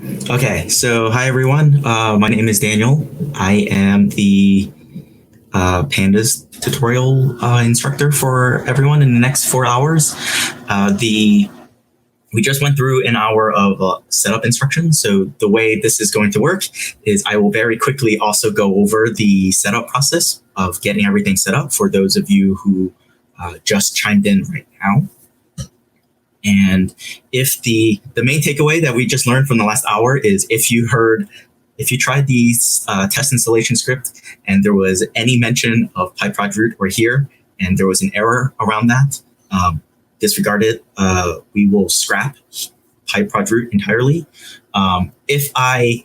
Okay, so hi everyone. My name is Daniel. I am the Pandas tutorial instructor for everyone in the next 4 hours. We just went through an hour of setup instructions. So the way this is going to work is I will very quickly also go over the setup process of getting everything set up for those of you who just chimed in right now. And if the main takeaway that we just learned from the last hour is if you tried the test installation script and there was any mention of PyProj root or here, and there was an error around that, disregard it. We will scrap PyProj root entirely. If I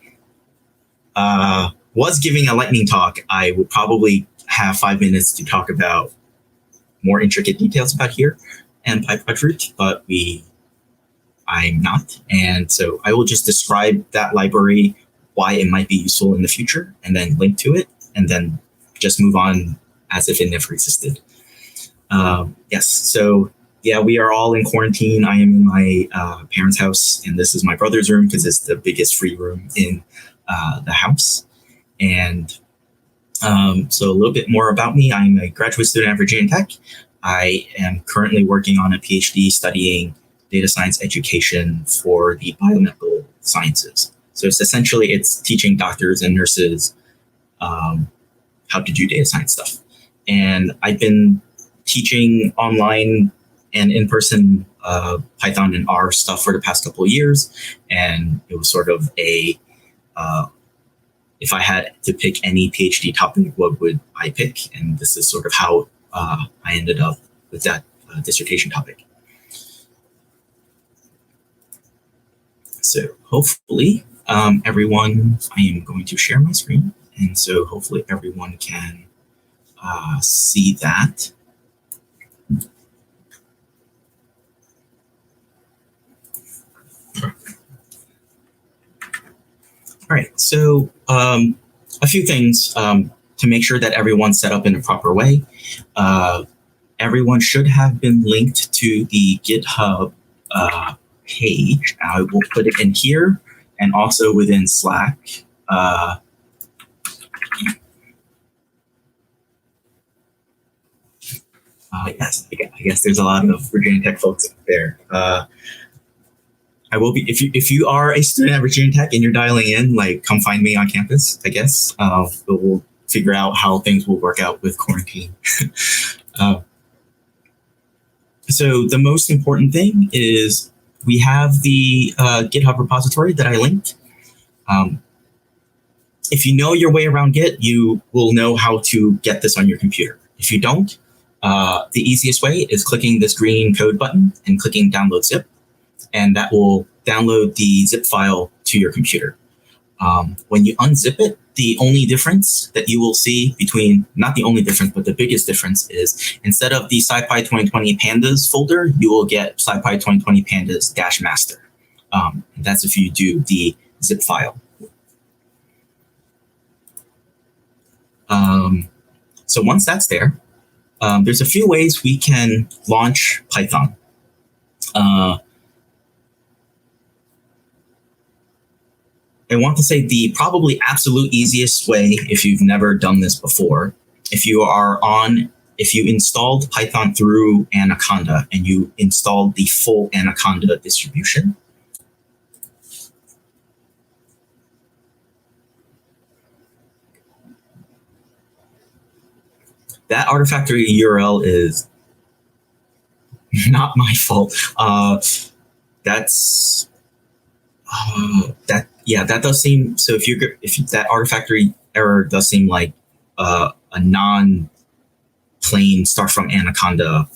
was giving a lightning talk, I would probably have 5 minutes to talk about more intricate details about here and PyProj root, but I'm not. And so I will just describe that library, why it might be useful in the future, and then link to it, and then just move on as if it never existed. Yes, so yeah, we are all in quarantine. I am in my parents' house, and this is my brother's room because it's the biggest free room in the house. And so a little bit more about me. I'm a graduate student at Virginia Tech. I am currently working on a PhD studying data science education for the biomedical sciences. So it's teaching doctors and nurses how to do data science stuff. And I've been teaching online and in-person Python and R stuff for the past couple of years. And it was sort of if I had to pick any PhD topic, what would I pick? And this is sort of how I ended up with that dissertation topic. So hopefully everyone, I am going to share my screen. And so hopefully everyone can see that. All right, so a few things to make sure that everyone's set up in a proper way. Everyone should have been linked to the GitHub page. I will put it in here and also within Slack. Yes, I guess there's a lot of Virginia Tech folks there. I will be, if you are a student at Virginia Tech and you're dialing in, like, come find me on campus, I guess. But we'll figure out how things will work out with quarantine. So the most important thing is we have the GitHub repository that I linked. If you know your way around Git, you will know how to get this on your computer. If you don't, the easiest way is clicking this green code button and clicking download zip, and that will download the zip file to your computer. When you unzip it, the only difference that you will see between, not the only difference, but the biggest difference is instead of the SciPy 2020 Pandas folder, you will get SciPy 2020 Pandas -master. And that's if you do the zip file. So once that's there, there's a few ways we can launch Python. I want to say the probably absolute easiest way, if you've never done this before, if you installed Python through Anaconda and you installed the full Anaconda distribution, that Artifactory URL is not my fault. That does seem, so if that Artifactory error does seem like a non-plain start from Anaconda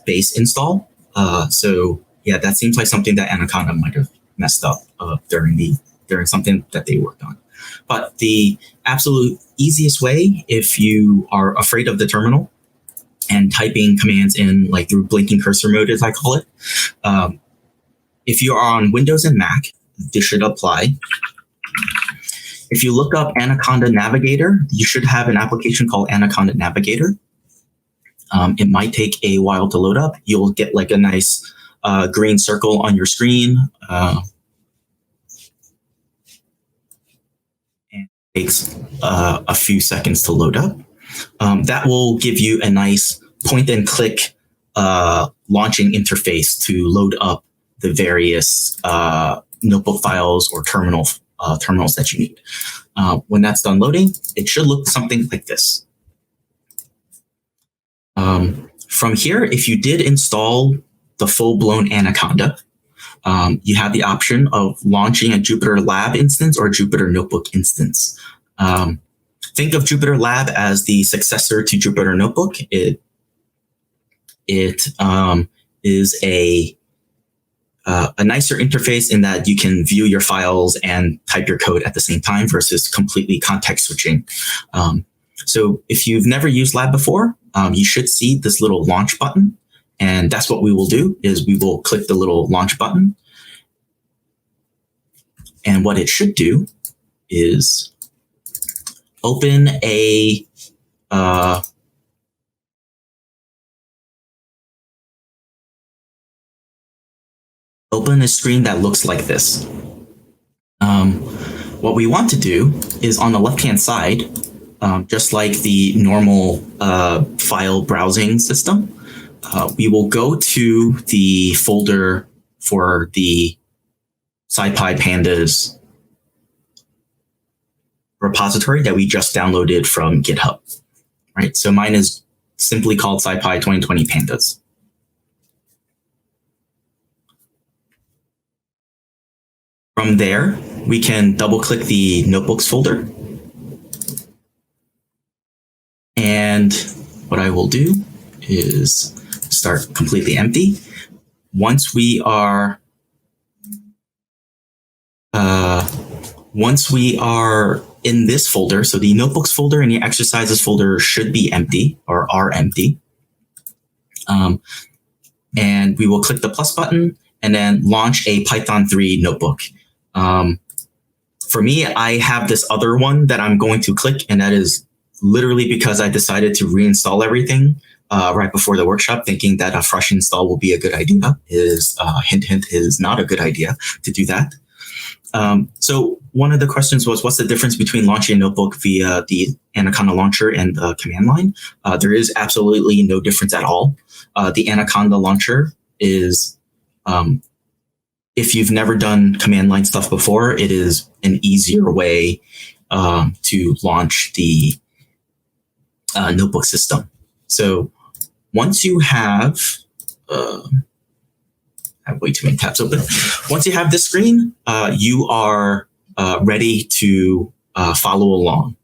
base install. So yeah, that seems like something that Anaconda might have messed up during something that they worked on. But the absolute easiest way, if you are afraid of the terminal and typing commands in, like through blinking cursor mode, as I call it, if you are on Windows and Mac, this should apply. If you look up Anaconda Navigator, you should have an application called Anaconda Navigator. It might take a while to load up. You'll get like a nice green circle on your screen. And it takes a few seconds to load up. That will give you a nice point and click launching interface to load up the various notebook files or terminals that you need. When that's done loading, it should look something like this. From here, if you did install the full-blown Anaconda, you have the option of launching a Jupyter Lab instance or a Jupyter Notebook instance. Think of Jupyter Lab as the successor to Jupyter Notebook. It is a nicer interface in that you can view your files and type your code at the same time versus completely context switching. So if you've never used Lab before, you should see this little launch button. And that's what we will do is we will click the little launch button. And what it should do is open a screen that looks like this. What we want to do is on the left-hand side, just like the normal file browsing system, we will go to the folder for the SciPy Pandas repository that we just downloaded from GitHub. Right? So mine is simply called SciPy 2020 Pandas. From there, we can double-click the Notebooks folder. And what I will do is start completely empty. Once we are in this folder, so the Notebooks folder and the Exercises folder should be empty or are empty. And we will click the plus button and then launch a Python 3 notebook. For me, I have this other one that I'm going to click, and that is literally because I decided to reinstall everything right before the workshop, thinking that a fresh install will be a good idea. Hint, hint, is not a good idea to do that. So one of the questions was, what's the difference between launching a notebook via the Anaconda launcher and the command line? There is absolutely no difference at all. The Anaconda launcher is, if you've never done command line stuff before, it is an easier way to launch the notebook system. So once you have, I have way too many tabs open. Once you have this screen, you are ready to follow along.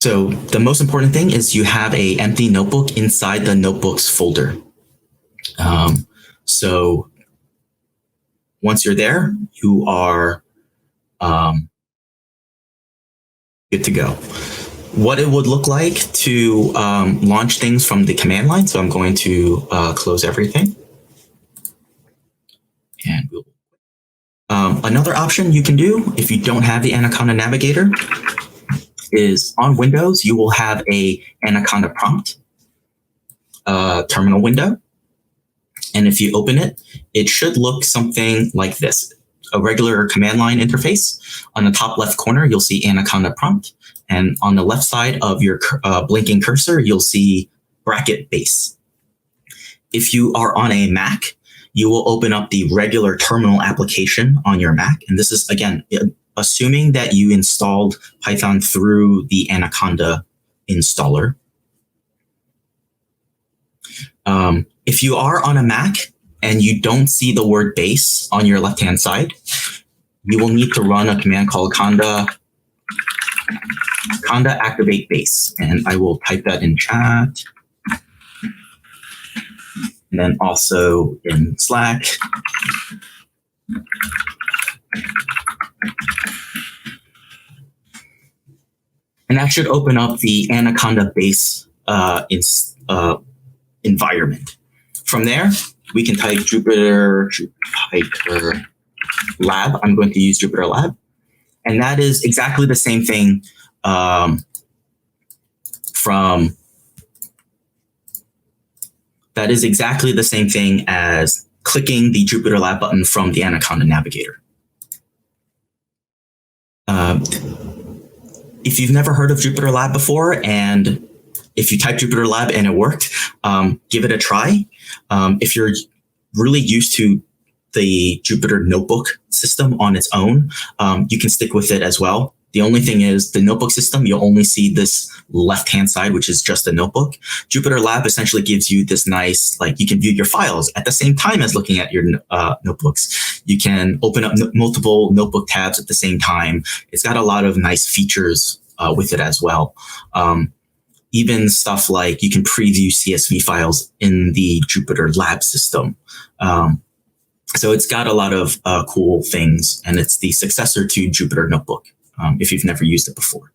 So the most important thing is you have an empty notebook inside the Notebooks folder. So once you're there, you are good to go. What it would look like to launch things from the command line. So I'm going to close everything. And we'll, another option you can do if you don't have the Anaconda Navigator is on Windows, you will have a Anaconda prompt terminal window. And if you open it, it should look something like this. A regular command line interface. On the top left corner, you'll see Anaconda prompt. And on the left side of your blinking cursor, you'll see bracket base. If you are on a Mac, you will open up the regular terminal application on your Mac. And this is, again, assuming that you installed Python through the Anaconda installer. If you are on a Mac and you don't see the word base on your left-hand side, you will need to run a command called conda activate base. And I will type that in chat. And then also in Slack. And that should open up the Anaconda base environment. From there, we can type Jupyter Lab. I'm going to use Jupyter Lab. And that is exactly the same thing from That is exactly the same thing as clicking the Jupyter Lab button from the Anaconda navigator. If you've never heard of Jupyter Lab before, and if you type Jupyter Lab and it worked, give it a try. If you're really used to the Jupyter Notebook system on its own, you can stick with it as well. The only thing is the notebook system, you'll only see this left-hand side, which is just a notebook. Jupyter Lab essentially gives you this nice, like you can view your files at the same time as looking at your notebooks. You can open up multiple notebook tabs at the same time. It's got a lot of nice features with it as well. Even stuff like you can preview CSV files in the Jupyter Lab system. So it's got a lot of cool things, and it's the successor to Jupyter Notebook. If you've never used it before.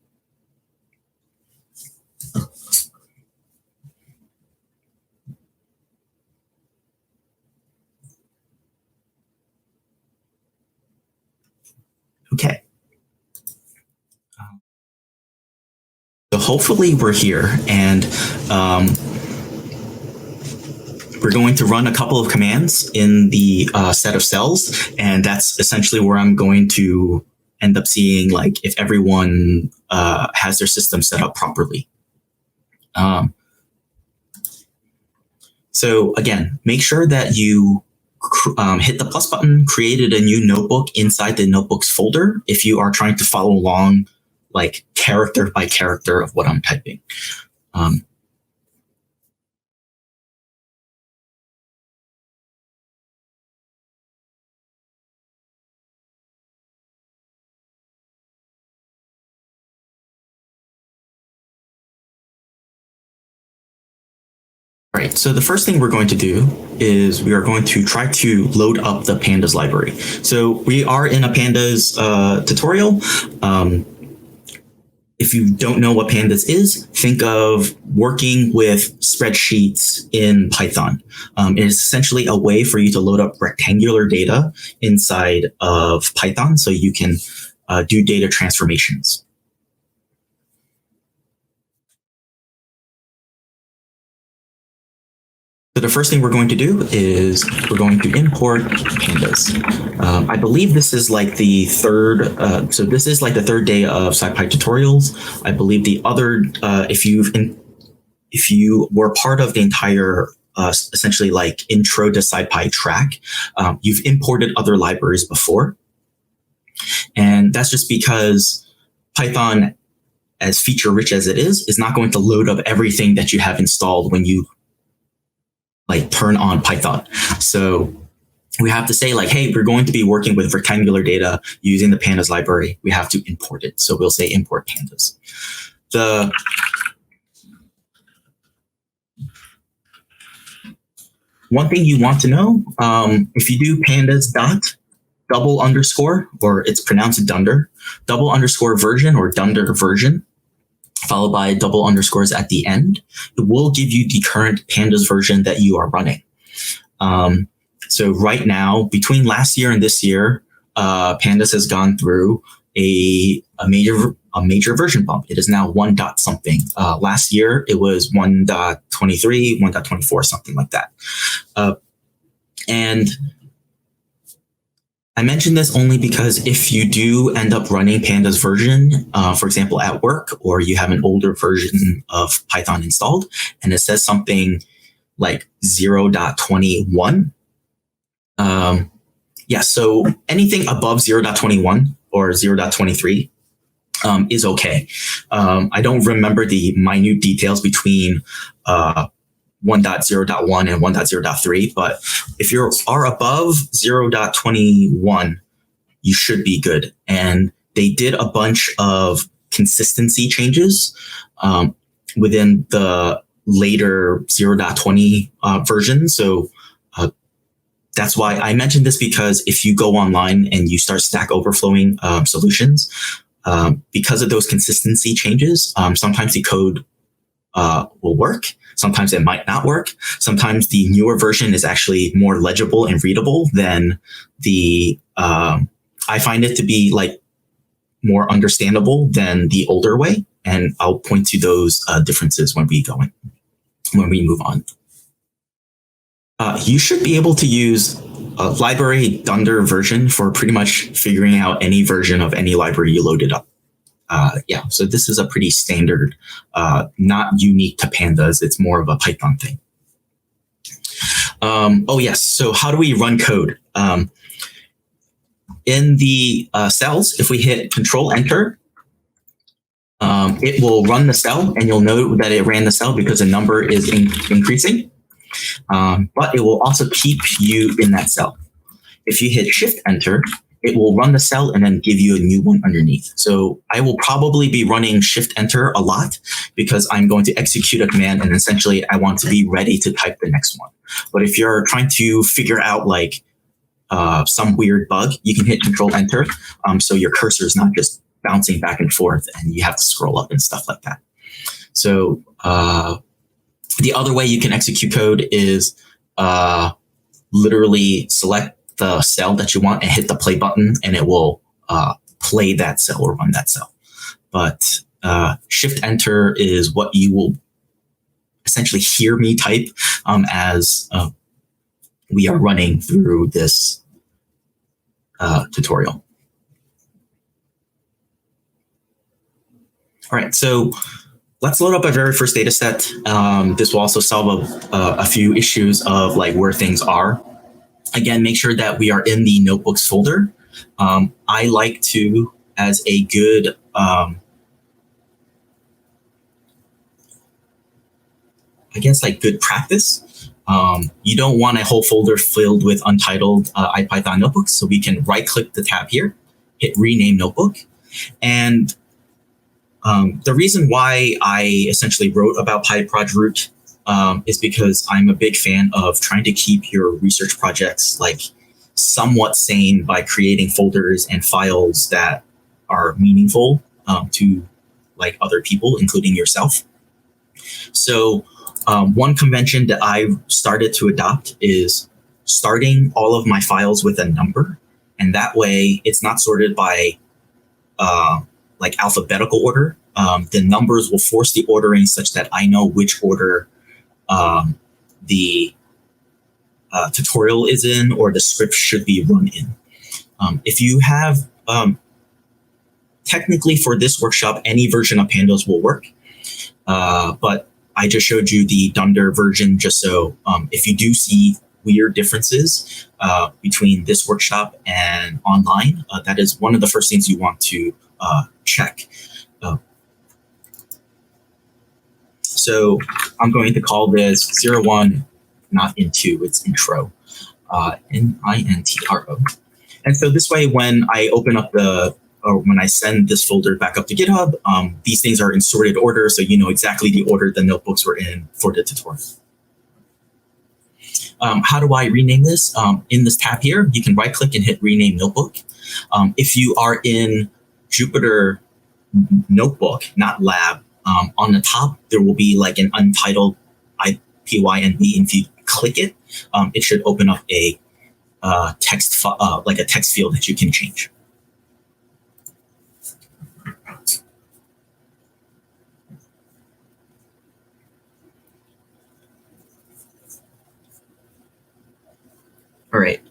Okay. So hopefully we're here, and we're going to run a couple of commands in the set of cells, and that's essentially where I'm going to end up seeing like if everyone has their system set up properly. So again, make sure that you hit the plus button, created a new notebook inside the notebooks folder if you are trying to follow along like character by character of what I'm typing. All right, so the first thing we're going to do is we are going to try to load up the Pandas library. So we are in a Pandas tutorial. If you don't know what Pandas is, think of working with spreadsheets in Python. It is essentially a way for you to load up rectangular data inside of Python so you can do data transformations. So the first thing we're going to do is we're going to import Pandas. I believe this is like the third. So this is like the third day of SciPy tutorials. I believe the other, if you were part of the entire essentially like intro to SciPy track, you've imported other libraries before, and that's just because Python, as feature rich as it is not going to load up everything that you have installed when you like turn on Python. So we have to say like, hey, we're going to be working with rectangular data using the Pandas library. We have to import it. So we'll say import Pandas. The one thing you want to know, if you do pandas dot double underscore, or it's pronounced dunder, double underscore version or dunder version, followed by double underscores at the end, it will give you the current Pandas version that you are running. So right now, between last year and this year, Pandas has gone through a major version bump. It is now 1 dot something. Last year, it was 1.23, 1.24, something like that. And I mention this only because if you do end up running Pandas version, for example, at work, or you have an older version of Python installed, and it says something like 0.21, yeah, so anything above 0.21 or 0.23 is okay. I don't remember the minute details between 1.0.1 and 1.0.3, but if you are above 0.21, you should be good. And they did a bunch of consistency changes within the later 0.20 version. So that's why I mentioned this, because if you go online and you start Stack Overflowing solutions, because of those consistency changes, sometimes the code will work. Sometimes it might not work. Sometimes the newer version is actually more legible and readable than the, I find it to be like more understandable than the older way. And I'll point to those differences when we move on. You should be able to use a library dunder version for pretty much figuring out any version of any library you loaded up. Yeah, so this is a pretty standard, not unique to Pandas. It's more of a Python thing. Oh, yes. So how do we run code? In the cells, if we hit Control-Enter, it will run the cell, and you'll know that it ran the cell because the number is increasing. But it will also keep you in that cell. If you hit Shift-Enter, it will run the cell and then give you a new one underneath. So I will probably be running Shift-Enter a lot because I'm going to execute a command, and essentially I want to be ready to type the next one. But if you're trying to figure out like some weird bug, you can hit Control-Enter. So your cursor is not just bouncing back and forth and you have to scroll up and stuff like that. So the other way you can execute code is literally select the cell that you want and hit the play button, and it will play that cell or run that cell. But Shift-Enter is what you will essentially hear me type as we are running through this tutorial. All right, so let's load up our very first data set. This will also solve a few issues of like where things are. Again, make sure that we are in the notebooks folder. I like to, as a good I guess like good practice, you don't want a whole folder filled with untitled IPython notebooks. So we can right click the tab here, hit rename notebook. And the reason why I essentially wrote about PyProj root is because I'm a big fan of trying to keep your research projects like somewhat sane by creating folders and files that are meaningful to like other people, including yourself. So one convention that I started to adopt is starting all of my files with a number. And that way it's not sorted by like alphabetical order. The numbers will force the ordering such that I know which order the tutorial is in or the script should be run in. If you have, technically for this workshop, any version of Pandas will work. But I just showed you the dunder version just so if you do see weird differences between this workshop and online, that is one of the first things you want to check. So I'm going to call this 01, not into, it's intro, N-I-N-T-R-O. And so this way, when I open up or when I send this folder back up to GitHub, these things are in sorted order, so you know exactly the order the notebooks were in for the tutorial. How do I rename this? In this tab here, you can right click and hit rename notebook. If you are in Jupyter Notebook, not lab, on the top, there will be like an untitled IPYNB. And if you click it, it should open up a text like a text field that you can change. All right.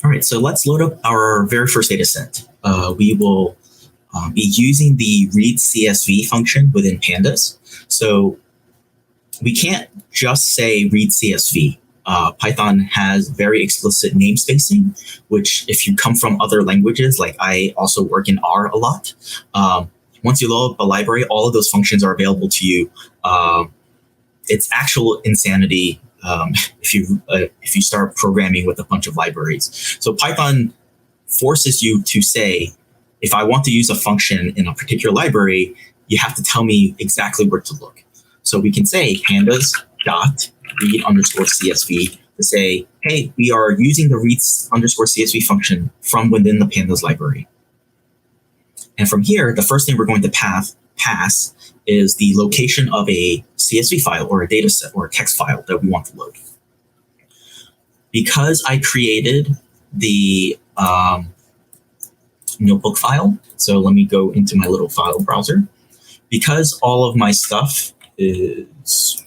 All right, so let's load up our very first data set. We will be using the read CSV function within Pandas. So we can't just say read CSV. Python has very explicit namespacing, which if you come from other languages, like I also work in R a lot, once you load up a library, all of those functions are available to you. It's actual insanity if you start programming with a bunch of libraries. So Python forces you to say, if I want to use a function in a particular library, you have to tell me exactly where to look. So we can say pandas dot read underscore CSV to say, hey, we are using the read underscore CSV function from within the pandas library. And from here, the first thing we're going to pass is the location of a CSV file or a data set or a text file that we want to load. Because I created the notebook file, so let me go into my little file browser. Because all of my stuff is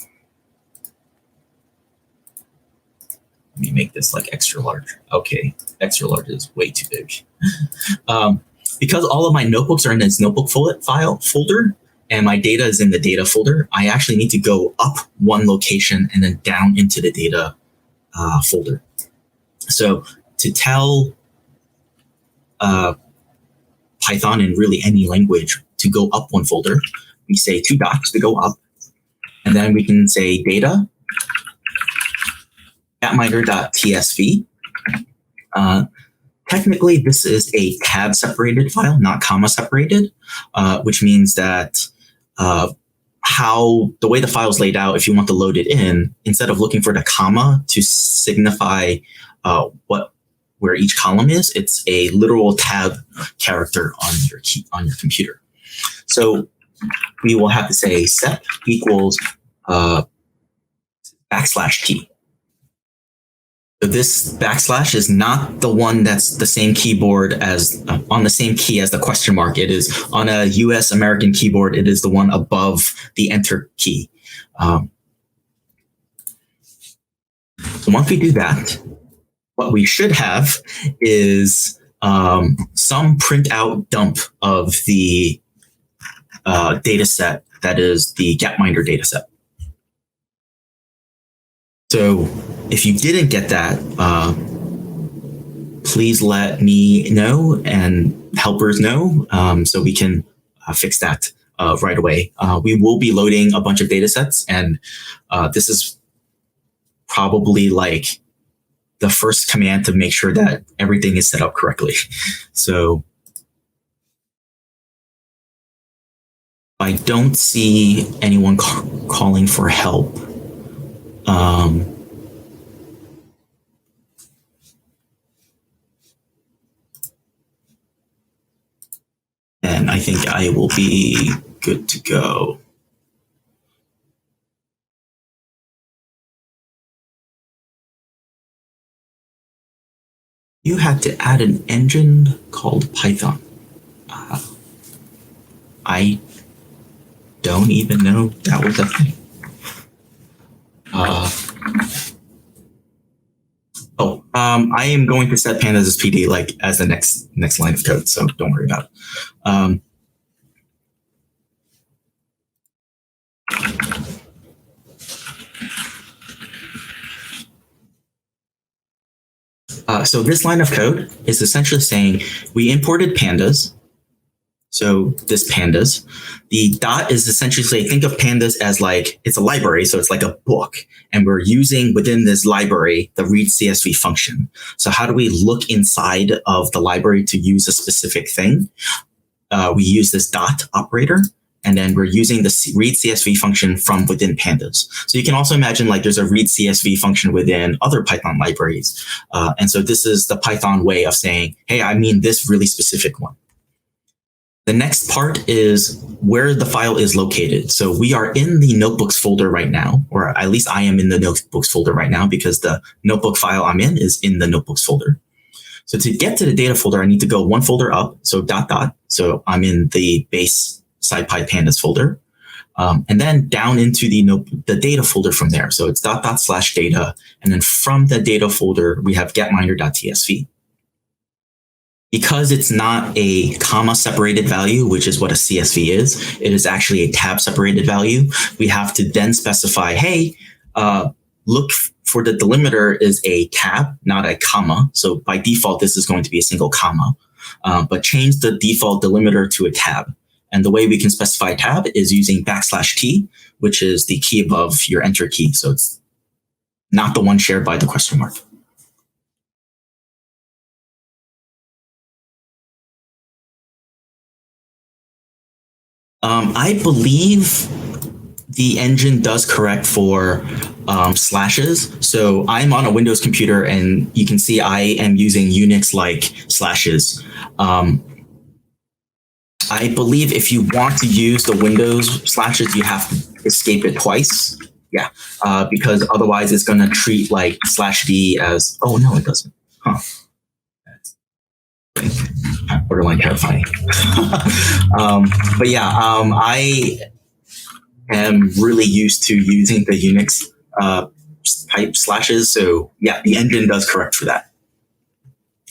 Let me make this like extra large. Okay, extra large is way too big. Because all of my notebooks are in this notebook file folder, and my data is in the data folder, I actually need to go up one location and then down into the data folder. So to tell Python and really any language to go up one folder, we say 2 dots to go up, and then we can say data gapminder.tsv. Technically, this is a tab separated file, not comma separated, which means that how the way the file is laid out, if you want to load it in, instead of looking for the comma to signify where each column is, it's a literal tab character on your computer. So we will have to say sep equals \t. So this backslash is not the one that's the same keyboard as on the same key as the question mark. It is on a US American keyboard. It is the one above the enter key. So once we do that, what we should have is some printout dump of the data set that is the Gapminder data set. So if you didn't get that, please let me know and helpers know so we can fix that right away. We will be loading a bunch of data sets, and this is probably like the first command to make sure that everything is set up correctly. So I don't see anyone calling for help. And I think I will be good to go. You had to add an engine called Python. I don't even know that was a thing. I am going to set Pandas as PD like as the next line of code, so don't worry about it. So this line of code is essentially saying we imported Pandas. So this Pandas, the dot is essentially say, think of Pandas as like, it's a library. So it's like a book, and we're using within this library, the read CSV function. So how do we look inside of the library to use a specific thing? We use this dot operator, and then we're using the read CSV function from within Pandas. So you can also imagine like there's a read CSV function within other Python libraries. And so this is the Python way of saying, hey, I mean this really specific one. The next part is where the file is located. So we are in the notebooks folder right now, or at least I am in the notebooks folder right now because the notebook file I'm in is in the notebooks folder. So to get to the data folder, I need to go one folder up. So ... So I'm in the base SciPy Pandas folder. And then down into the data folder from there. So it's ... /data. And then from the data folder, we have gapminder.tsv. Because it's not a comma separated value, which is what a CSV is, it is actually a tab separated value. We have to then specify, hey, look for the delimiter is a tab, not a comma. So by default, this is going to be a single comma, but change the default delimiter to a tab. And the way we can specify tab is using \t, which is the key above your enter key. So it's not the one shared by the question mark. I believe the engine does correct for slashes. So I'm on a Windows computer, and you can see I am using Unix-like slashes. I believe if you want to use the Windows slashes, you have to escape it twice. Yeah, because otherwise it's going to treat like /d as, oh, no, it doesn't. Huh. Borderline terrifying. But yeah, I am really used to using the Unix type slashes. So yeah, the engine does correct for that.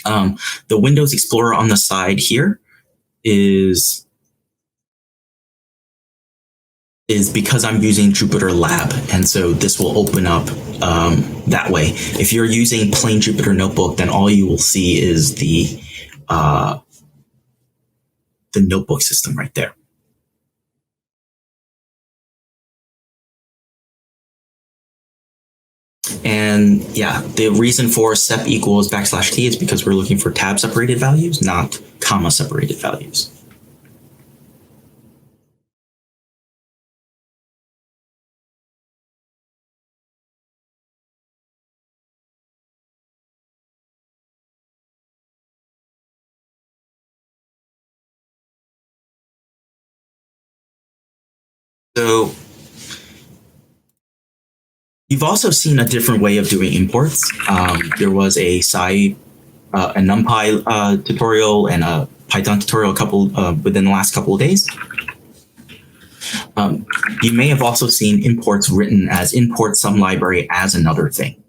The Windows Explorer on the side here is because I'm using Jupyter Lab, and so this will open up that way. If you're using plain Jupyter Notebook, then all you will see is the notebook system right there. And yeah, the reason for sep equals \t is because we're looking for tab separated values, not comma separated values. So you've also seen a different way of doing imports. There was a NumPy tutorial and a Python tutorial within the last couple of days. You may have also seen imports written as import some library as another thing.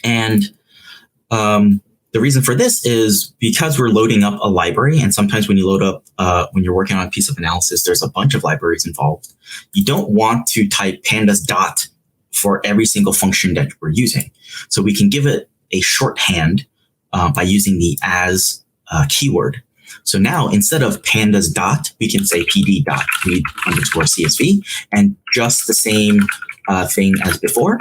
And the reason for this is because we're loading up a library, and sometimes when you load up, when you're working on a piece of analysis, there's a bunch of libraries involved. You don't want to type pandas dot for every single function that we're using. So we can give it a shorthand by using the as keyword. So now instead of pandas dot, we can say pd dot read underscore CSV, and just the same thing as before.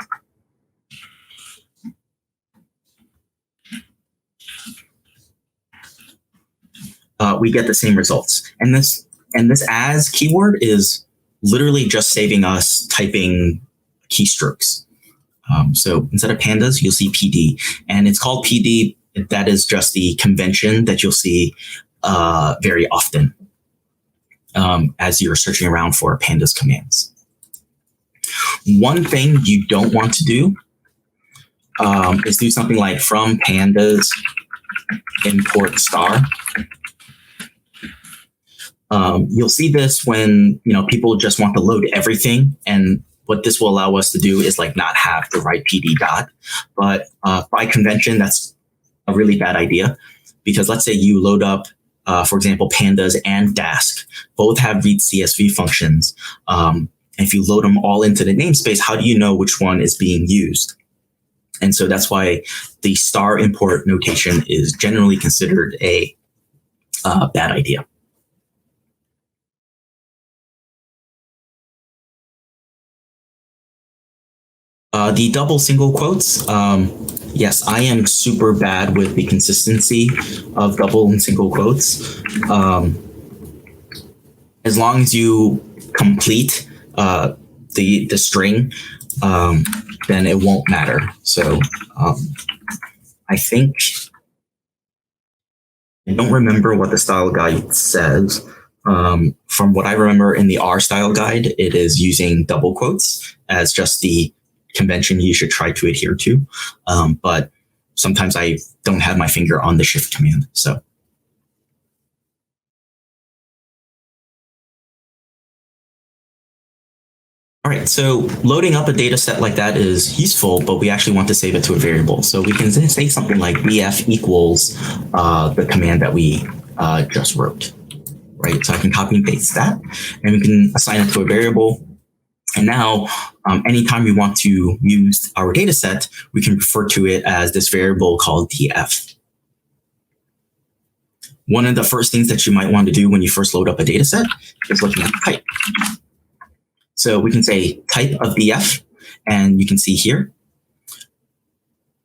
We get the same results. And this as keyword is literally just saving us typing keystrokes. So instead of pandas, you'll see PD, and it's called PD. That is just the convention that you'll see very often as you're searching around for pandas commands. One thing you don't want to do is do something like from pandas import star. You'll see this when people just want to load everything, and what this will allow us to do is like not have to write pd dot. But by convention, that's a really bad idea, because let's say you load up, for example, pandas and Dask, both have read CSV functions. And if you load them all into the namespace, how do you know which one is being used? And so that's why the star import notation is generally considered a bad idea. The double single quotes, yes, I am super bad with the consistency of double and single quotes. As long as you complete the string, then it won't matter. So I think, I don't remember what the style guide says. From what I remember in the R style guide, it is using double quotes as just the convention you should try to adhere to. But sometimes I don't have my finger on the shift command. So. All right, so loading up a data set like that is useful, but we actually want to save it to a variable. So we can say something like bf equals the command that we just wrote, right? So I can copy and paste that, and we can assign it to a variable. And now, anytime we want to use our data set, we can refer to it as this variable called df. One of the first things that you might want to do when you first load up a data set is looking at the type. So we can say type of df, and you can see here,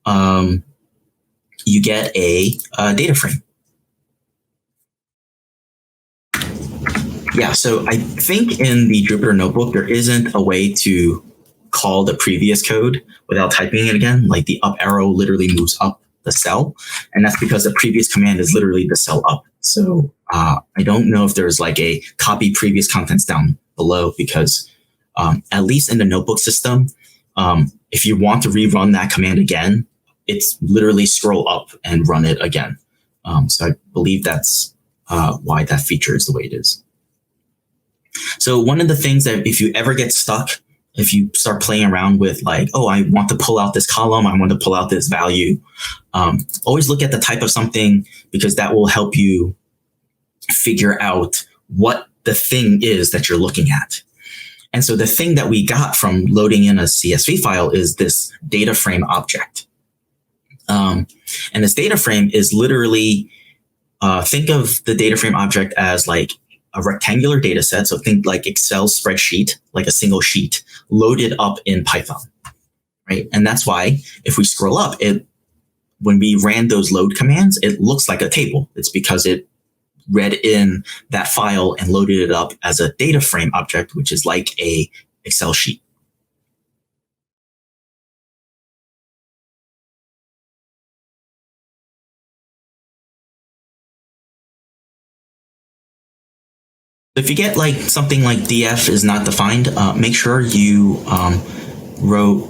you get a data frame. Yeah, so I think in the Jupyter Notebook, there isn't a way to call the previous code without typing it again. Like the up arrow literally moves up the cell, and that's because the previous command is literally the cell up. So I don't know if there's like a copy previous contents down below, because at least in the notebook system, if you want to rerun that command again, it's literally scroll up and run it again. So I believe that's why that feature is the way it is. So one of the things that if you ever get stuck if you start playing around with like, oh, I want to pull out this column, I want to pull out this value, always look at the type of something, because that will help you figure out what the thing is that you're looking at. And so the thing that we got from loading in a CSV file is this DataFrame object. And this DataFrame is literally, think of the DataFrame object as like a rectangular data set. So think like Excel spreadsheet, like a single sheet loaded up in Python, right? And that's why if we scroll up, when we ran those load commands, it looks like a table. It's because it read in that file and loaded it up as a DataFrame object, which is like a Excel sheet. If you get like something like df is not defined, make sure you wrote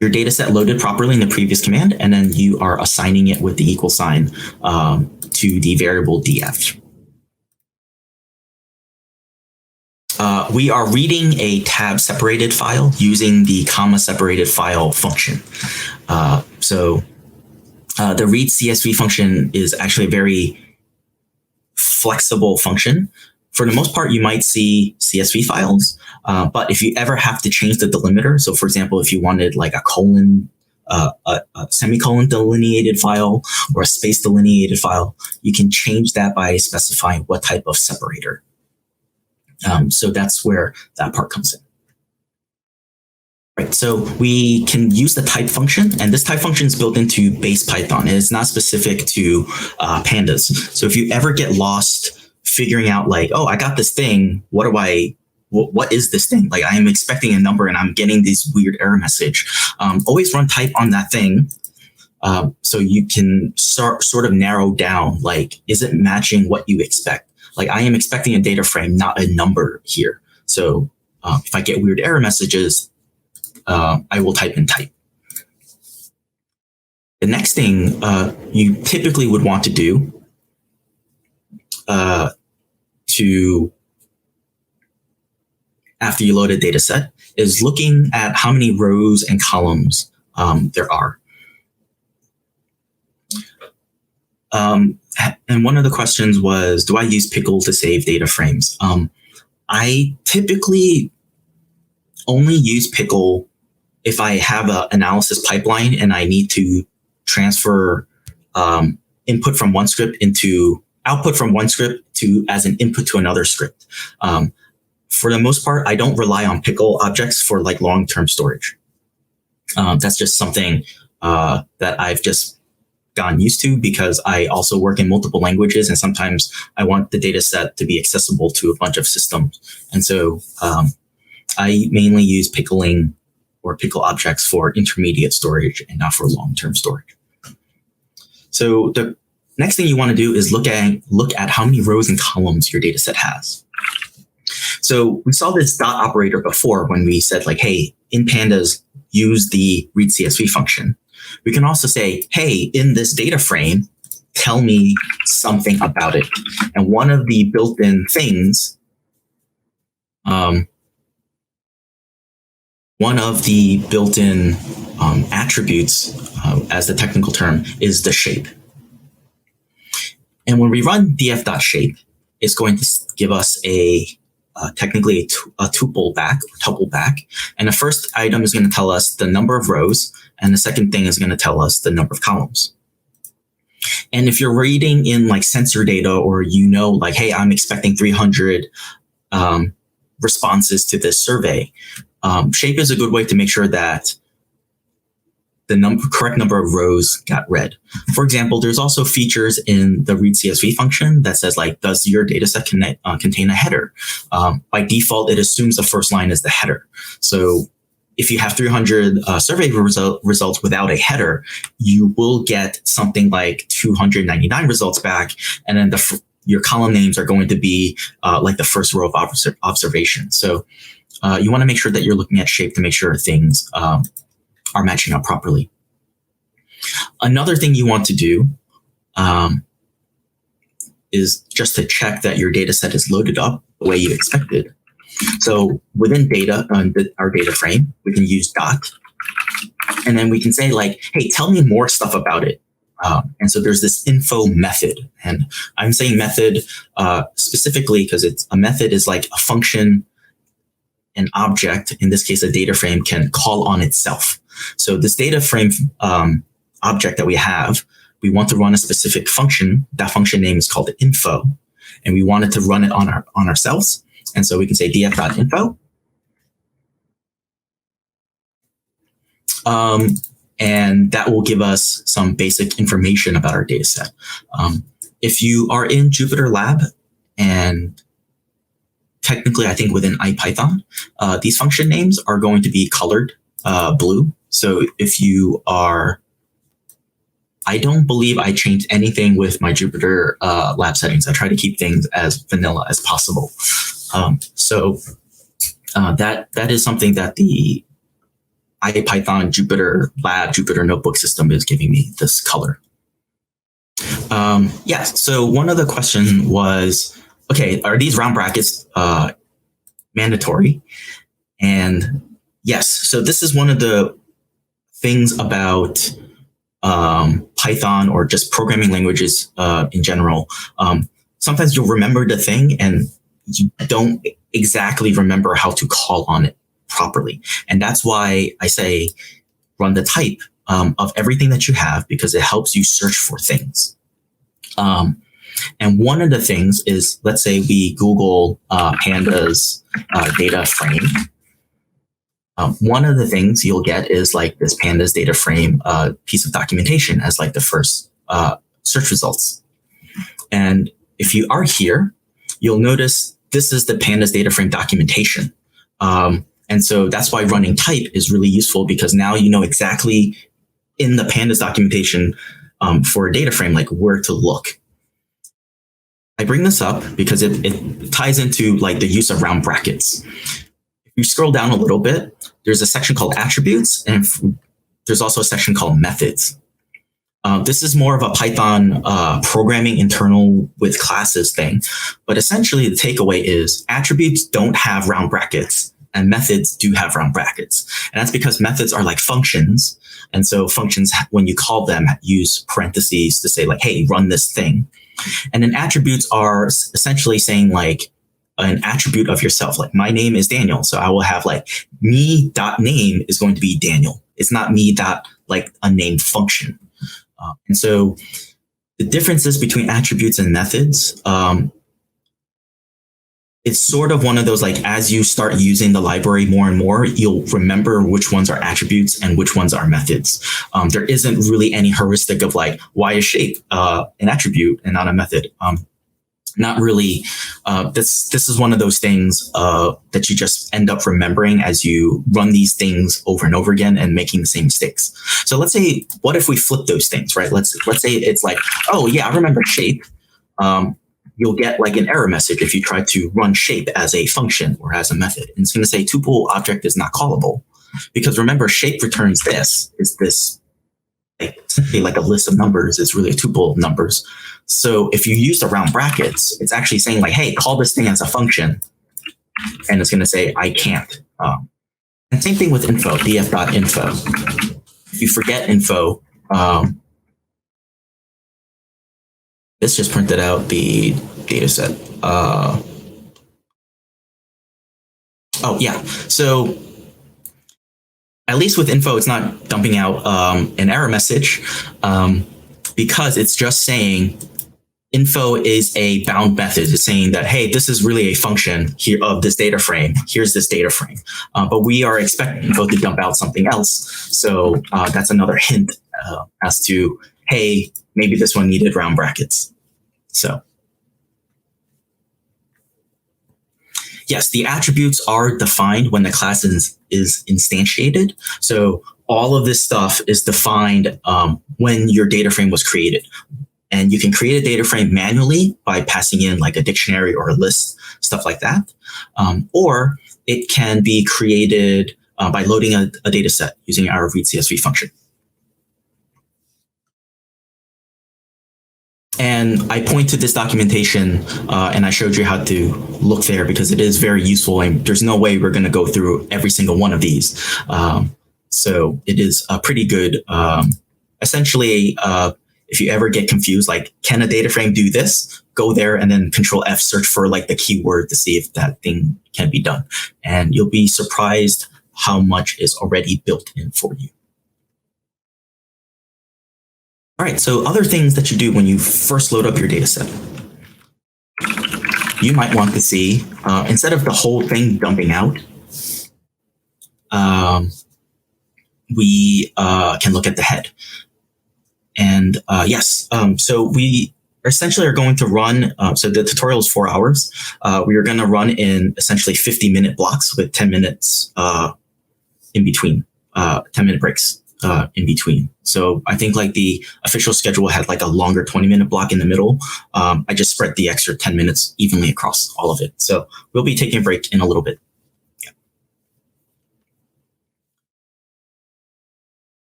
your data set loaded properly in the previous command, and then you are assigning it with the equal sign to the variable df. We are reading a tab separated file using the comma separated file function. So the read CSV function is actually a very flexible function. For the most part, you might see CSV files, but if you ever have to change the delimiter, so for example, if you wanted like a colon, a semicolon delineated file or a space delineated file, you can change that by specifying what type of separator. So that's where that part comes in. Right, so we can use the type function, and this type function is built into base Python, and it's not specific to Pandas. So if you ever get lost figuring out like, oh, I got this thing, what is this thing? Like I am expecting a number and I'm getting this weird error message. Always run type on that thing, so you can sort of narrow down, like, is it matching what you expect? Like I am expecting a data frame, not a number here. So if I get weird error messages, I will type in type. The next thing you typically would want to do after you load a data set is looking at how many rows and columns there are. And one of the questions was, do I use Pickle to save data frames? I typically only use Pickle if I have an analysis pipeline and I need to transfer output from one script to as an input to another script. For the most part, I don't rely on Pickle objects for like long-term storage. That's just something that I've just gotten used to because I also work in multiple languages, and sometimes I want the data set to be accessible to a bunch of systems. And so I mainly use pickling or pickle objects for intermediate storage and not for long-term storage. So the next thing you want to do is look at how many rows and columns your data set has. So we saw this dot operator before when we said like, hey, in Pandas, use the read CSV function. We can also say, hey, in this data frame, tell me something about it. And one of the built-in things, attributes, as the technical term, is the shape. And when we run df.shape, it's going to give us technically a tuple back. And the first item is going to tell us the number of rows, and the second thing is going to tell us the number of columns. And if you're reading in like sensor data, or like, hey, I'm expecting 300 responses to this survey, shape is a good way to make sure that the correct number of rows got read. For example, there's also features in the read CSV function that says like, does your dataset contain a header? By default, it assumes the first line is the header. So if you have 300 survey results without a header, you will get something like 299 results back, and then your column names are going to be like the first row of observation. So you want to make sure that you're looking at shape to make sure things are matching up properly. Another thing you want to do is just to check that your data set is loaded up the way you expected. So within data, our data frame, we can use dot, and then we can say like, hey, tell me more stuff about it. And so there's this info method, and I'm saying method specifically because it's a method is like a function, an object, in this case, a data frame can call on itself. So this data frame object that we have, we want to run a specific function. That function name is called info, and we wanted to run it on ourselves. And so we can say df.info. And that will give us some basic information about our data set. If you are in Jupyter Lab, and technically, I think within IPython, these function names are going to be colored blue. So if you are, I don't believe I changed anything with my Jupyter Lab settings. I try to keep things as vanilla as possible. So that is something that the IPython Jupyter Lab, Jupyter Notebook system is giving me this color. Yes, so one of the questions was, okay, are these round brackets mandatory? And yes, so this is one of the things about Python or just programming languages in general. Sometimes you'll remember the thing and you don't exactly remember how to call on it properly. And that's why I say run the type of everything that you have, because it helps you search for things. And one of the things is, let's say we Google Pandas data frame. One of the things you'll get is like this Pandas data frame piece of documentation as like the first search results. And if you are here, you'll notice this is the Pandas data frame documentation. And so that's why running type is really useful, because now you know exactly in the Pandas documentation for a data frame, like where to look. I bring this up because it ties into like the use of round brackets. If you scroll down a little bit, there's a section called attributes, and there's also a section called methods. This is more of a Python programming internal with classes thing. But essentially the takeaway is attributes don't have round brackets and methods do have round brackets. And that's because methods are like functions. And so functions, when you call them, use parentheses to say like, hey, run this thing. And then attributes are essentially saying like an attribute of yourself. Like my name is Daniel. So I will have like me.name is going to be Daniel. It's not me dot like a name function. And so the differences between attributes and methods, it's sort of one of those, like, as you start using the library more and more, you'll remember which ones are attributes and which ones are methods. There isn't really any heuristic of like, why is shape an attribute and not a method? Not really. This is one of those things that you just end up remembering as you run these things over and over again and making the same mistakes. So let's say, what if we flip those things, right? Let's say it's like, oh yeah, I remember shape. You'll get like an error message if you try to run shape as a function or as a method. And it's going to say tuple object is not callable, because remember, shape returns this, is this essentially like a list of numbers. It's really a tuple of numbers. So if you use the round brackets, it's actually saying like, hey, call this thing as a function. And it's going to say, I can't. And same thing with info, df.info. If you forget info, this just printed out the data set. Oh, yeah. So at least with info, it's not dumping out an error message because it's just saying info is a bound method. It's saying that, hey, this is really a function here of this data frame. Here's this data frame. But we are expecting info to dump out something else. So that's another hint as to, hey, maybe this one needed round brackets. So yes, the attributes are defined when the class is instantiated. So all of this stuff is defined when your data frame was created. And you can create a data frame manually by passing in like a dictionary or a list, stuff like that. Or it can be created by loading a data set using our read CSV function. And I point to this documentation and I showed you how to look there because it is very useful and there's no way we're going to go through every single one of these. So it is a pretty good, essentially, if you ever get confused, like, can a data frame do this? Go there and then Control F, search for like the keyword to see if that thing can be done. And you'll be surprised how much is already built in for you. All right, so other things that you do when you first load up your data set. You might want to see, instead of the whole thing dumping out, we can look at the head. And yes, so we essentially are going to run, so the tutorial is 4 hours. We are going to run in essentially 50-minute blocks with 10 minutes in between, 10-minute breaks in between. So I think like the official schedule had like a longer 20-minute block in the middle. I just spread the extra 10 minutes evenly across all of it. So we'll be taking a break in a little bit.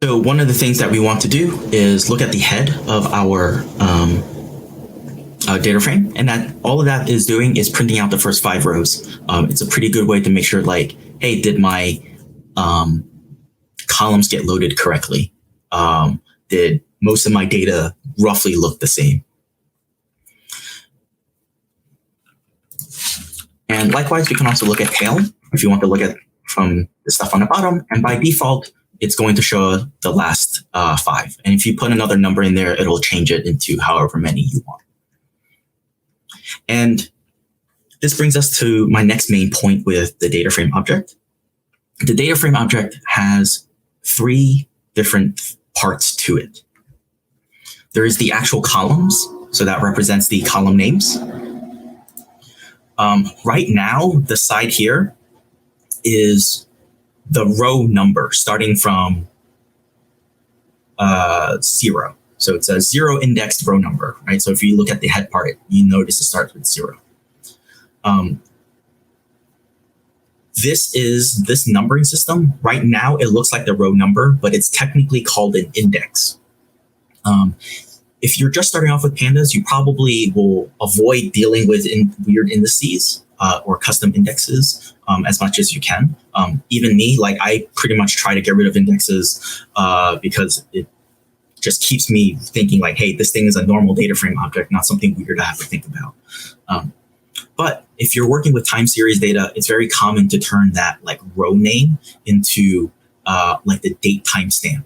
So one of the things that we want to do is look at the head of our data frame, and that all of that is doing is printing out the first 5 rows. It's a pretty good way to make sure, like, hey, did my columns get loaded correctly? Did most of my data roughly look the same? And likewise, we can also look at tail if you want to look at from the stuff on the bottom, and by default, it's going to show the last 5. And if you put another number in there, it'll change it into however many you want. And this brings us to my next main point with the DataFrame object. The DataFrame object has 3 different parts to it. There is the actual columns, so that represents the column names. Right now, the side here is the row number starting from 0. So it's a 0 indexed row number, right? So if you look at the head part, you notice it starts with 0. This numbering system. Right now, it looks like the row number, but it's technically called an index. If you're just starting off with Pandas, you probably will avoid dealing with weird indices or custom indexes as much as you can. Even me, like, I pretty much try to get rid of indexes because it just keeps me thinking like, hey, this thing is a normal data frame object, not something weird I have to think about. But if you're working with time series data, it's very common to turn that like row name into like the date timestamp.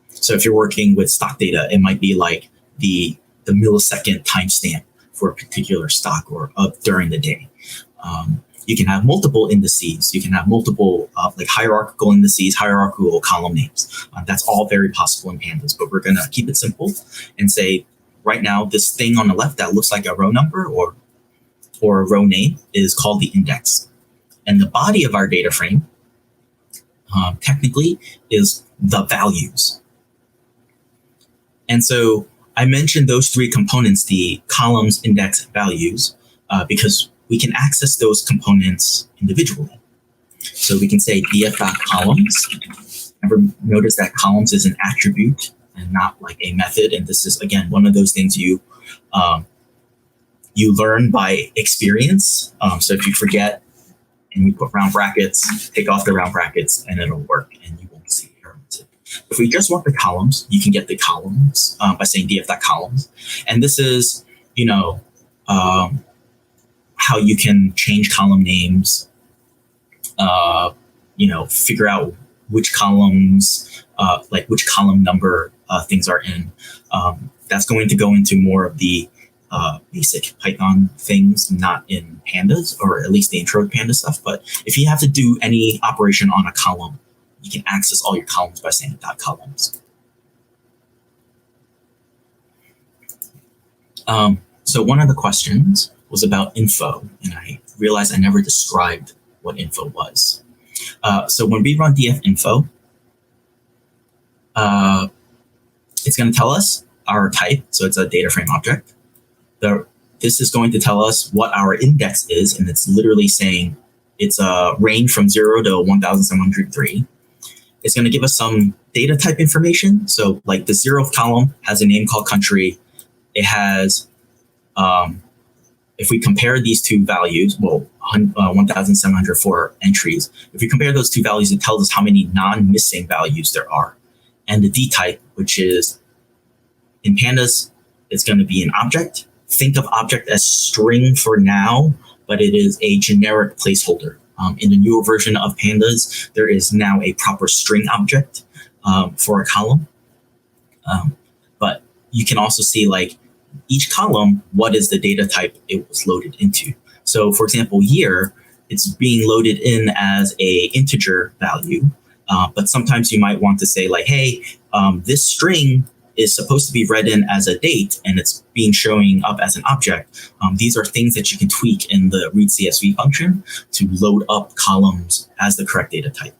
So if you're working with stock data, it might be like the millisecond timestamp for a particular stock or during the day. You can have multiple indices. You can have multiple like hierarchical indices, hierarchical column names. That's all very possible in Pandas, but we're going to keep it simple and say, right now, this thing on the left that looks like a row number or a row name is called the index. And the body of our data frame technically is the values. And so I mentioned those 3 components, the columns, index, values, because we can access those components individually. So we can say df.columns. Ever notice that columns is an attribute and not like a method? And this is, again, one of those things you learn by experience. So if you forget and you put round brackets, take off the round brackets and it'll work and you won't see errors. If we just want the columns, you can get the columns by saying df.columns. And this is, how you can change column names, figure out which columns, like which column number things are in. That's going to go into more of the basic Python things, not in Pandas, or at least the intro to Pandas stuff. But if you have to do any operation on a column, you can access all your columns by saying .columns. So one of the questions was about info, and I realized I never described what info was. So when we run df.info, it's going to tell us our type, so it's a data frame object. This is going to tell us what our index is, and it's literally saying it's a range from 0 to 1703. it's going to give us some data type information. So like the 0th column has a name called country. It has, if we compare these two values, well, 1,704 entries, if we compare those two values, it tells us how many non-missing values there are. And the D type, which is in Pandas, it's going to be an object. Think of object as string for now, but it is a generic placeholder. In the newer version of Pandas, there is now a proper string object for a column. But you can also see like each column, what is the data type it was loaded into. So for example, year, it's being loaded in as a integer value. But sometimes you might want to say like, hey, this string is supposed to be read in as a date and it's being showing up as an object. These are things that you can tweak in the read CSV function to load up columns as the correct data type.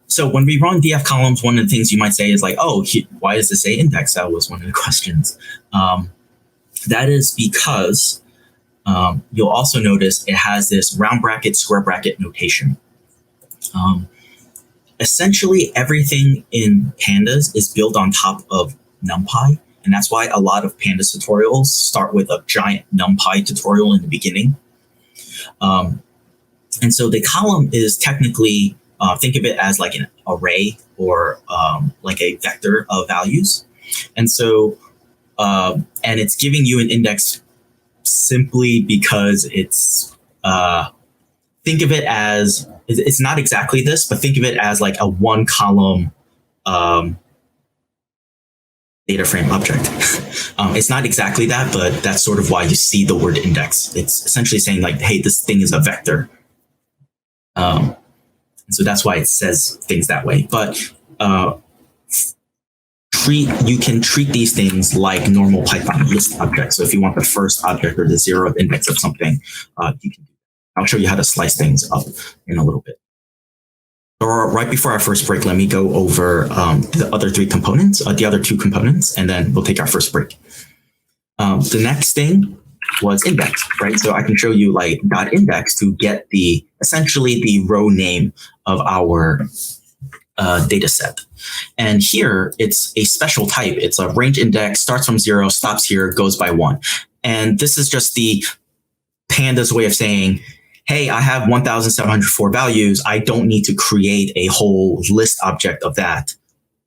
So when we run df columns, one of the things you might say is like, oh, why does this say index? That was one of the questions. That is because you'll also notice it has this round bracket, square bracket notation. Essentially, everything in Pandas is built on top of NumPy. And that's why a lot of Pandas tutorials start with a giant NumPy tutorial in the beginning. And so the column is technically, think of it as like an array or like a vector of values. And so, and it's giving you an index simply because it's, think of it as, it's not exactly this, but think of it as like a one column DataFrame object. It's not exactly that, but that's sort of why you see the word index. It's essentially saying like, hey, this thing is a vector. And so that's why it says things that way. But you can treat these things like normal Python list objects. So if you want the first object or the 0th index of something, you can. I'll show you how to slice things up in a little bit. Or right before our first break, let me go over the other three components, the other two components, and then we'll take our first break. The next thing was index, right? So I can show you like .index to get essentially the row name of our data set. And here it's a special type. It's a range index, starts from 0, stops here, goes by 1. And this is just the Pandas way of saying, hey, I have 1,704 values. I don't need to create a whole list object of that.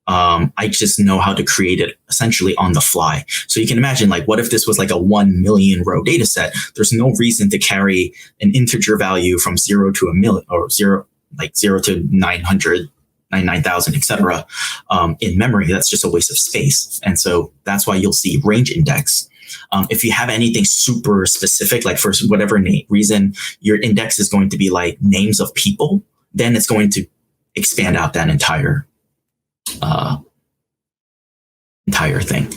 I just know how to create it essentially on the fly. So you can imagine, like, what if this was like a 1 million row data set? There's no reason to carry an integer value from 0 to a million or 0 to 900, 99,000, etc. In memory. That's just a waste of space. And so that's why you'll see range index. If you have anything super specific, like for whatever reason, your index is going to be like names of people, then it's going to expand out that entire thing.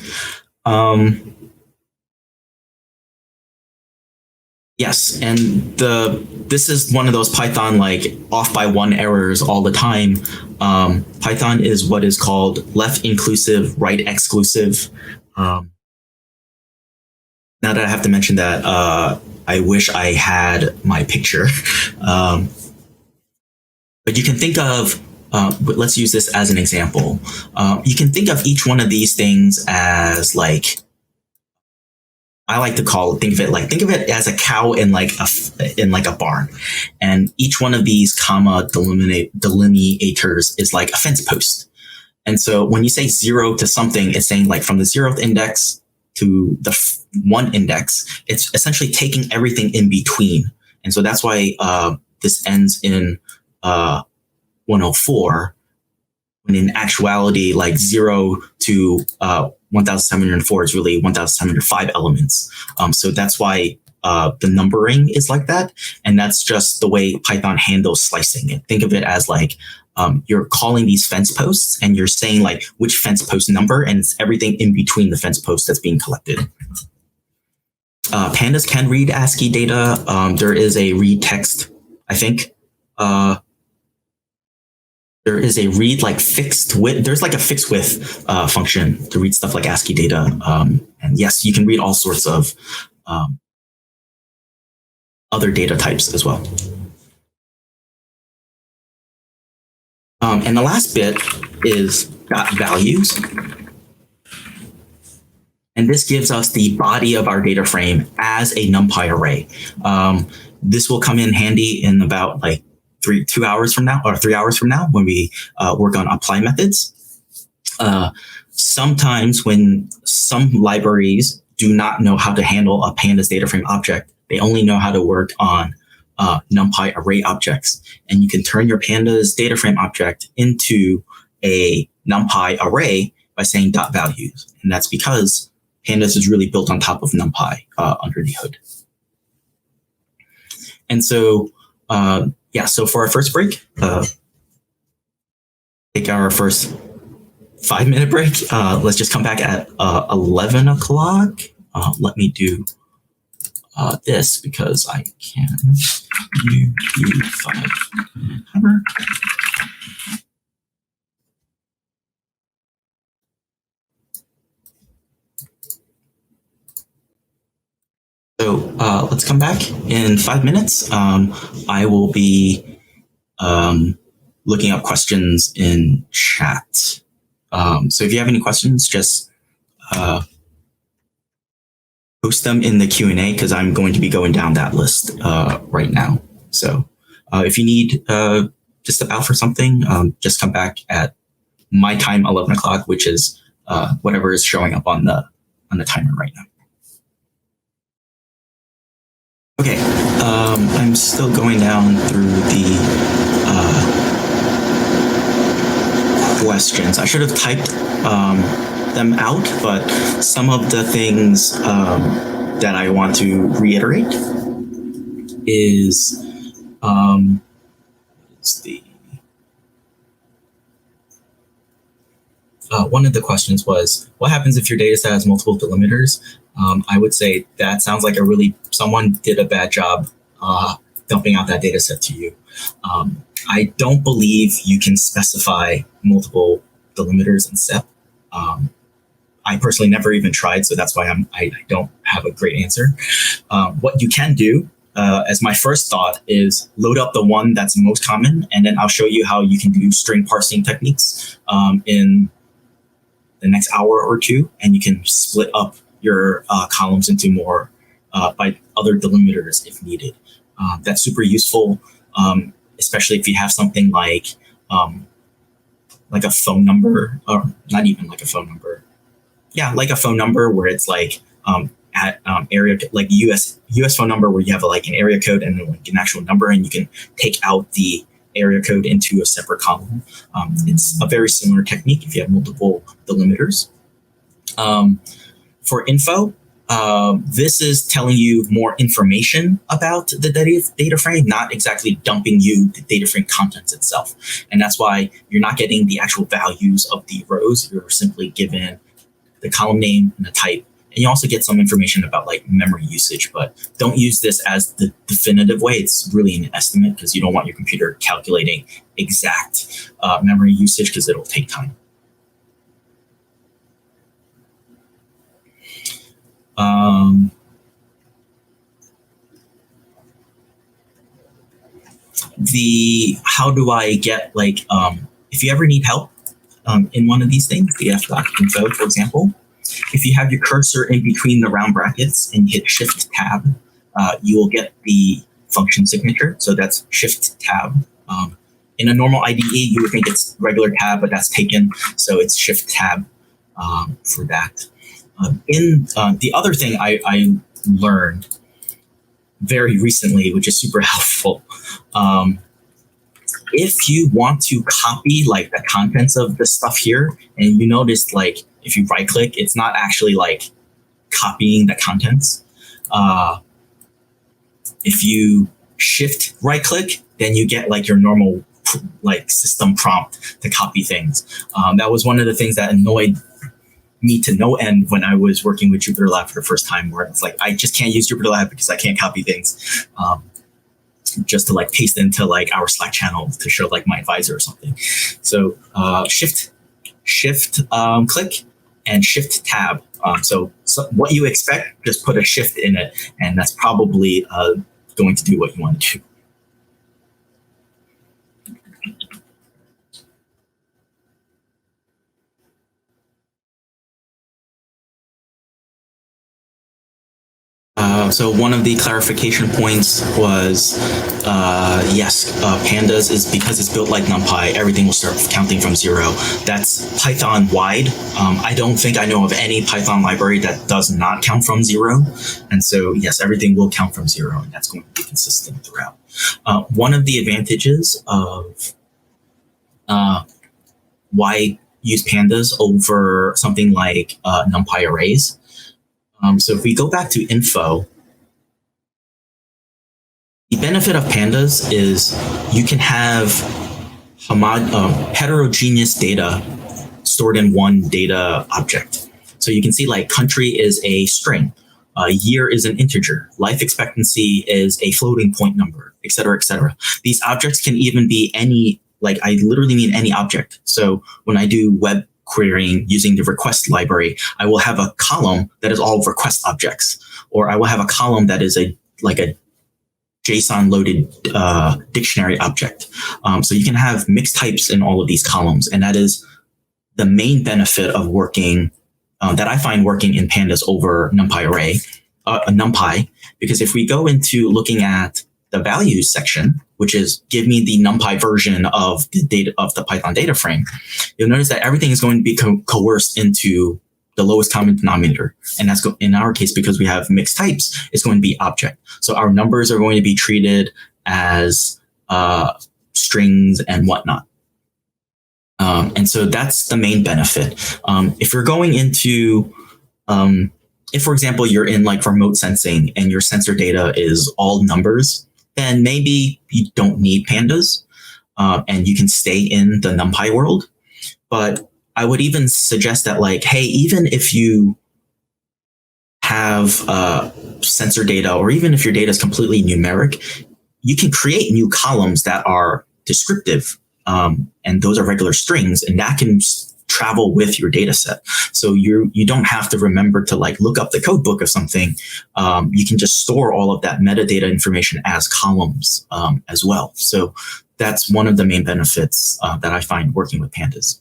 Yes, and this is one of those Python like off by one errors all the time. Python is what is called left inclusive, right exclusive. Now that I have to mention that, I wish I had my picture. But you can think of, let's use this as an example. You can think of each one of these things as like, I like to think of it as a cow in like a barn. And each one of these comma delineators is like a fence post. And so when you say 0 to something, it's saying like from the 0th index to the 1 index, it's essentially taking everything in between. And so that's why this ends in 104, when in actuality, like 0 to 1,704 is really 1,705 elements. So that's why the numbering is like that. And that's just the way Python handles slicing it. Think of it as like, you're calling these fence posts and you're saying like which fence post number, and it's everything in between the fence posts that's being collected. Pandas can read ASCII data. There is a read text, I think. There is a read like fixed width. There's like a fixed width function to read stuff like ASCII data. And yes, you can read all sorts of other data types as well. And the last bit is .values. And this gives us the body of our data frame as a NumPy array. This will come in handy in about like 3 hours from now or 3 hours from now when we work on apply methods. Sometimes when some libraries do not know how to handle a Pandas DataFrame object, they only know how to work on NumPy array objects. And you can turn your Pandas DataFrame object into a NumPy array by saying .values. And that's because Pandas is really built on top of NumPy under the hood. And so, so for our first break, take our first 5-minute break. Let's just come back at 11 o'clock. Let me do this because I can do 5 timer. So let's come back in 5 minutes. I will be looking up questions in chat. So if you have any questions, just post them in the Q&A because I'm going to be going down that list right now. So if you need to step out for something, just come back at my time, 11 o'clock, which is whatever is showing up on the timer right now. Okay, I'm still going down through the questions. I should have typed them out, but some of the things that I want to reiterate is one of the questions was, what happens if your data set has multiple delimiters? I would say that sounds like someone did a bad job dumping out that data set to you. I don't believe you can specify multiple delimiters in SEP. I personally never even tried, so that's why I don't have a great answer. What you can do, as my first thought, is load up the one that's most common, and then I'll show you how you can do string parsing techniques in the next hour or two, and you can split up your columns into more by other delimiters if needed. That's super useful, especially if you have something like a phone number, or not even like a phone number. Yeah, like a phone number where it's like at area, like US phone number where you have like an area code and then like an actual number, and you can take out the area code into a separate column. It's a very similar technique if you have multiple delimiters. For info, this is telling you more information about the data frame, not exactly dumping you the data frame contents itself. And that's why you're not getting the actual values of the rows. You're simply given the column name and the type. And you also get some information about like memory usage, but don't use this as the definitive way. It's really an estimate because you don't want your computer calculating exact memory usage because it'll take time. How do I get if you ever need help in one of these things, the f.info, for example, if you have your cursor in between the round brackets and hit Shift Tab, you will get the function signature. So that's Shift Tab. In a normal IDE, you would think it's regular tab, but that's taken. So it's Shift Tab for that. The other thing I learned very recently, which is super helpful, if you want to copy like the contents of the stuff here, and you notice like if you right click, it's not actually like copying the contents. If you shift right click, then you get like your normal like system prompt to copy things. That was one of the things that annoyed me to no end when I was working with JupyterLab for the first time, where it's like, I just can't use JupyterLab because I can't copy things. Just to like paste into like our Slack channel to show like my advisor or something. So shift click and Shift Tab. So what you expect, just put a shift in it, and that's probably going to do what you want to do. So one of the clarification points was, yes, Pandas is because it's built like NumPy, everything will start counting from 0. That's Python wide. I don't think I know of any Python library that does not count from 0. And so, yes, everything will count from 0, and that's going to be consistent throughout. One of the advantages of why use Pandas over something like NumPy arrays. So if we go back to info, the benefit of Pandas is you can have heterogeneous data stored in one data object. So you can see like country is a string, year is an integer, life expectancy is a floating point number, et cetera, et cetera. These objects can even be any, like I literally mean any object. So when I do web querying using the request library, I will have a column that is all request objects, or I will have a column that is a JSON loaded dictionary object. So you can have mixed types in all of these columns, and that is the main benefit of working that I find working in Pandas over NumPy, because if we go into looking at the values section, which is give me the NumPy version of the data of the Python data frame, you'll notice that everything is going to be coerced into the lowest common denominator. And that's in our case, because we have mixed types, it's going to be object. So our numbers are going to be treated as strings and whatnot. And so that's the main benefit. If you're going into, if for example, you're in like remote sensing and your sensor data is all numbers, then maybe you don't need Pandas and you can stay in the NumPy world. But I would even suggest that like, hey, even if you have sensor data, or even if your data is completely numeric, you can create new columns that are descriptive. And those are regular strings, and that can travel with your data set. So you don't have to remember to like look up the code book of something. You can just store all of that metadata information as columns as well. So that's one of the main benefits that I find working with Pandas.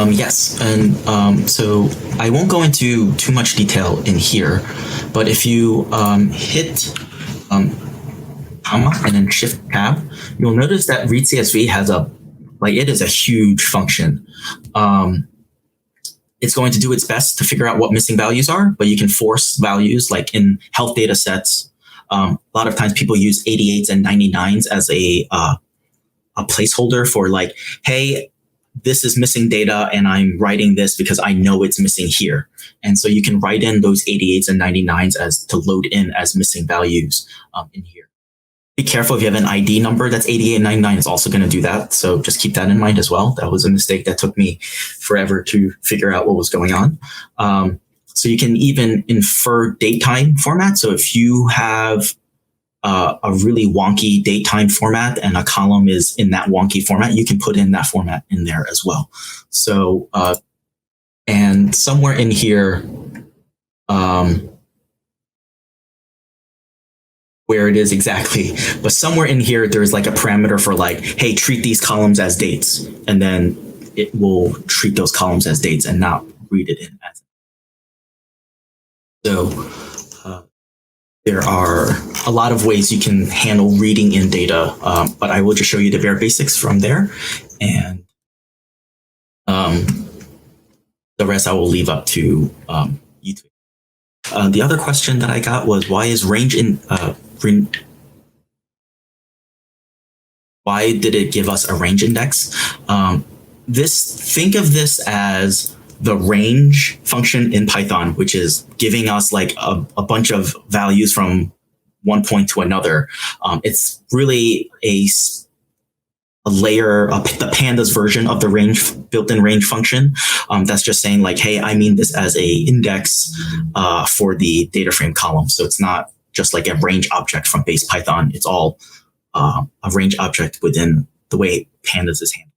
Yes, and so I won't go into too much detail in here, but if you hit comma and then Shift Tab, you'll notice that read CSV has it is a huge function. It's going to do its best to figure out what missing values are, but you can force values like in health data sets. A lot of times people use 88s and 99s as a placeholder for like, hey, this is missing data and I'm writing this because I know it's missing here. And so you can write in those 88s and 99s as to load in as missing values in here. Be careful if you have an ID number that's 88 and 99, it's also going to do that. So just keep that in mind as well. That was a mistake that took me forever to figure out what was going on. So you can even infer datetime format. So if you have a really wonky datetime format and a column is in that wonky format, you can put in that format in there as well. So, and somewhere in here, where it is exactly, but somewhere in here, there's like a parameter for like, hey, treat these columns as dates. And then it will treat those columns as dates and not read it in as. So, there are a lot of ways you can handle reading in data, but I will just show you the bare basics from there. And the rest I will leave up to you two. The other question that I got was, why is range in why did it give us a range index? Think of this as the range function in Python, which is giving us like a bunch of values from one point to another. It's really a layer, the Pandas version of the range built-in range function. That's just saying like, hey, I mean this as a index for the data frame column. So it's not just like a range object from base Python. It's all a range object within the way Pandas is handled.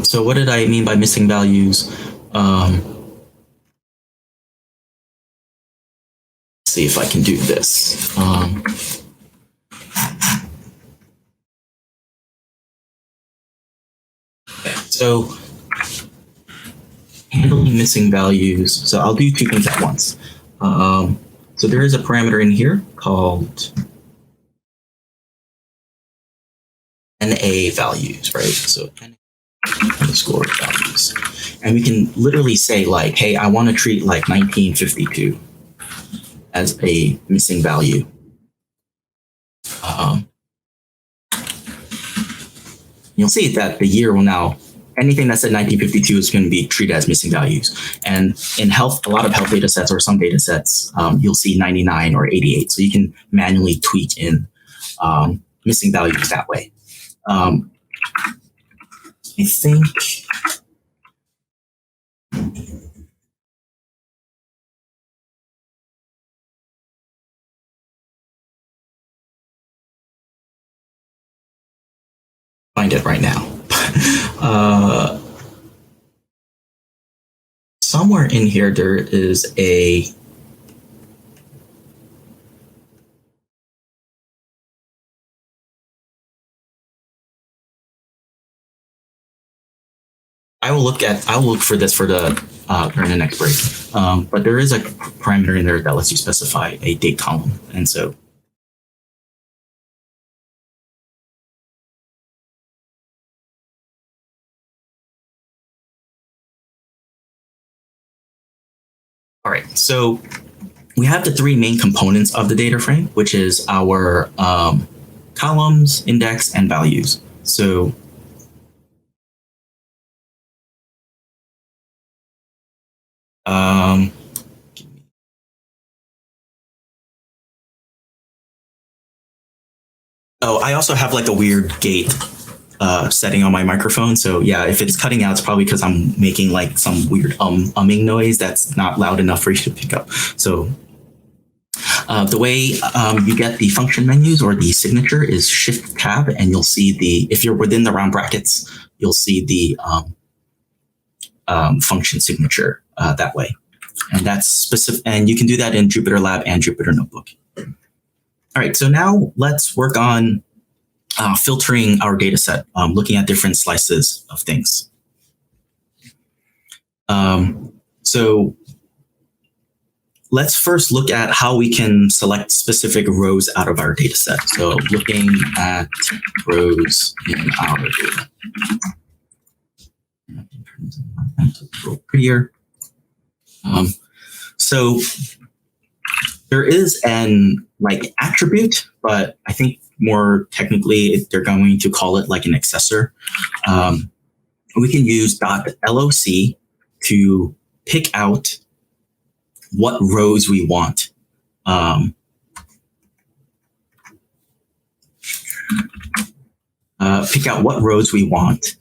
So what did I mean by missing values? see if I can do this. Okay, so handling missing values. So I'll do two things at once. So there is a parameter in here called NA values, right? So underscore values. And we can literally say like, hey, I want to treat like 1952 as a missing value. You'll see that the year will now, anything that said 1952 is going to be treated as missing values. And in health, a lot of health data sets or some data sets, you'll see 99 or 88. So you can manually tweak in missing values that way. I think find it right now. Somewhere in here there is a I will look for this for the during the next break. But there is a parameter in there that lets you specify a date column, and so all right. So we have the three main components of the data frame, which is our columns, index, and values. So oh, I also have like a weird gate setting on my microphone. So yeah, if it's cutting out, it's probably because I'm making like some weird umming noise that's not loud enough for you to pick up. So the way you get the function menus or the signature is Shift Tab, and you'll see if you're within the round brackets, you'll see the function signature that way. And that's specific, and you can do that in Jupyter Lab and Jupyter Notebook. All right, so now let's work on filtering our data set, looking at different slices of things. So let's first look at how we can select specific rows out of our data set. So looking at rows in our data. Real prettier. So there is an like attribute, but I think more technically they're going to call it like an accessor. We can use .loc to pick out what rows we want. Pick out what rows we want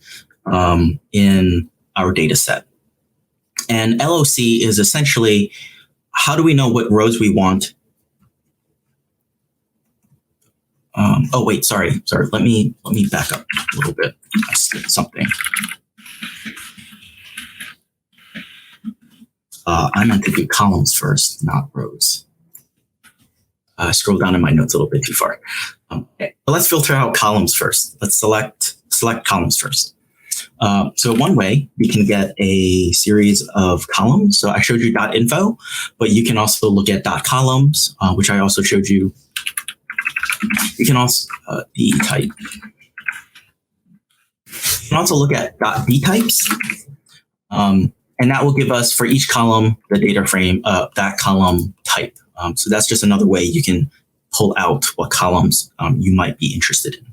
in our data set. And LOC is essentially, how do we know what rows we want? Oh wait, sorry. Let me back up a little bit. I skipped something. I meant to do columns first, not rows. Scroll down in my notes a little bit too far. Okay. But let's filter out columns first. Let's select columns first. So one way we can get a series of columns. So I showed you .info, but you can also look at .columns, which I also showed you. You can also dtype. You can also look at .dtypes, and that will give us for each column the data frame that column type. So that's just another way you can pull out what columns you might be interested in.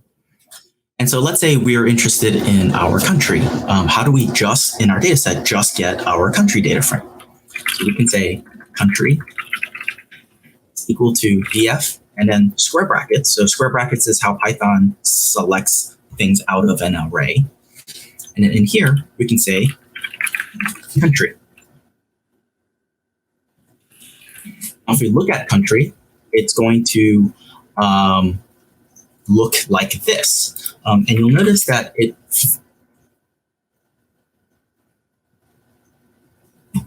And so let's say we're interested in our country. How do we just, in our data set, just get our country data frame? So we can say country is equal to df and then square brackets. So square brackets is how Python selects things out of an array. And then in here, we can say country. Now, if we look at country, it's going to look like this. And you'll notice that it all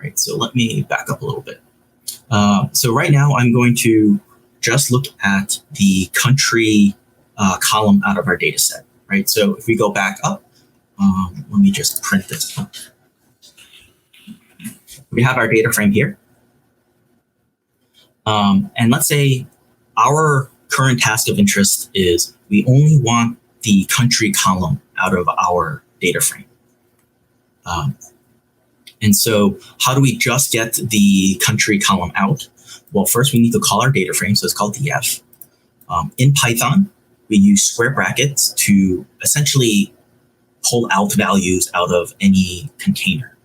right, so let me back up a little bit. So right now I'm going to just look at the country column out of our data set, right? So if we go back up, let me just print this up. We have our data frame here. And let's say our current task of interest is we only want the country column out of our data frame. And so how do we just get the country column out? Well, first we need to call our data frame, so it's called df. In Python, we use square brackets to essentially pull out values out of any container.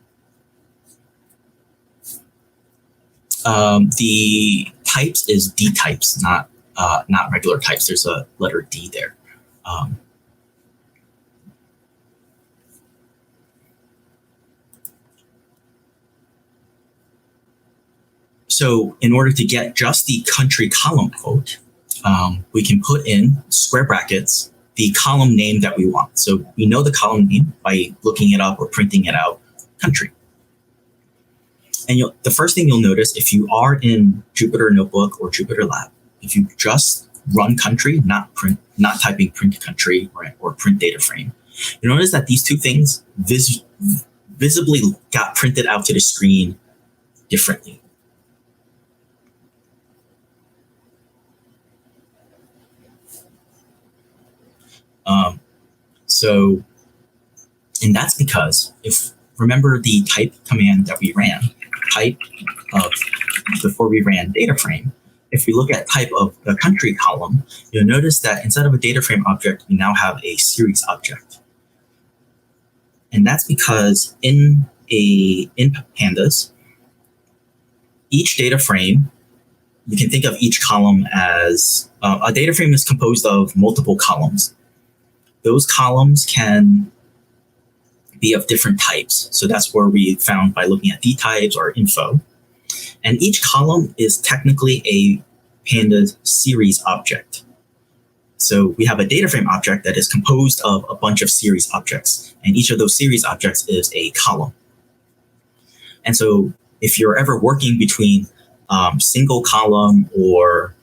The types is D types, not regular types. There's a letter D there. So in order to get just the country column quote, we can put in square brackets the column name that we want. So we know the column name by looking it up or printing it out, country. And the first thing you'll notice if you are in Jupyter Notebook or Jupyter Lab, if you just run country, not typing print country or print data frame, you notice that these two things visibly got printed out to the screen differently. And that's because remember the type command that we ran, type of, before we ran data frame, if we look at type of the country column, you'll notice that instead of a data frame object, we now have a series object. And that's because in Pandas, each data frame, you can think of each column as a data frame is composed of multiple columns. Those columns can be of different types. So that's where we found by looking at D types or info. And each column is technically a Pandas series object. So we have a data frame object that is composed of a bunch of series objects. And each of those series objects is a column. And so if you're ever working between single column or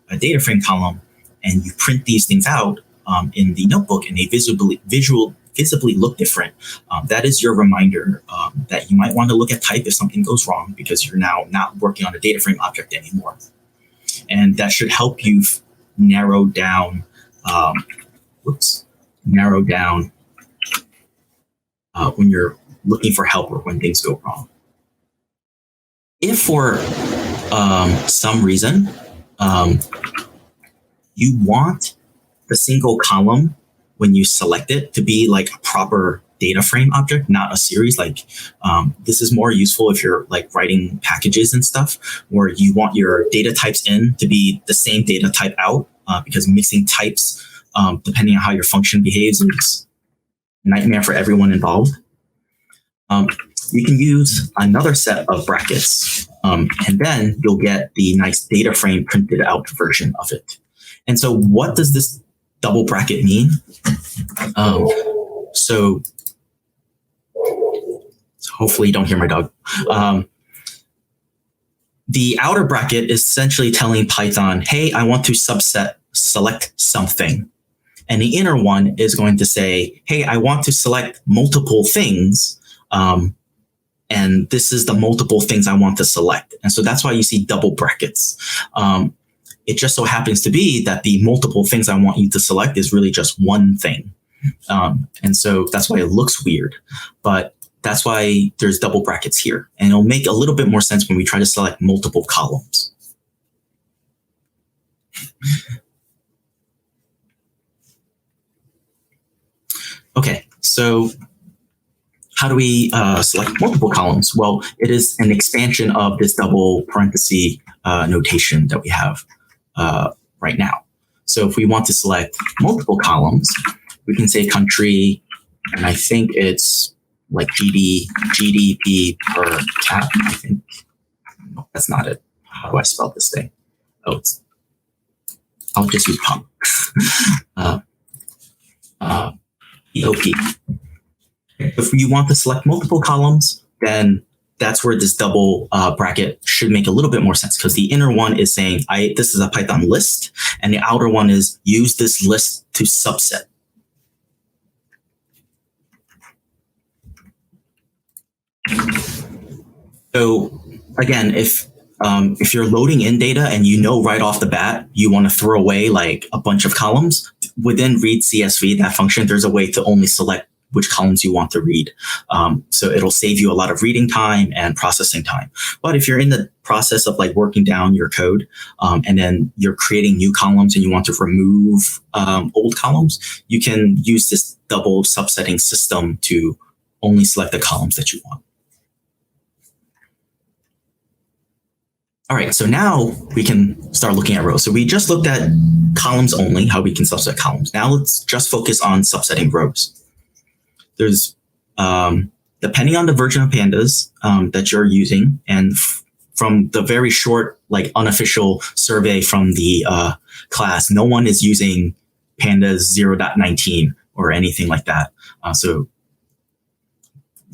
a data frame column, and you print these things out in the notebook and they visibly look different, that is your reminder that you might want to look at type if something goes wrong because you're now not working on a data frame object anymore. And that should help you narrow down when you're looking for help or when things go wrong. If for some reason you want the single column when you select it to be like a proper data frame object, not a series. Like this is more useful if you're like writing packages and stuff where you want your data types in to be the same data type out because mixing types, depending on how your function behaves, is a nightmare for everyone involved. You can use another set of brackets and then you'll get the nice data frame printed out version of it. And so what does this double bracket mean? So hopefully you don't hear my dog. The outer bracket is essentially telling Python, hey, I want to select something. And the inner one is going to say, hey, I want to select multiple things. And this is the multiple things I want to select. And so that's why you see double brackets. It just so happens to be that the multiple things I want you to select is really just one thing. And so that's why it looks weird, but that's why there's double brackets here. And it'll make a little bit more sense when we try to select multiple columns. Okay, so how do we select multiple columns? Well, it is an expansion of this double parenthesis notation that we have right now. So if we want to select multiple columns, we can say country, and I think it's like GDP per cap, I think. No, that's not it. How do I spell this thing? Oh, I'll just use pump. EOP. If you want to select multiple columns, then that's where this double bracket should make a little bit more sense, because the inner one is saying, this is a Python list, and the outer one is use this list to subset. So again, if you're loading in data and you know right off the bat you want to throw away like a bunch of columns, within read CSV, that function, there's a way to only select which columns you want to read. So it'll save you a lot of reading time and processing time. But if you're in the process of like working down your code, and then you're creating new columns and you want to remove old columns, you can use this double subsetting system to only select the columns that you want. All right, so now we can start looking at rows. So we just looked at columns only, how we can subset columns. Now let's just focus on subsetting rows. There's, depending on the version of Pandas that you're using, and from the very short, like unofficial survey from the class, no one is using Pandas 0.19 or anything like that. So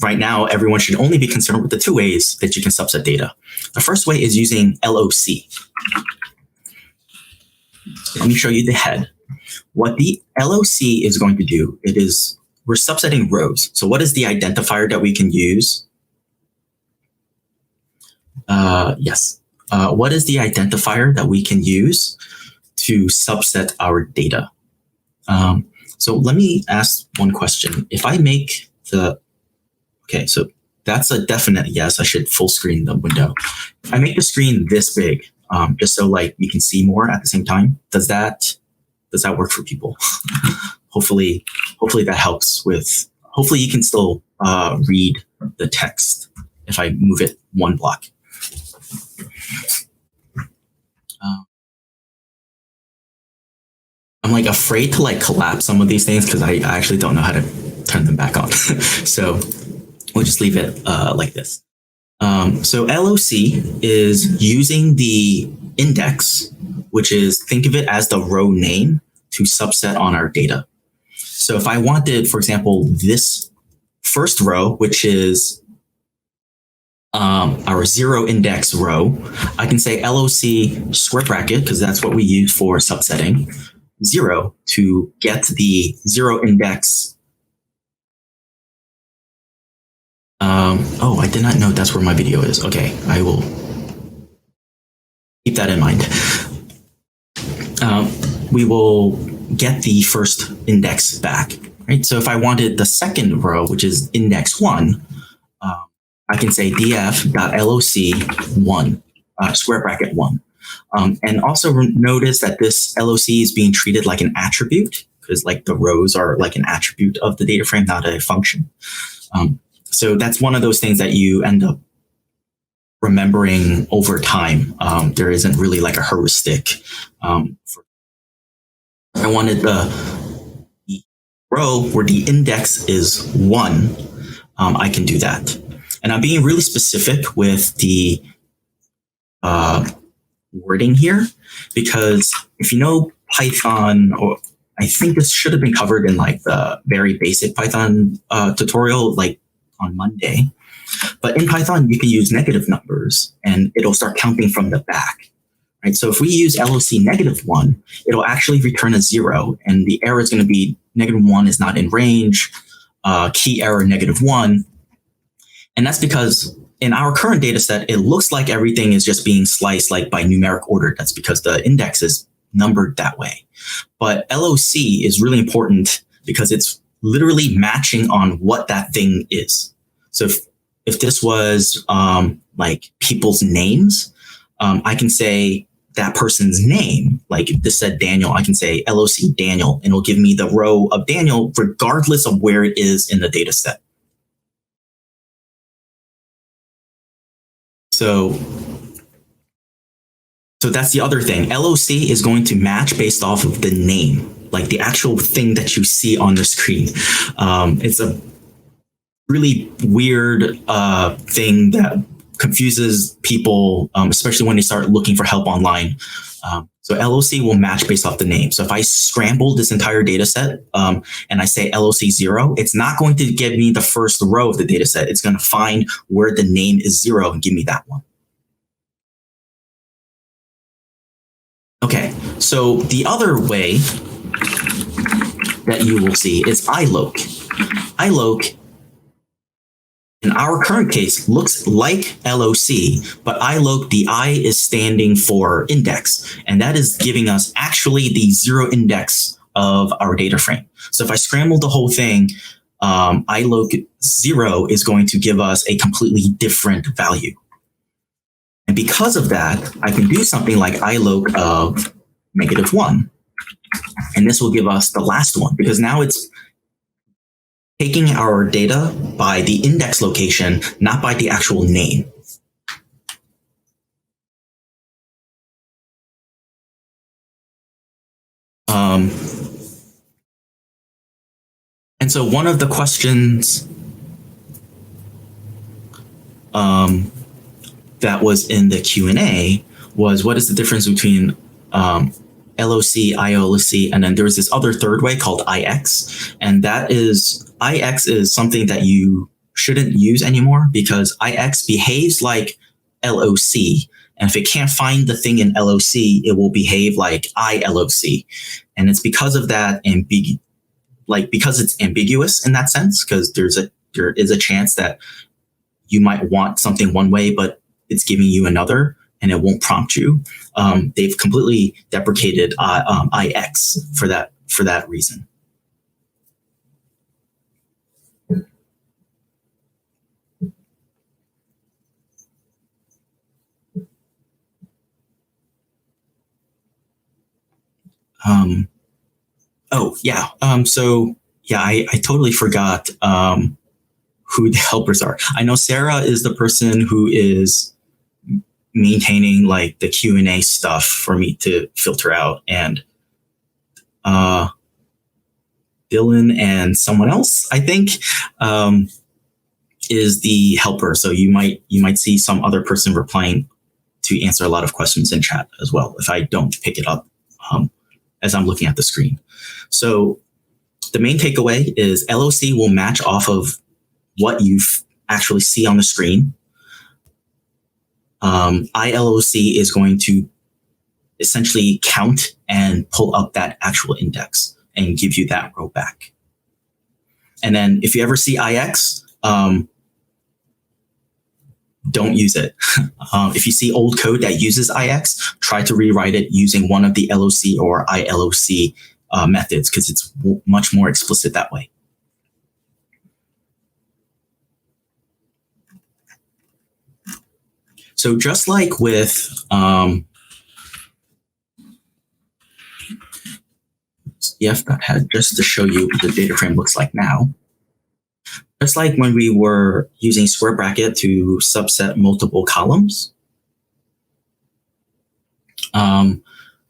right now, everyone should only be concerned with the two ways that you can subset data. The first way is using LOC. Let me show you the head. What the LOC is going to do, we're subsetting rows. So what is the identifier that we can use? Yes. What is the identifier that we can use to subset our data? So let me ask one question. If I make okay, so that's a definite yes. I should full screen the window. If I make the screen this big, just so like you can see more at the same time, does that work for people? Hopefully that helps with. Hopefully you can still read the text if I move it one block. I'm like afraid to like collapse some of these things because I actually don't know how to turn them back on. So we'll just leave it like this. So LOC is using the index, which is, think of it as the row name, to subset on our data. So if I wanted, for example, this first row, which is our 0 index row, I can say LOC square bracket, because that's what we use for subsetting, 0 to get the 0 index. Oh, I did not know that's where my video is. Okay, I will keep that in mind. We will get the first index back, right? So if I wanted the second row, which is index 1, I can say df.loc1, square bracket 1. And also notice that this LOC is being treated like an attribute, because like the rows are like an attribute of the data frame, not a function. So that's one of those things that you end up remembering over time. There isn't really like a heuristic. I wanted the row where the index is 1. I can do that. And I'm being really specific with the wording here, because if you know Python, or I think this should have been covered in like the very basic Python tutorial, like on Monday. But in Python, you can use negative numbers and it'll start counting from the back. Right? So if we use LOC -1, it'll actually return a 0, and the error is going to be -1 is not in range, key error -1. And that's because in our current data set, it looks like everything is just being sliced like by numeric order. That's because the index is numbered that way. But LOC is really important because it's literally matching on what that thing is. So if this was like people's names, I can say that person's name. Like if this said Daniel, I can say LOC Daniel, and it'll give me the row of Daniel regardless of where it is in the data set. So that's the other thing. LOC is going to match based off of the name, like the actual thing that you see on the screen. It's a really weird thing that confuses people, especially when they start looking for help online. So LOC will match based off the name. So if I scramble this entire data set and I say LOC 0, it's not going to give me the first row of the data set. It's going to find where the name is 0 and give me that one. Okay, so the other way that you will see is iLoc. iLoc, in our current case, looks like LOC, but iLoc, the I is standing for index, and that is giving us actually the 0 index of our data frame. So if I scramble the whole thing, iLoc 0 is going to give us a completely different value. And because of that, I can do something like iLoc of -1, and this will give us the last one, because now it's taking our data by the index location, not by the actual name. And so one of the questions that was in the Q&A was, what is the difference between LOC, ILOC, and then there's this other third way called IX, and that is, IX is something that you shouldn't use anymore because IX behaves like LOC, and if it can't find the thing in LOC, it will behave like ILOC, and it's because of that because it's ambiguous in that sense, because there is a chance that you might want something one way, but it's giving you another, and it won't prompt you. They've completely deprecated IX for that reason. I totally forgot who the helpers are. I know Sarah is the person who is maintaining like the Q&A stuff for me to filter out, and Dylan and someone else, I think, is the helper. So you might see some other person replying to answer a lot of questions in chat as well if I don't pick it up as I'm looking at the screen. So the main takeaway is LOC will match off of what you actually see on the screen. ILOC is going to essentially count and pull up that actual index and give you that row back. And then if you ever see IX, don't use it. If you see old code that uses IX, try to rewrite it using one of the LOC or ILOC methods, because it's much more explicit that way. So just like with just to show you what the data frame looks like now, just like when we were using square bracket to subset multiple columns,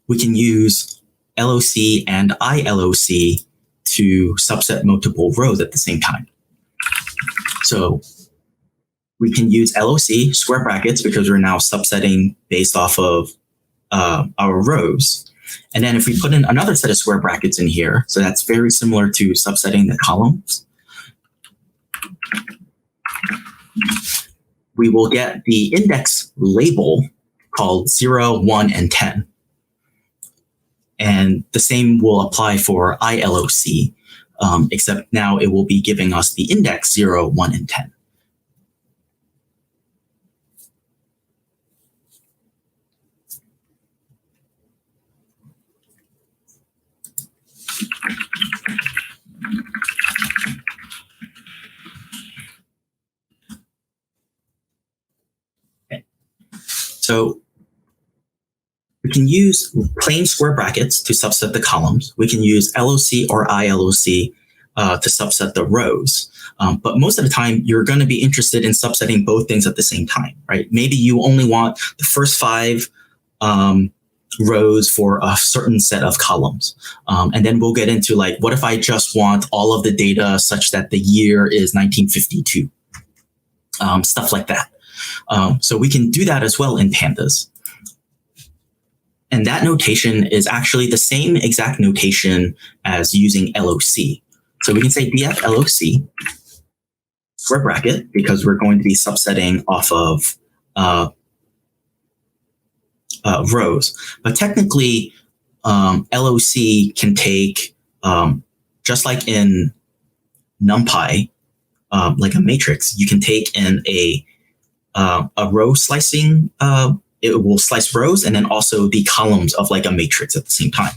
we can use LOC and ILOC to subset multiple rows at the same time. So we can use LOC, square brackets, because we're now subsetting based off of our rows. And then if we put in another set of square brackets in here, so that's very similar to subsetting the columns, we will get the index label called 0, 1, and 10. And the same will apply for ILOC, except now it will be giving us the index 0, 1, and 10. Okay. So we can use plain square brackets to subset the columns. We can use LOC or ILOC to subset the rows. But most of the time, you're going to be interested in subsetting both things at the same time, right? Maybe you only want the first 5 rows for a certain set of columns. And then we'll get into like, what if I just want all of the data such that the year is 1952? Stuff like that. So we can do that as well in Pandas. And that notation is actually the same exact notation as using LOC. So we can say df LOC, square bracket, because we're going to be subsetting off of rows. But technically, LOC can take, just like in NumPy, like a matrix, you can take in a row slicing, it will slice rows and then also the columns of like a matrix at the same time.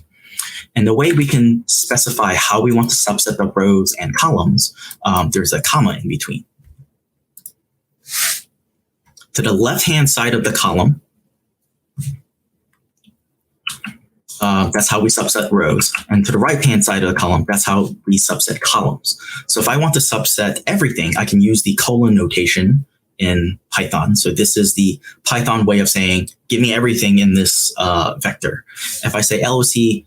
And the way we can specify how we want to subset the rows and columns, there's a comma in between. To the left-hand side of the column, that's how we subset rows. And to the right-hand side of the column, that's how we subset columns. So if I want to subset everything, I can use the colon notation in Python. So this is the Python way of saying, give me everything in this vector. If I say LOC,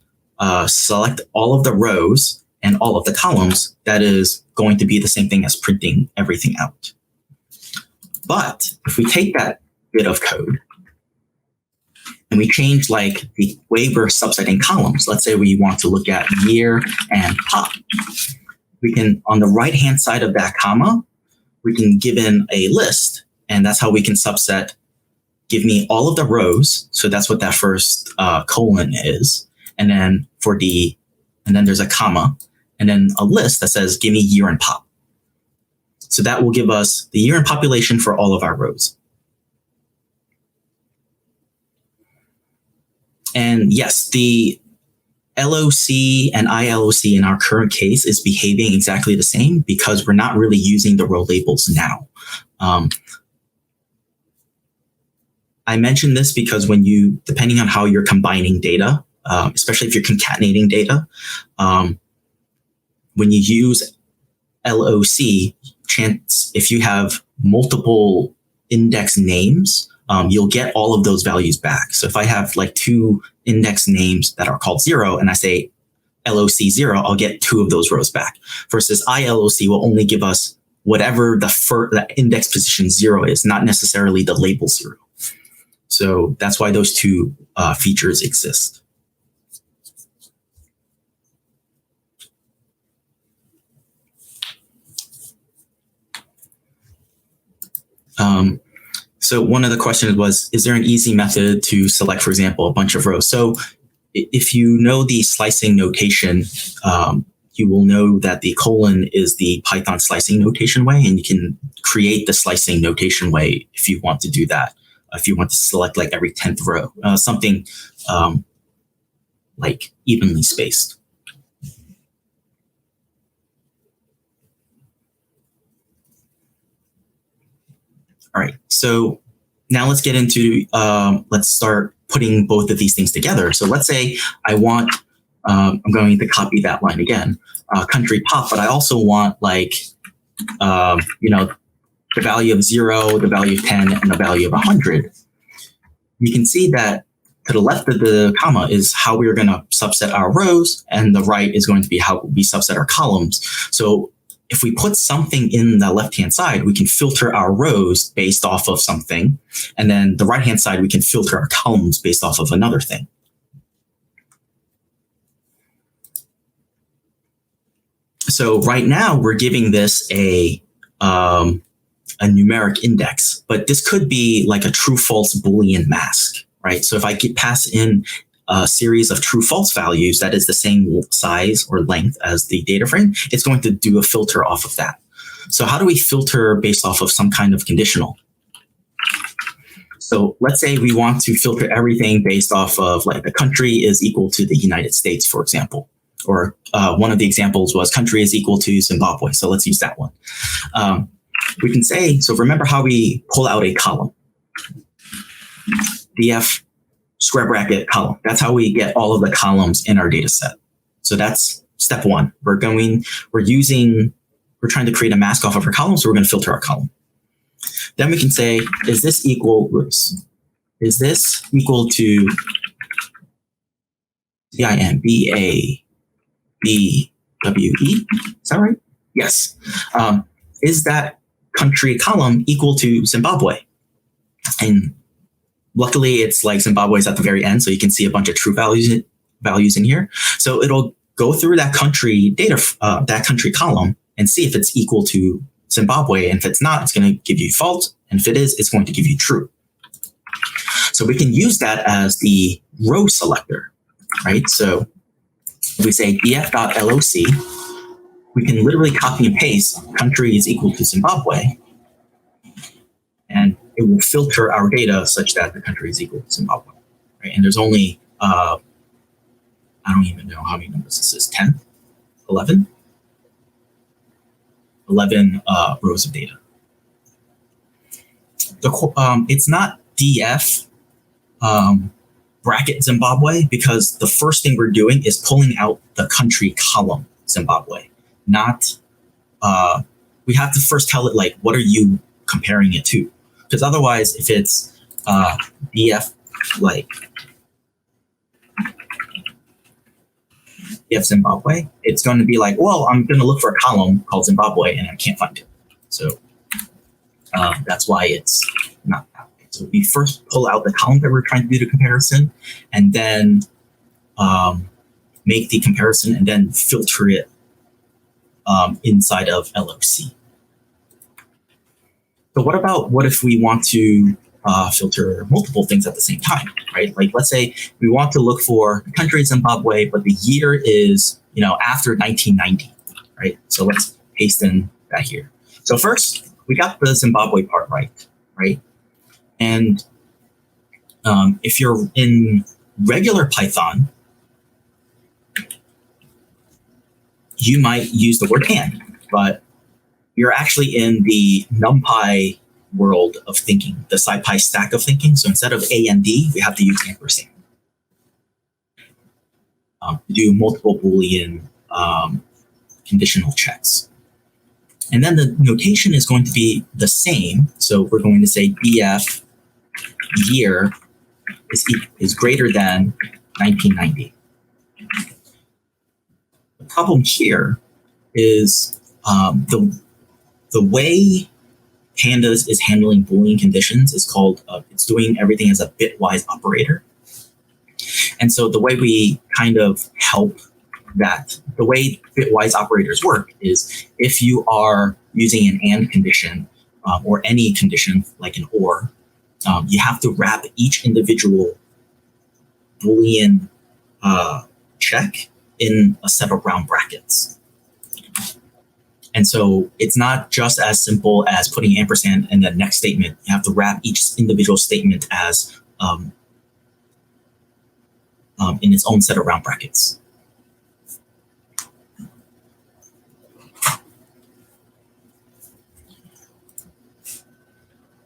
select all of the rows and all of the columns, that is going to be the same thing as printing everything out. But if we take that bit of code and we change like the way we're subsetting columns, let's say we want to look at year and pop, we can, on the right-hand side of that comma, we can give in a list, and that's how we can subset, give me all of the rows. So that's what that first colon is. And then and then there's a comma, and then a list that says, give me year and pop. So that will give us the year and population for all of our rows. And yes, the LOC and ILOC in our current case is behaving exactly the same because we're not really using the row labels now. I mentioned this because when you, depending on how you're combining data, especially if you're concatenating data, when you use LOC, if you have multiple index names, you'll get all of those values back. So if I have like two index names that are called 0 and I say LOC 0, I'll get 2 of those rows back. Versus ILOC will only give us whatever the index position 0 is, not necessarily the label 0. So that's why those two features exist. So one of the questions was, is there an easy method to select, for example, a bunch of rows? So if you know the slicing notation, you will know that the colon is the Python slicing notation way, and you can create the slicing notation way if you want to do that. If you want to select like every 10th row, something like evenly spaced. All right, so now let's get into, let's start putting both of these things together. So let's say I want, I'm going to copy that line again, country pop, but I also want like, the value of 0, the value of 10, and the value of 100. You can see that to the left of the comma is how we're going to subset our rows, and the right is going to be how we subset our columns. So if we put something in the left-hand side, we can filter our rows based off of something. And then the right-hand side, we can filter our columns based off of another thing. So right now, we're giving this a numeric index, but this could be like a true-false Boolean mask, right? So if I pass in a series of true-false values that is the same size or length as the data frame, it's going to do a filter off of that. So how do we filter based off of some kind of conditional? So let's say we want to filter everything based off of like the country is equal to the United States, for example. Or one of the examples was country is equal to Zimbabwe. So let's use that one. We can say, so remember how we pull out a column. df square bracket column. That's how we get all of the columns in our data set. So that's step one. We're trying to create a mask off of our column, so we're going to filter our column. Then we can say, is this equal to CIMBABWE? Is that right? Yes. Is that country column equal to Zimbabwe? And Luckily, it's like Zimbabwe's at the very end, so you can see a bunch of true values in here. So it'll go through that country data, that country column, and see if it's equal to Zimbabwe. And if it's not, it's going to give you false. And if it is, it's going to give you true. So we can use that as the row selector, right? So if we say df.loc, we can literally copy and paste country is equal to Zimbabwe, and it will filter our data such that the country is equal to Zimbabwe, right? And there's only, I don't even know how many numbers this is, 10, 11? 11 rows of data. It's not df bracket Zimbabwe because the first thing we're doing is pulling out the country column Zimbabwe, not, we have to first tell it like, what are you comparing it to? Because otherwise, if it's df like df Zimbabwe, it's going to be like, well, I'm going to look for a column called Zimbabwe and I can't find it. So that's why it's not that way. So we first pull out the column that we're trying to do the comparison, and then make the comparison and then filter it inside of LOC. So what if we want to filter multiple things at the same time, right? Like let's say we want to look for the country Zimbabwe, but the year is, after 1990, right? So let's paste in that here. So first, we got the Zimbabwe part right? And if you're in regular Python, you might use the word and, but you're actually in the NumPy world of thinking, the SciPy stack of thinking. So instead of A and D, we have to use ampersand to do multiple Boolean conditional checks. And then the notation is going to be the same. So we're going to say df year is greater than 1990. The problem here is the way Pandas is handling Boolean conditions is called, it's doing everything as a bitwise operator. And so the way we kind of help that, the way bitwise operators work is if you are using an AND condition or any condition like an OR, you have to wrap each individual Boolean check in a set of round brackets. And so it's not just as simple as putting ampersand in the next statement. You have to wrap each individual statement as in its own set of round brackets.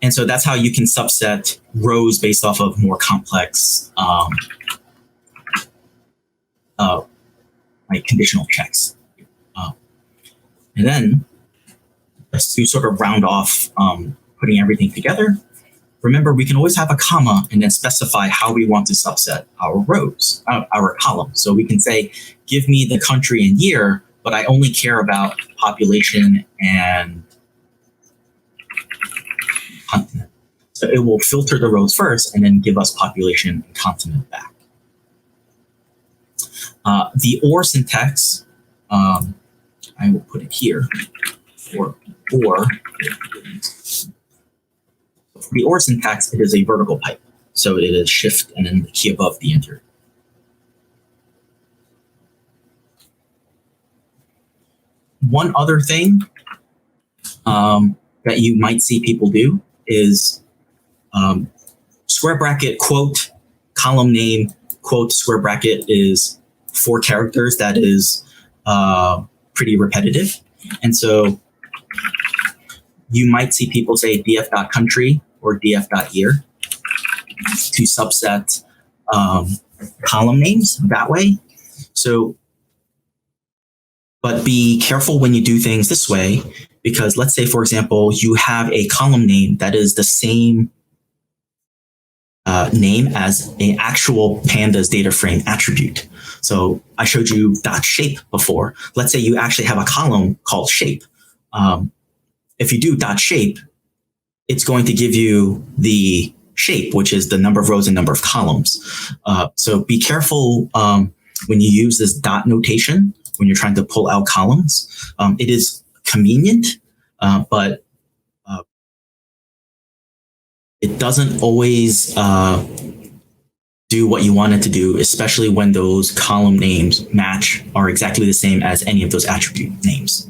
And so that's how you can subset rows based off of more complex like conditional checks. And then just to sort of round off putting everything together, remember we can always have a comma and then specify how we want to subset our rows, our columns. So we can say, give me the country and year, but I only care about population and continent. So it will filter the rows first and then give us population and continent back. The OR syntax, I will put it here for OR. For the OR syntax, it is a vertical pipe. So it is shift and then the key above the enter. One other thing that you might see people do is square bracket, quote, column name, quote, square bracket is 4 characters. That is pretty repetitive. And so you might see people say df.country or df.year to subset column names that way. So, but be careful when you do things this way, because let's say, for example, you have a column name that is the same name as an actual Pandas data frame attribute. So I showed you .shape before. Let's say you actually have a column called shape. If you do .shape, it's going to give you the shape, which is the number of rows and number of columns. So be careful when you use this dot notation when you're trying to pull out columns. It is convenient, but it doesn't always do what you want it to do, especially when those column names match are exactly the same as any of those attribute names.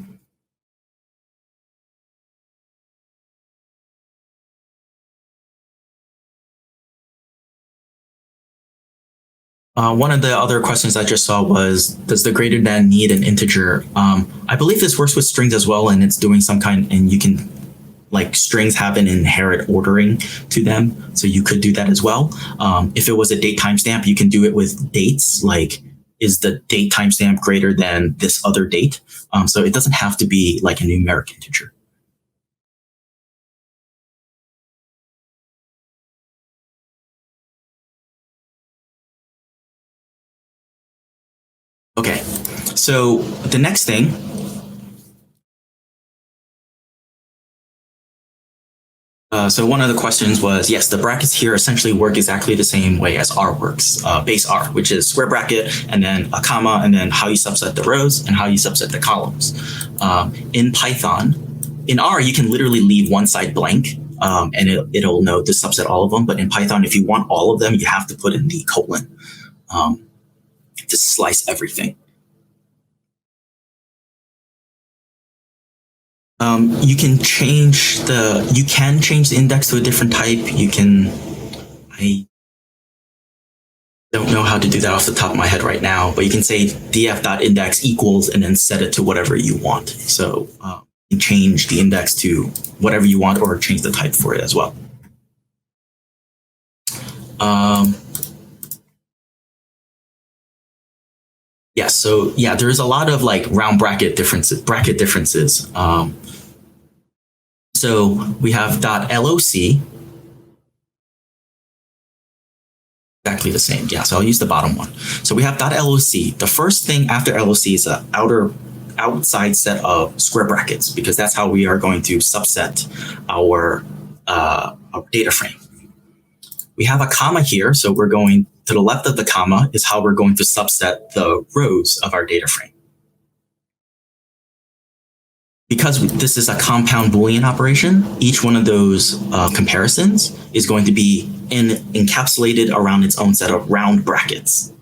One of the other questions I just saw was, does the greater than need an integer? I believe this works with strings as well, and it's doing some kind, and you can, like, strings have an inherent ordering to them, so you could do that as well. If it was a date timestamp, you can do it with dates, like, is the date timestamp greater than this other date? So it doesn't have to be like a numeric integer. Okay, so the next thing, so one of the questions was, yes, the brackets here essentially work exactly the same way as R works, base R, which is square bracket, and then a comma, and then how you subset the rows and how you subset the columns. In Python, in R, you can literally leave one side blank, and it'll know to subset all of them. But in Python, if you want all of them, you have to put in the colon to slice everything. You can change the index to a different type. I don't know how to do that off the top of my head right now, but you can say df.index equals and then set it to whatever you want. So you can change the index to whatever you want or change the type for it as well. Yeah, so yeah, there's a lot of like round bracket differences. So we have .loc, exactly the same. Yeah, so I'll use the bottom one. So we have .loc. The first thing after LOC is an outside set of square brackets, because that's how we are going to subset our data frame. We have a comma here, so we're going to the left of the comma is how we're going to subset the rows of our data frame. Because this is a compound Boolean operation, each one of those comparisons is going to be encapsulated around its own set of round brackets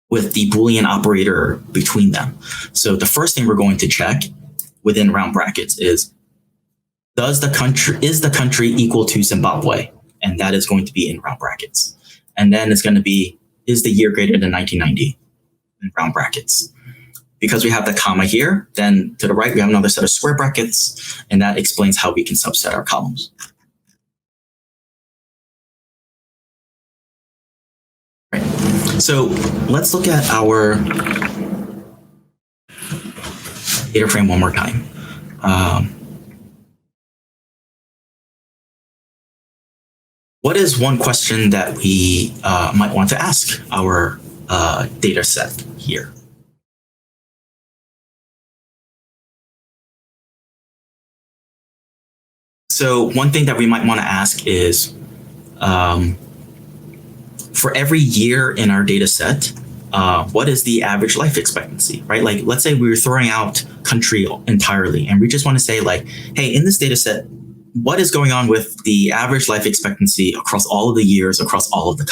with the Boolean operator between them. So the first thing we're going to check within round brackets is the country equal to Zimbabwe? And that is going to be in round brackets. And then it's going to be, is the year greater than 1990 in round brackets? Because we have the comma here, then to the right, we have another set of square brackets, and that explains how we can subset our columns. Right. So let's look at our data frame one more time. What is one question that we might want to ask our data set here? So one thing that we might want to ask is, for every year in our data set, what is the average life expectancy, right? Like, let's say we were throwing out country entirely, and we just want to say, like, hey, in this data set, what is going on with the average life expectancy across all of the years, across all of the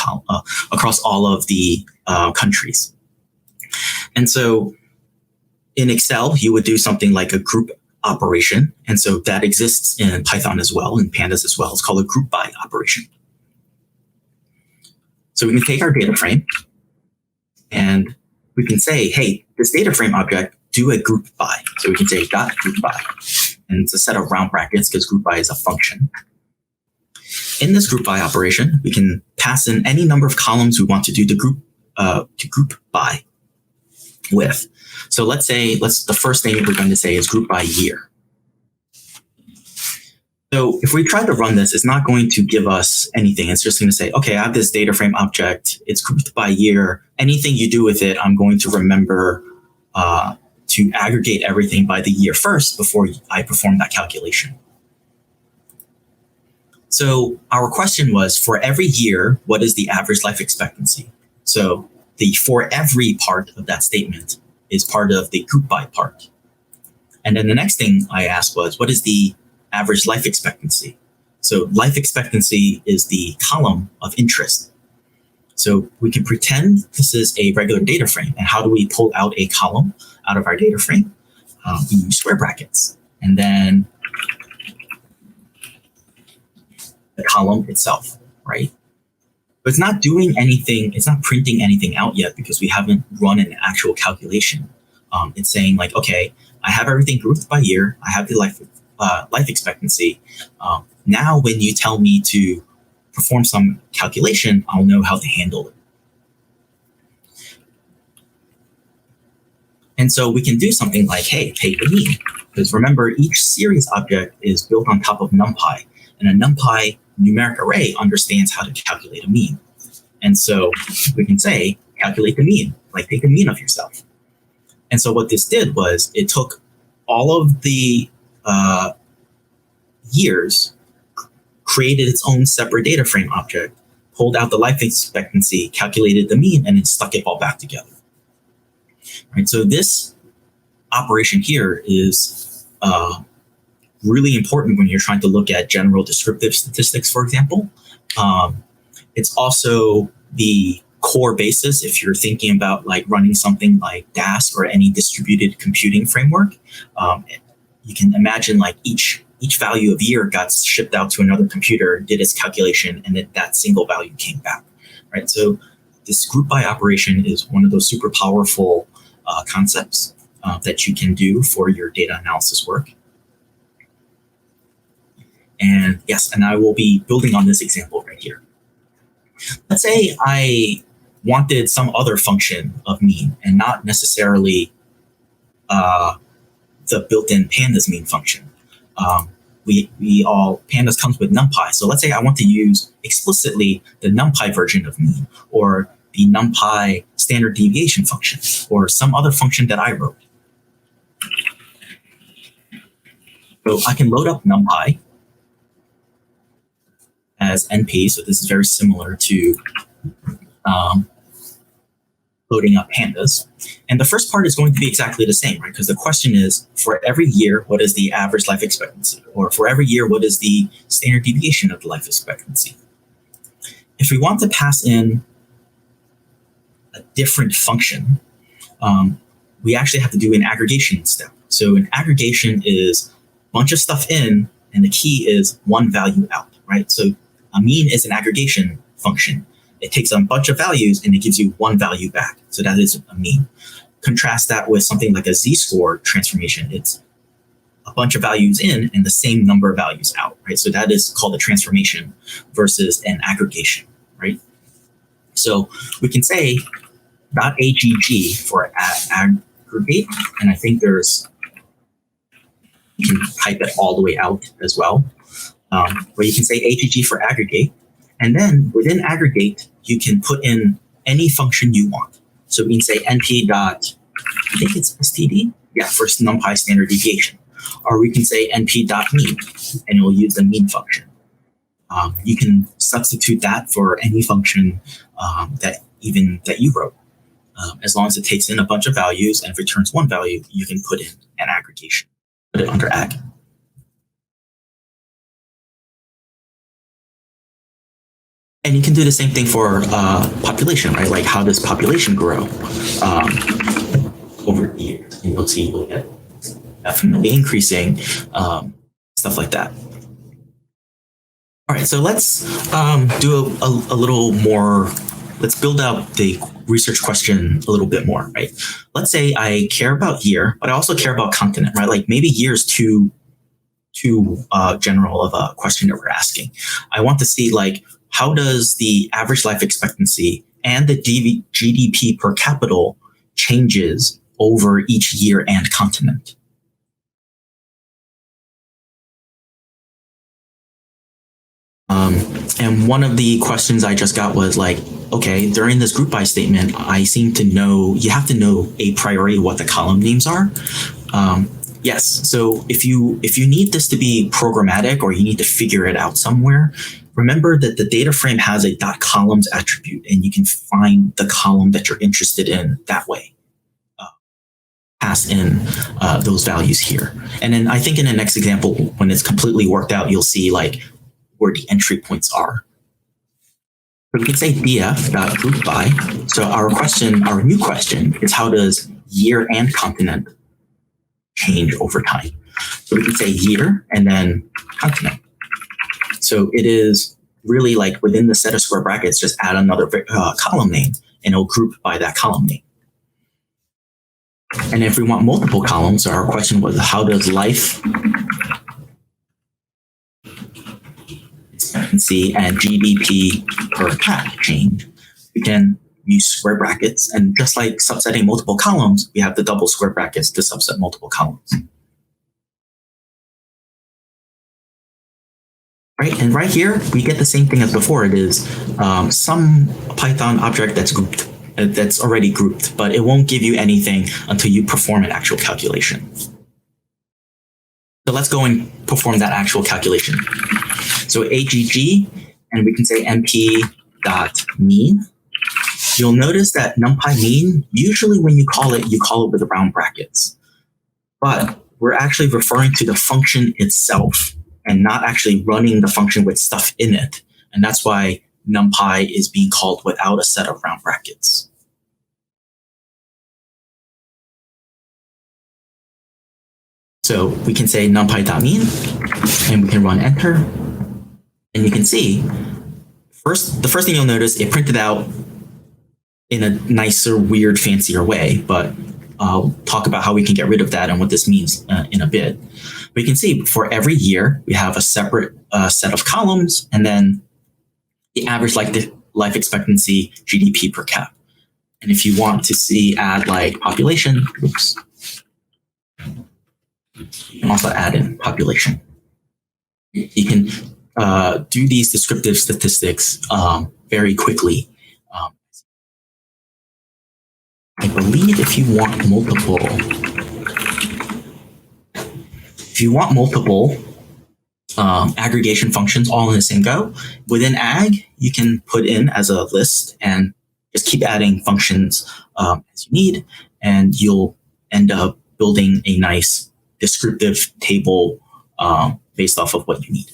countries? And so in Excel, you would do something like a group operation. And so that exists in Python as well, in Pandas as well. It's called a group by operation. So we can take our data frame and we can say, hey, this data frame object, do a group by. So we can say dot group by. And it's a set of round brackets because group by is a function. In this group by operation, we can pass in any number of columns we want to do the group by with. So let's say, the first thing we're going to say is group by year. So if we try to run this, it's not going to give us anything. It's just going to say, okay, I have this data frame object. It's grouped by year. Anything you do with it, I'm going to remember to aggregate everything by the year first before I perform that calculation. So our question was, for every year, what is the average life expectancy? So the for every part of that statement is part of the group by part. And then the next thing I asked was, what is the average life expectancy? So life expectancy is the column of interest. So we can pretend this is a regular data frame. And how do we pull out a column out of our data frame? We use square brackets. And then the column itself, right? But it's not doing anything, it's not printing anything out yet because we haven't run an actual calculation. It's saying like, okay, I have everything grouped by year. I have the life expectancy. Now, when you tell me to perform some calculation, I'll know how to handle it. And so we can do something like, hey, take the mean. Because remember, each series object is built on top of NumPy. And a NumPy numeric array understands how to calculate a mean. And so we can say, calculate the mean, like take the mean of yourself. And so what this did was it took all of the years, created its own separate data frame object, pulled out the life expectancy, calculated the mean, and then stuck it all back together. Right, so this operation here is really important when you're trying to look at general descriptive statistics, for example. It's also the core basis if you're thinking about like running something like Dask or any distributed computing framework. You can imagine like each value of year got shipped out to another computer, did its calculation, and then that single value came back. Right, so this group by operation is one of those super powerful concepts that you can do for your data analysis work. And yes, and I will be building on this example right here. Let's say I wanted some other function of mean and not necessarily the built-in Pandas mean function. Pandas comes with NumPy. So let's say I want to use explicitly the NumPy version of mean or the NumPy standard deviation function or some other function that I wrote. So I can load up NumPy as NP. So this is very similar to loading up Pandas. And the first part is going to be exactly the same, right? Because the question is, for every year, what is the average life expectancy? Or for every year, what is the standard deviation of the life expectancy? If we want to pass in a different function, we actually have to do an aggregation step. So an aggregation is a bunch of stuff in, and the key is one value out, right? So a mean is an aggregation function. It takes a bunch of values and it gives you one value back. So that is a mean. Contrast that with something like a z-score transformation. It's a bunch of values in and the same number of values out, right? So that is called a transformation versus an aggregation, right? So we can say .agg for aggregate, and I think you can type it all the way out as well. Where you can say agg for aggregate, and then within aggregate, you can put in any function you want. So we can say np dot, I think it's std, yeah, for NumPy standard deviation. Or we can say np dot mean, and it will use the mean function. You can substitute that for any function that you wrote. As long as it takes in a bunch of values and returns one value, you can put in an aggregation. Put it under ag. And you can do the same thing for population, right? Like how does population grow over the years? And you'll see you'll get definitely increasing, stuff like that. All right, so let's do a little more. Let's build out the research question a little bit more, right? Let's say I care about year, but I also care about continent, right? Like maybe year is too general of a question that we're asking. I want to see like, how does the average life expectancy and the GDP per capita changes over each year and continent? And one of the questions I just got was like, okay, during this group by statement, I seem to know, you have to know a priori what the column names are. Yes. So if you need this to be programmatic or you need to figure it out somewhere, remember that the data frame has a .columns attribute, and you can find the column that you're interested in that way. Pass in those values here. And then I think in the next example, when it's completely worked out, you'll see like where the entry points are. So we can say df.groupBy. So our new question is, how does year and continent change over time? So we can say year and then continent. So it is really like within the set of square brackets, just add another column name, and it'll group by that column name. And if we want multiple columns, so our question was, how does life expectancy and GDP per cap change? We can use square brackets, and just like subsetting multiple columns, we have the double square brackets to subset multiple columns. Right, and right here, we get the same thing as before. It is some Python object that's grouped, that's already grouped, but it won't give you anything until you perform an actual calculation. So let's go and perform that actual calculation. So AGG, and we can say np.mean. You'll notice that NumPy mean, usually when you call it with round brackets. But we're actually referring to the function itself and not actually running the function with stuff in it. And that's why NumPy is being called without a set of round brackets. So we can say numpy.mean, and we can run enter. And you can see, the first thing you'll notice, it printed out in a nicer, weird, fancier way, but I'll talk about how we can get rid of that and what this means in a bit. But you can see for every year, we have a separate set of columns, and then the average life expectancy GDP per cap. And if you want to see add like population, oops, you can also add in population. You can do these descriptive statistics very quickly. I believe if you want multiple aggregation functions all in the same go, within ag, you can put in as a list and just keep adding functions as you need, and you'll end up building a nice descriptive table based off of what you need.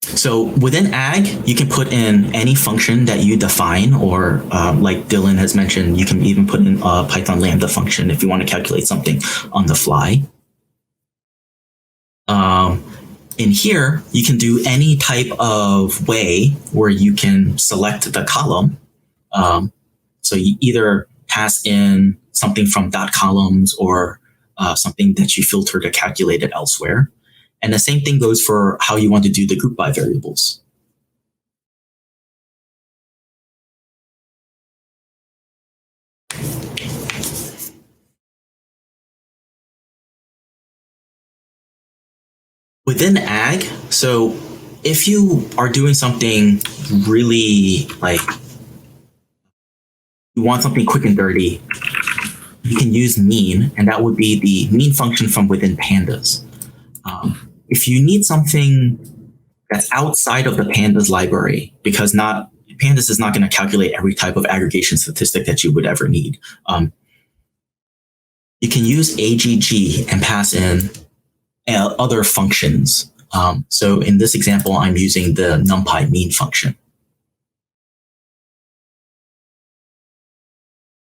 So within ag, you can put in any function that you define, or like Dylan has mentioned, you can even put in a Python Lambda function if you want to calculate something on the fly. In here, you can do any type of way where you can select the column. So you either pass in something from .columns or something that you filter to calculate it elsewhere. And the same thing goes for how you want to do the group by variables. Within ag, so if you are doing something really like you want something quick and dirty, you can use mean, and that would be the mean function from within Pandas. If you need something that's outside of the Pandas library, because Pandas is not going to calculate every type of aggregation statistic that you would ever need, you can use AGG and pass in other functions. So in this example, I'm using the NumPy mean function.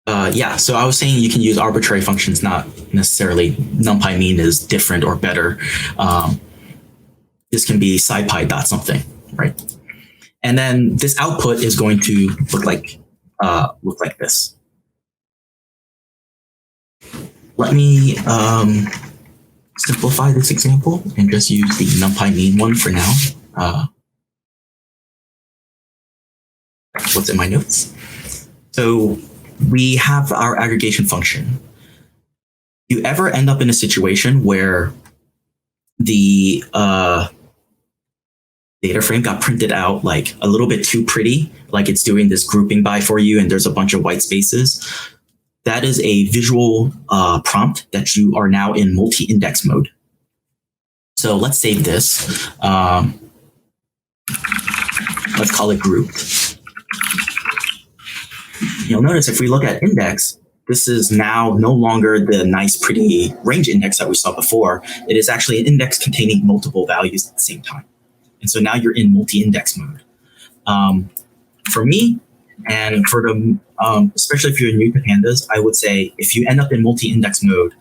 Yeah, so I was saying you can use arbitrary functions, not necessarily NumPy mean is different or better. This can be SciPy dot something, right? And then this output is going to look like this. Let me simplify this example and just use the NumPy mean one for now. What's in my notes? So we have our aggregation function. You ever end up in a situation where the data frame got printed out like a little bit too pretty, like it's doing this grouping by for you and there's a bunch of white spaces? that is a visual prompt that you are now in multi-index mode. So let's save this. Let's call it grouped. You'll notice if we look at index, this is now no longer the nice, pretty range index that we saw before. It is actually an index containing multiple values at the same time. And so now you're in multi-index mode. For me, and for the, especially if you're new to Pandas, I would say if you end up in multi-index mode,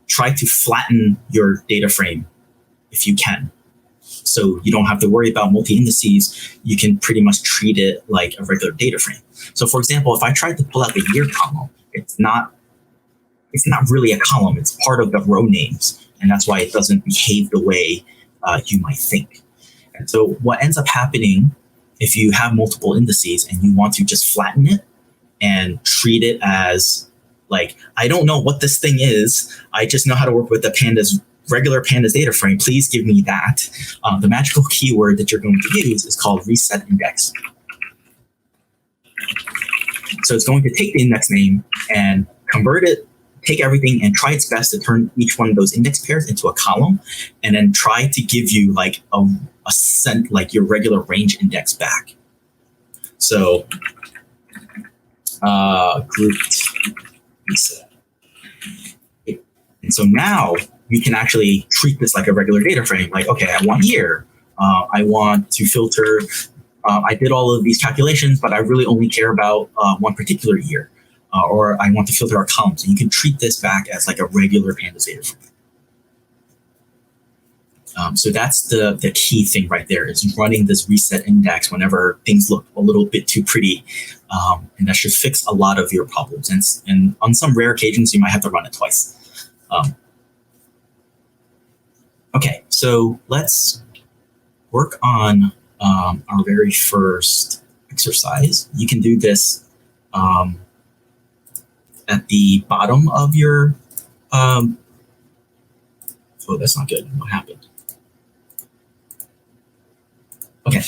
try to flatten your data frame if you can. So you don't have to worry about multi-indices. You can pretty much treat it like a regular data frame. So for example, if I tried to pull out the year column, it's not really a column. It's part of the row names. And that's why it doesn't behave the way you might think. And so what ends up happening if you have multiple indices and you want to just flatten it and treat it as like, I don't know what this thing is. I just know how to work with the Pandas, regular Pandas data frame. Please give me that. The magical keyword that you're going to use is called reset index. So it's going to take the index name and convert it, take everything and try its best to turn each one of those index pairs into a column, and then try to give you like like your regular range index back. So grouped reset. And so now you can actually treat this like a regular data frame. Like, okay, I want year. I want to filter. I did all of these calculations, but I really only care about one particular year. Or I want to filter our columns. And you can treat this back as like a regular Pandas data frame. So that's the key thing right there, is running this reset index whenever things look a little bit too pretty. And that should fix a lot of your problems. And on some rare occasions, you might have to run it twice. Okay, so let's work on our very first exercise. You can do this at the bottom of your, oh, that's not good. What happened? Okay.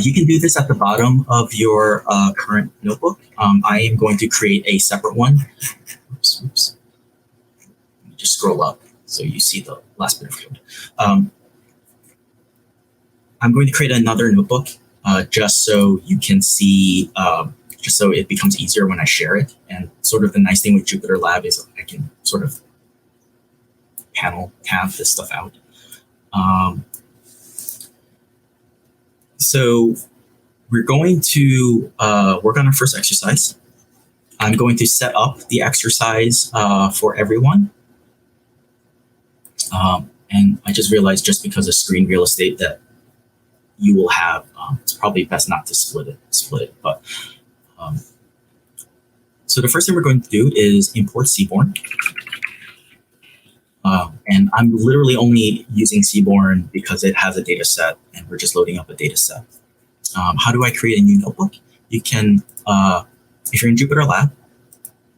You can do this at the bottom of your current notebook. I am going to create a separate one. Oops. Let me just scroll up so you see the last bit of code. I'm going to create another notebook just so you can see, just so it becomes easier when I share it. And sort of the nice thing with Jupyter Lab is I can sort of panel tab this stuff out. So we're going to work on our first exercise. I'm going to set up the exercise for everyone. And I just realized just because of screen real estate that you will have, it's probably best not to split it. But so the first thing we're going to do is import Seaborn. And I'm literally only using Seaborn because it has a data set and we're just loading up a data set. How do I create a new notebook? You can, if you're in Jupyter Lab,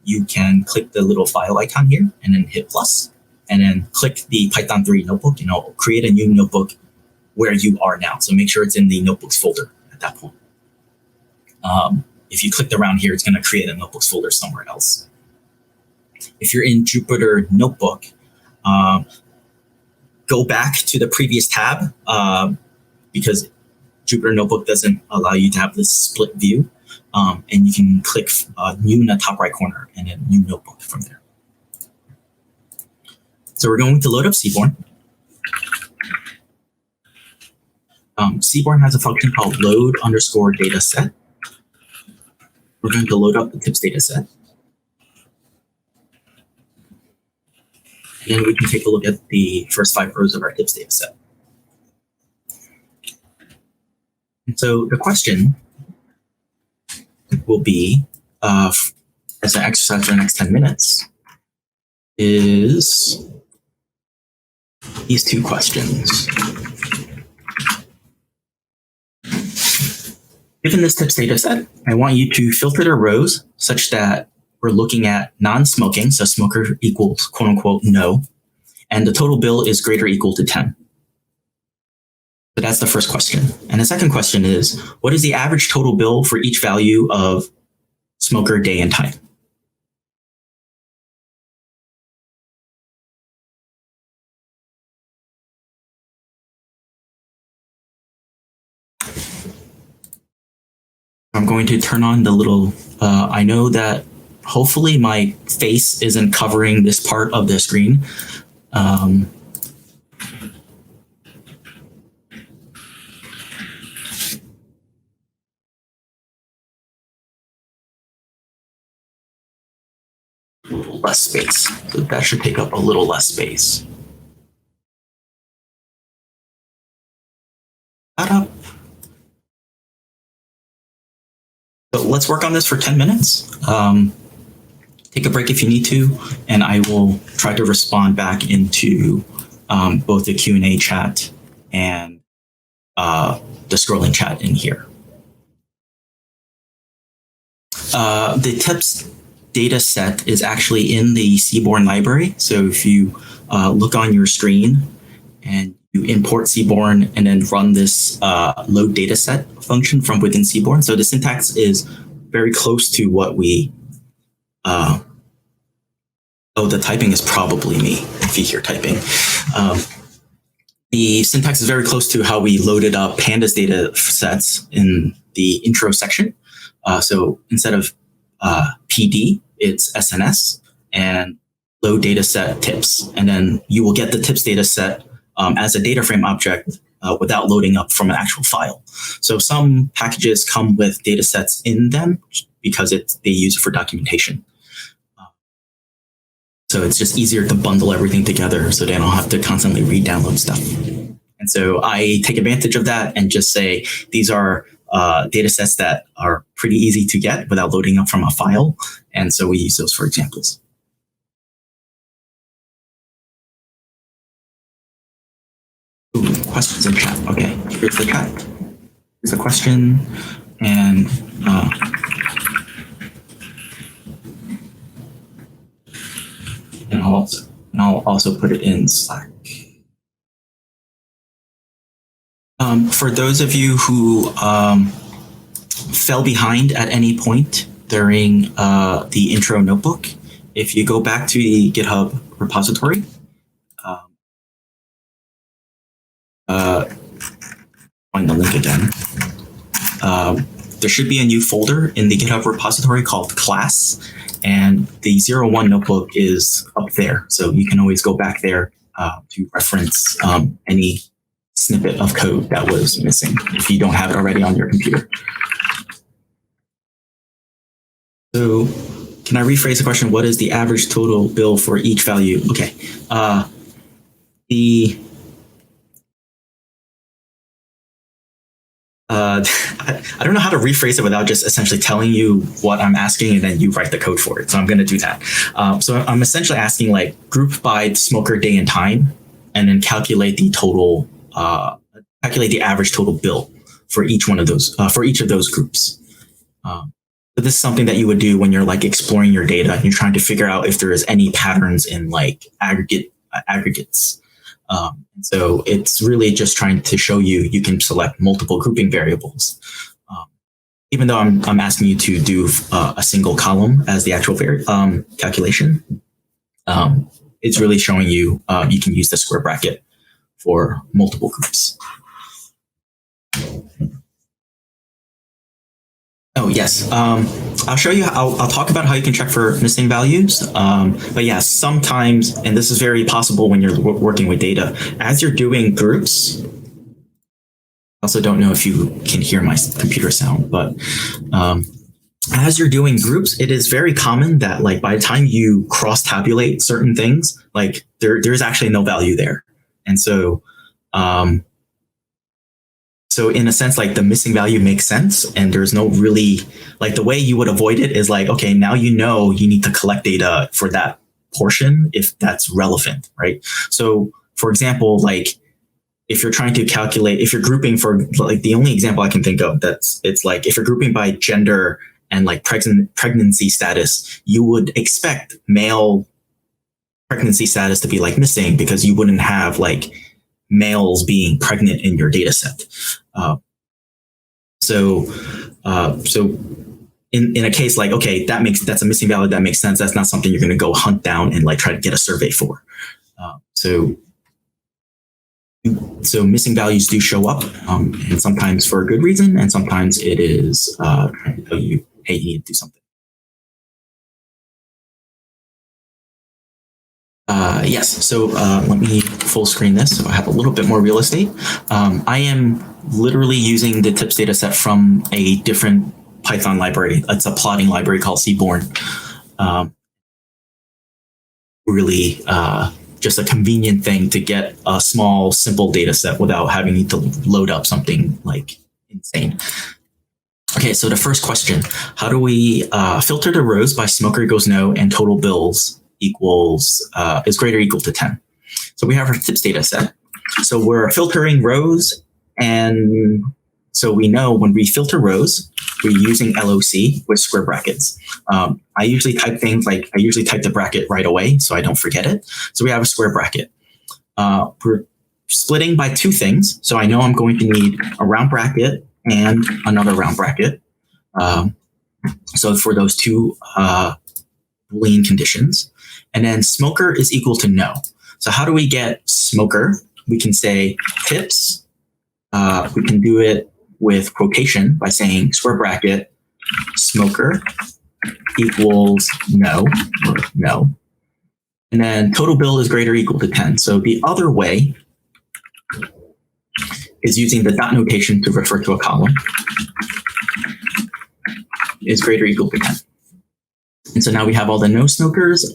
you can click the little file icon here and then hit plus, and then click the Python 3 notebook, and it'll create a new notebook where you are now. So make sure it's in the notebooks folder at that point. If you clicked around here, it's going to create a notebooks folder somewhere else. If you're in Jupyter Notebook, go back to the previous tab because Jupyter Notebook doesn't allow you to have this split view. And you can click new in the top right corner and then new notebook from there. So we're going to load up Seaborn. Seaborn has a function called load_dataset. We're going to load up the tips dataset. And we can take a look at the first 5 rows of our tips dataset. And so the question will be, as an exercise for the next 10 minutes, is these 2 questions. Given this tips data set, I want you to filter the rows such that we're looking at non-smoking, so smoker equals quote unquote no, and the total bill is greater or equal to 10. So that's the first question. And the second question is, what is the average total bill for each value of smoker day and time? I'm going to turn on the little, I know that hopefully my face isn't covering this part of the screen. Less space. So that should take up a little less space. So let's work on this for 10 minutes. Take a break if you need to, and I will try to respond back into both the Q&A chat and the scrolling chat in here. The tips data set is actually in the Seaborn library. So if you look on your screen and you import Seaborn and then run this load data set function from within Seaborn. So the syntax is very close to what we, oh, the typing is probably me if you hear typing. The syntax is very close to how we loaded up Pandas data sets in the intro section. So instead of PD, it's SNS and load data set tips. And then you will get the tips data set as a DataFrame object without loading up from an actual file. So some packages come with data sets in them because they use it for documentation. So it's just easier to bundle everything together so they don't have to constantly re-download stuff. And so I take advantage of that and just say, these are data sets that are pretty easy to get without loading up from a file. And so we use those for examples. Ooh, questions in chat. Okay, here's the chat. Here's the question. And I'll also put it in Slack. For those of you who fell behind at any point during the intro notebook, if you go back to the GitHub repository, find the link again. There should be a new folder in the GitHub repository called class, and the 01 notebook is up there. So you can always go back there to reference any snippet of code that was missing if you don't have it already on your computer. So can I rephrase the question? What is the average total bill for each value? Okay. I don't know how to rephrase it without just essentially telling you what I'm asking and then you write the code for it. So I'm going to do that. So I'm essentially asking like group by smoker day and time, and then calculate the total, calculate the average total bill for each one of those, for each of those groups. But this is something that you would do when you're like exploring your data and you're trying to figure out if there is any patterns in like aggregates. And so it's really just trying to show you can select multiple grouping variables. Even though I'm asking you to do a single column as the actual calculation, it's really showing you you can use the square bracket for multiple groups. Oh, yes. I'll show you. I'll talk about how you can check for missing values. But yeah, sometimes, and this is very possible when you're working with data, as you're doing groups. I also don't know if you can hear my computer sound, but as you're doing groups, it is very common that like by the time you cross tabulate certain things, like there's actually no value there. And so, so in a sense, like the missing value makes sense, and there's no really, like the way you would avoid it is like, okay, now you know you need to collect data for that portion if that's relevant, right? So for example, like if you're trying to calculate, if you're grouping for like the only example I can think of it's like if you're grouping by gender and like pregnancy status, you would expect male pregnancy status to be like missing because you wouldn't have like males being pregnant in your data set. So in a case like, okay, that's a missing value, that makes sense. That's not something you're going to go hunt down and like try to get a survey for. So missing values do show up, and sometimes for a good reason, and sometimes it is trying to tell you, hey, you need to do something. Yes, so let me full screen this so I have a little bit more real estate. I am literally using the tips data set from a different Python library. It's a plotting library called Seaborn. Really just a convenient thing to get a small, simple data set without having to load up something like insane. Okay, so the first question, how do we filter the rows by smoker equals no and total bills equals is greater or equal to 10? So we have our tips data set. So we're filtering rows, and so we know when we filter rows, we're using LOC with square brackets. I usually type things like, I usually type the bracket right away so I don't forget it. So we have a square bracket. We're splitting by two things. So I know I'm going to need a round bracket and another round bracket. So for those two Boolean conditions. And then smoker is equal to no. So how do we get smoker? We can say tips. We can do it with quotation by saying square bracket smoker equals no, or no. And then total bill is greater or equal to 10. So the other way is using the dot notation to refer to a column is greater or equal to 10. And so now we have all the no smokers,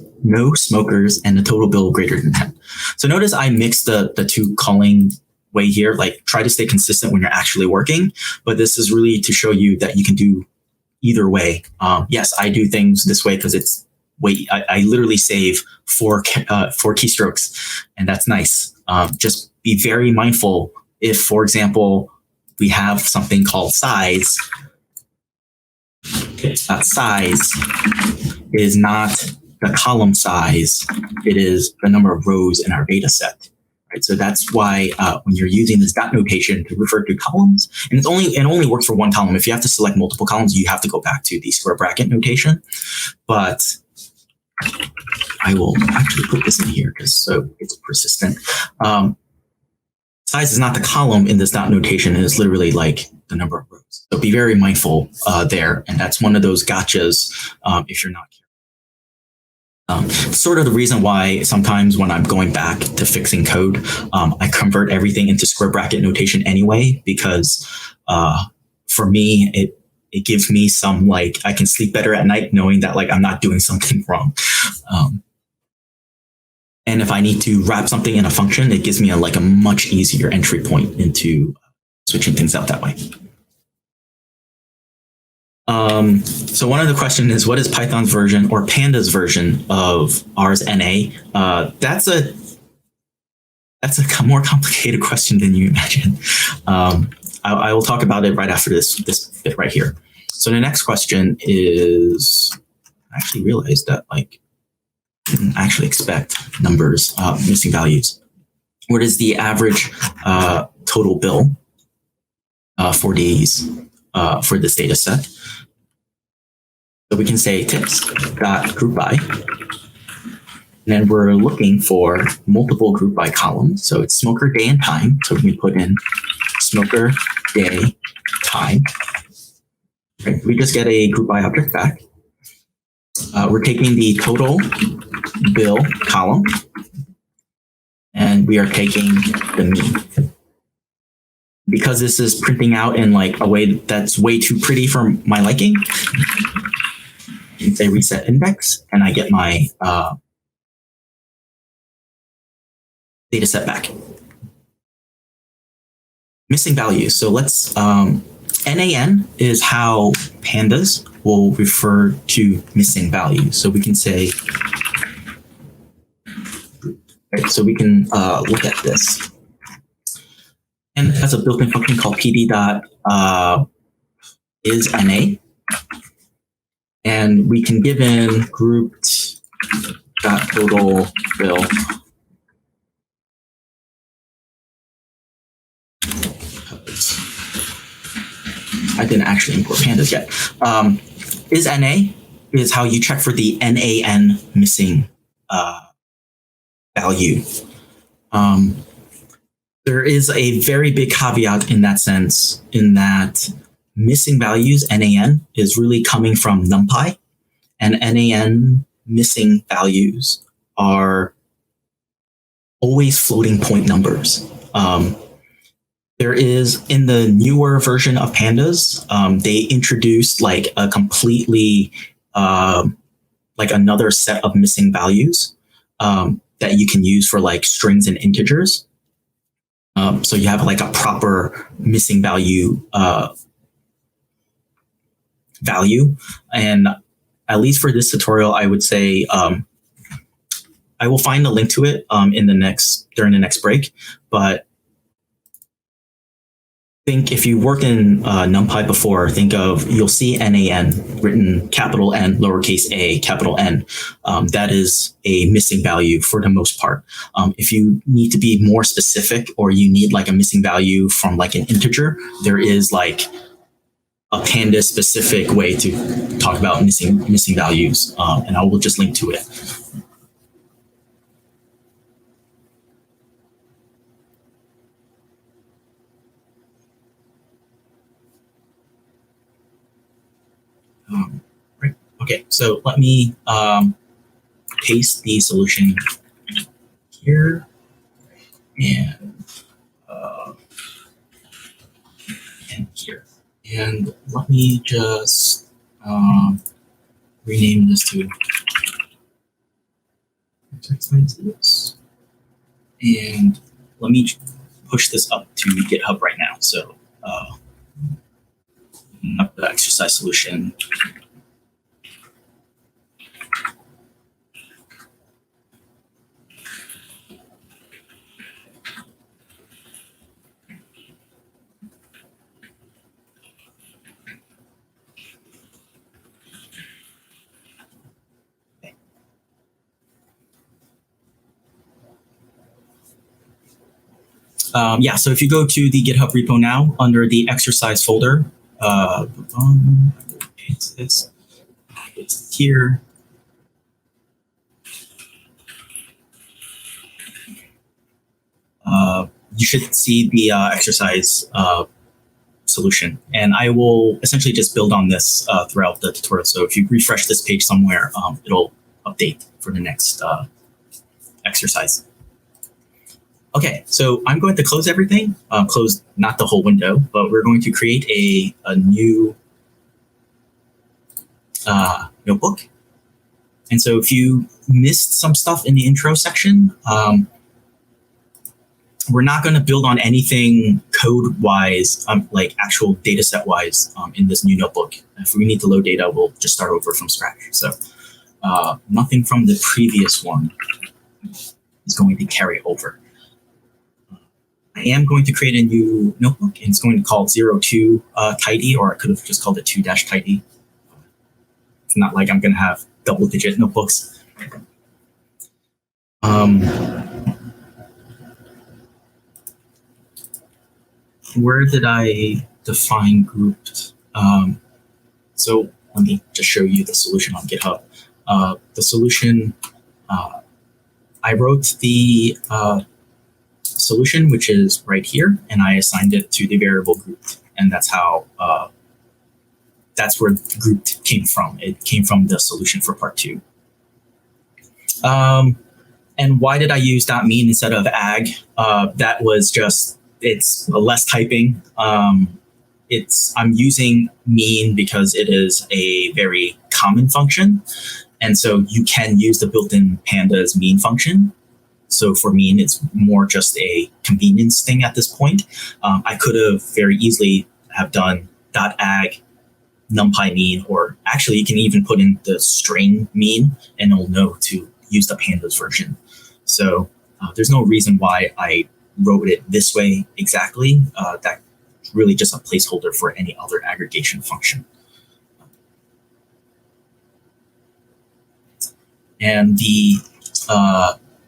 and the total bill greater than 10. So notice I mixed the two calling way here, like try to stay consistent when you're actually working. But this is really to show you that you can do either way. Yes, I do things this way because it's I literally save four keystrokes, and that's nice. Just be very mindful if, for example, we have something called size. That size is not the column size, it is the number of rows in our data set. Right? So that's why when you're using this dot notation to refer to columns, and it only works for one column. If you have to select multiple columns, you have to go back to the square bracket notation. But I will actually put this in here because so it's persistent. Size is not the column in this dot notation, it is literally like the number of rows. So be very mindful there, and that's one of those gotchas if you're not careful. Sort of the reason why sometimes when I'm going back to fixing code, I convert everything into square bracket notation anyway, because for me, it gives me some, like, I can sleep better at night knowing that like I'm not doing something wrong. And if I need to wrap something in a function, it gives me a much easier entry point into switching things out that way. So one of the questions is, what is Python's version or Pandas version of R's NA? That's a more complicated question than you imagine. I will talk about it right after this bit right here. So the next question is, I actually realized that I didn't actually expect numbers, missing values. What is the average total bill for these for this data set? So we can say tips.group by, and then we're looking for multiple group by columns. So it's smoker, day, and time. So we can put in smoker, day, time. Right. We just get a group by object back. We're taking the total bill column, and we are taking the mean. Because this is printing out in a way that's way too pretty for my liking, you can say reset index, and I get my data set back. Missing values. So let's, NaN is how Pandas will refer to missing values. So we can say, right, so we can look at this. And it has a built-in function called pd.isNA. And we can give in grouped.total bill I didn't actually import pandas yet. Is NA is how you check for the NaN missing value. There is a very big caveat in that sense, in that missing values, NaN, is really coming from NumPy, and NaN missing values are always floating point numbers. There is, in the newer version of Pandas, they introduced like a completely, like another set of missing values that you can use for like strings and integers. So you have like a proper missing value and at least for this tutorial, I would say I will find a link to it during the next break. But think if you worked in NumPy before, you'll see NaN written capital N, lowercase a, capital N. That is a missing value for the most part. If you need to be more specific, or you need like a missing value from like an integer, there is like a Pandas specific way to talk about missing values, and I will just link to it. Right. Okay, so let me paste the solution here, and here. And let me just rename this to exercises. And let me push this up to GitHub right now. So up the exercise solution. Yeah, so if you go to the GitHub repo now, under the exercise folder, it's here. You should see the exercise solution, and I will essentially just build on this throughout the tutorial. So if you refresh this page somewhere, it'll update for the next exercise. Okay, so I'm going to close everything, close not the whole window, but we're going to create a new notebook. And so if you missed some stuff in the intro section, we're not going to build on anything code-wise, like actual data set-wise in this new notebook. If we need to load data, we'll just start over from scratch. So nothing from the previous one is going to carry over. I am going to create a new notebook, and it's going to call 02 tidy, or I could have just called it 2-tidy. It's not like I'm going to have double-digit notebooks. Where did I define grouped? So let me just show you the solution on GitHub. The solution, I wrote the solution, which is right here, and I assigned it to the variable grouped, and that's how that's where grouped came from. It came from the solution for part 2. And why did I use .mean instead of ag? That was just, it's less typing. I'm using mean because it is a very common function, and so you can use the built-in Pandas mean function. So for mean, it's more just a convenience thing at this point. I could have very easily have done .ag numpy mean, or actually you can even put in the string mean and it'll know to use the Pandas version. So there's no reason why I wrote it this way exactly. That's really just a placeholder for any other aggregation function. And the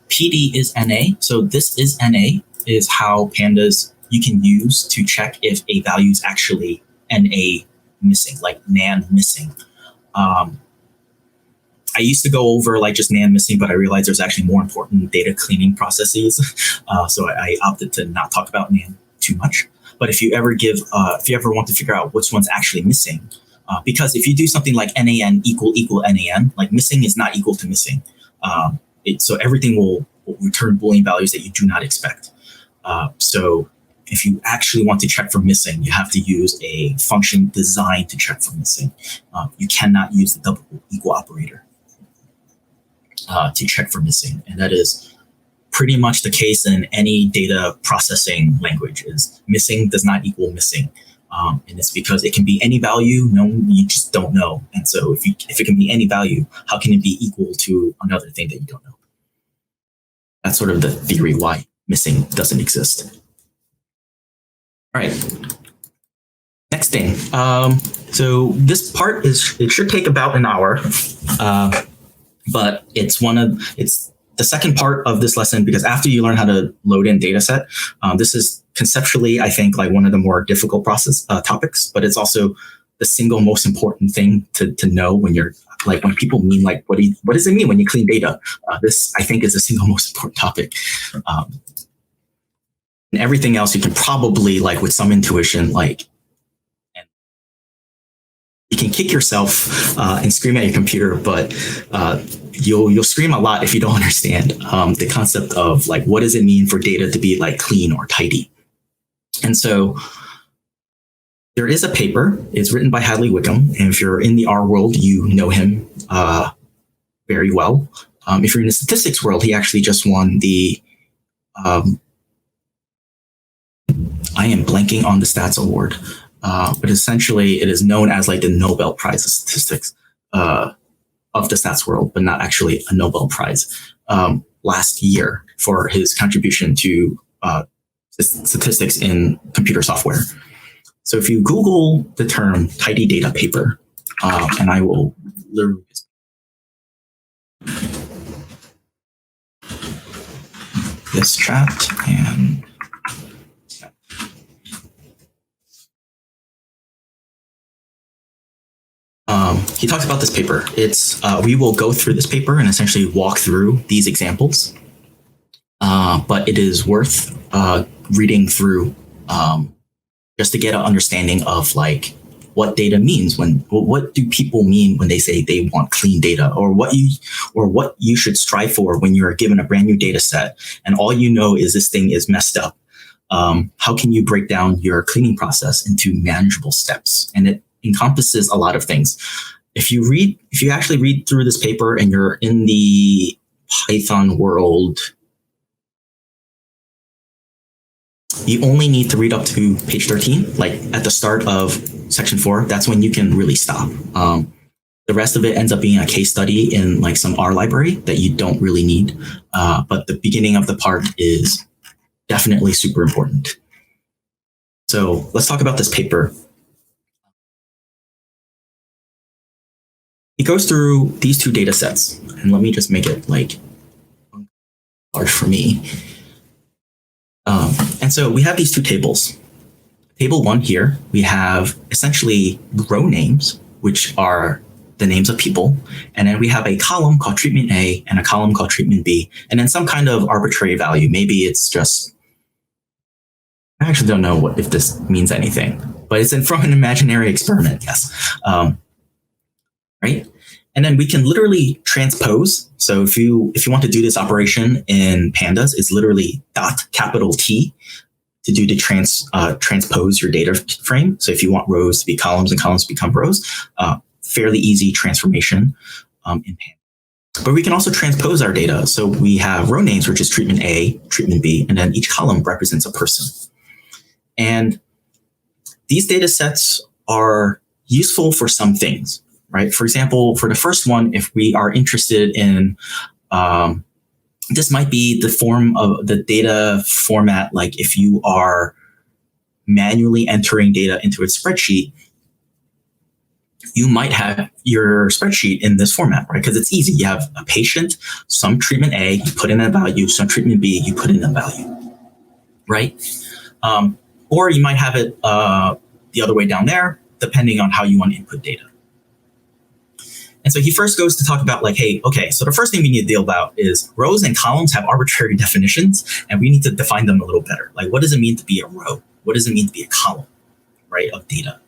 PD is NA. So this is NA, is how Pandas you can use to check if a value is actually NA missing, like NaN missing. I used to go over like just NaN missing, but I realized there's actually more important data cleaning processes. So I opted to not talk about NaN too much. But if you ever want to figure out which one's actually missing, because if you do something like NaN equal NaN, like missing is not equal to missing. So everything will return Boolean values that you do not expect. So if you actually want to check for missing, you have to use a function designed to check for missing. You cannot use the double equal operator to check for missing. And that is pretty much the case in any data processing language. Is missing does not equal missing. And it's because it can be any value. No, you just don't know. And so if it can be any value, how can it be equal to another thing that you don't know? That's sort of the theory why missing doesn't exist. All right. Next thing. So this part it should take about an hour, but it's the second part of this lesson, because after you learn how to load in data set, this is conceptually, I think, like one of the more difficult topics, but it's also the single most important thing to know when you're like, when people mean like, what does it mean when you clean data? This, I think, is the single most important topic. And everything else you can probably, like with some intuition, like, you can kick yourself and scream at your computer, but you'll scream a lot if you don't understand the concept of like, what does it mean for data to be like clean or tidy? And so there is a paper. It's written by Hadley Wickham, and if you're in the R world, you know him very well. If you're in the statistics world, he actually just won the I am blanking on the stats award. But essentially, it is known as like the Nobel Prize of Statistics of the stats world, but not actually a Nobel Prize, last year for his contribution to statistics in computer software. So if you Google the term tidy data paper, and I will literally this chat and he talks about this paper. It's we will go through this paper and essentially walk through these examples, but it is worth reading through just to get an understanding of like what data means what do people mean when they say they want clean data, or what you should strive for when you're given a brand new data set and all you know is this thing is messed up. How can you break down your cleaning process into manageable steps? And it encompasses a lot of things. If you actually read through this paper and you're in the Python world, you only need to read up to page 13, like at the start of section 4. That's when you can really stop. The rest of it ends up being a case study in like some R library that you don't really need. But the beginning of the part is definitely super important. So let's talk about this paper. He goes through these two data sets, and let me just make it like large for me. And so we have these two tables. Table 1 here, we have essentially row names, which are the names of people. And then we have a column called treatment A and a column called treatment B, and then some kind of arbitrary value. Maybe it's just, I actually don't know if this means anything, but it's from an imaginary experiment, yes. Right? And then we can literally transpose. So if you want to do this operation in Pandas, it's literally .T to do the transpose your data frame. So if you want rows to be columns and columns to become rows, fairly easy transformation in Pandas. But we can also transpose our data. So we have row names, which is treatment A, treatment B, and then each column represents a person. And these data sets are useful for some things. Right. For example, for the first one, if we are interested in, this might be the form of the data format. Like if you are manually entering data into a spreadsheet, you might have your spreadsheet in this format, right? Because it's easy. You have a patient, some treatment A, you put in a value, some treatment B, you put in a value, right? Or you might have it the other way down there, depending on how you want to input data. And so he first goes to talk about like, hey, okay, so the first thing we need to deal about is rows and columns have arbitrary definitions, and we need to define them a little better. Like, what does it mean to be a row? What does it mean to be a column, right, of data?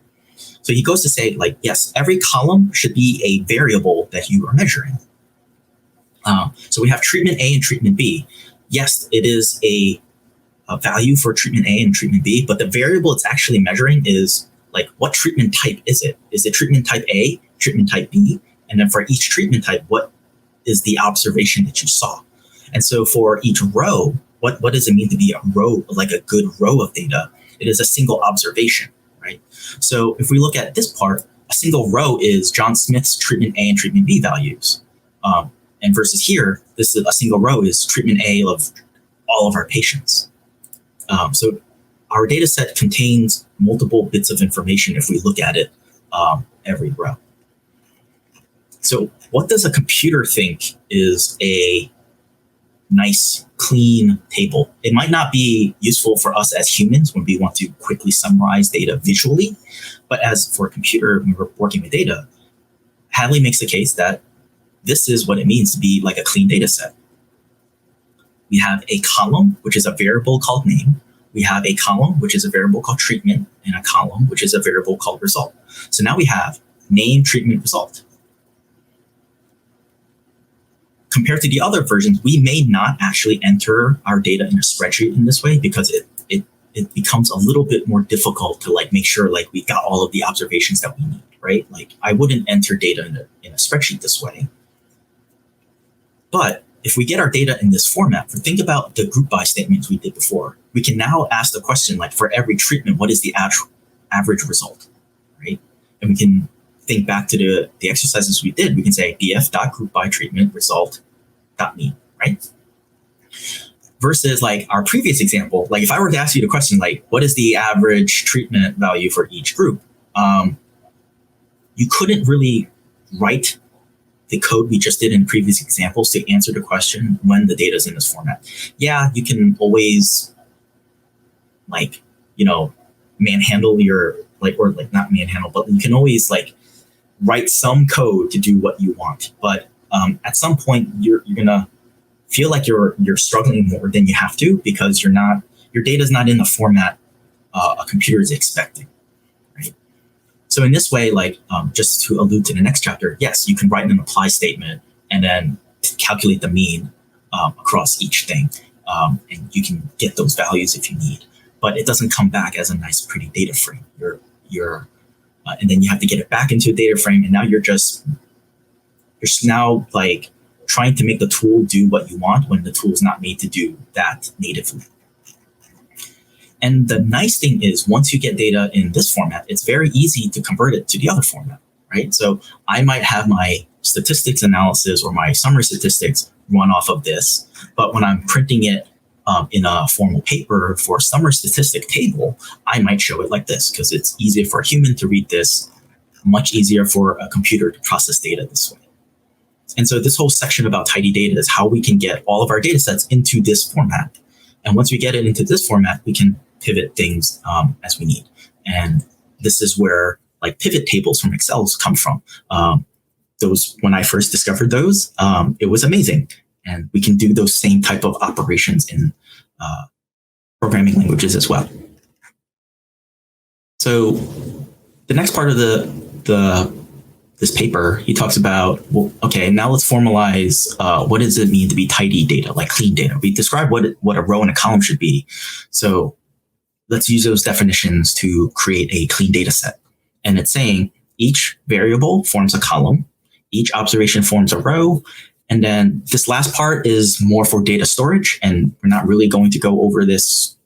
So he goes to say, like, yes, every column should be a variable that you are measuring. So we have treatment A and treatment B. Yes, it is a value for treatment A and treatment B, but the variable it's actually measuring is like, what treatment type is it? Is it treatment type A, treatment type B? And then for each treatment type, what is the observation that you saw? And so for each row, what does it mean to be a row, like a good row of data? It is a single observation, right? So if we look at this part, a single row is John Smith's treatment A and treatment B values. And versus here, this is a single row is treatment A of all of our patients. So our data set contains multiple bits of information if we look at it every row. So what does a computer think is a nice, clean table? It might not be useful for us as humans when we want to quickly summarize data visually, but as for a computer, when we're working with data, Hadley makes the case that this is what it means to be like a clean data set. We have a column, which is a variable called name. We have a column, which is a variable called treatment, and a column, which is a variable called result. So now we have name, treatment, result. Compared to the other versions, we may not actually enter our data in a spreadsheet in this way because it becomes a little bit more difficult to like make sure like we got all of the observations that we need, right? Like I wouldn't enter data in a spreadsheet this way. But if we get our data in this format, think about the group by statements we did before. We can now ask the question like for every treatment, what is the average result, right? And we can think back to the exercises we did. We can say df.groupByTreatment result.mean, right? Versus like our previous example, like if I were to ask you the question, like what is the average treatment value for each group? You couldn't really write the code we just did in previous examples to answer the question when the data is in this format. Yeah, you can always like, manhandle your or not manhandle, but you can always like write some code to do what you want. But at some point you're gonna feel like you're struggling more than you have to because your data is not in the format a computer is expecting, right? So in this way, just to allude to the next chapter, yes, you can write an apply statement and then calculate the mean across each thing, and you can get those values if you need. But it doesn't come back as a nice, pretty data frame. And then you have to get it back into a data frame, and now you're now like trying to make the tool do what you want when the tool is not made to do that natively. And the nice thing is once you get data in this format, it's very easy to convert it to the other format, right? So I might have my statistics analysis or my summary statistics run off of this, but when I'm printing it in a formal paper for a summary statistic table, I might show it like this because it's easier for a human to read this, much easier for a computer to process data this way. And so this whole section about tidy data is how we can get all of our data sets into this format. And once we get it into this format, we can pivot things as we need. And this is where like pivot tables from Excel come from. When I first discovered those, it was amazing. And we can do those same type of operations in programming languages as well. So the next part of this paper, he talks about, well, okay, now let's formalize what does it mean to be tidy data, like clean data. We describe what a row and a column should be. So let's use those definitions to create a clean data set. And it's saying each variable forms a column, each observation forms a row, and then this last part is more for data storage, and we're not really going to go over this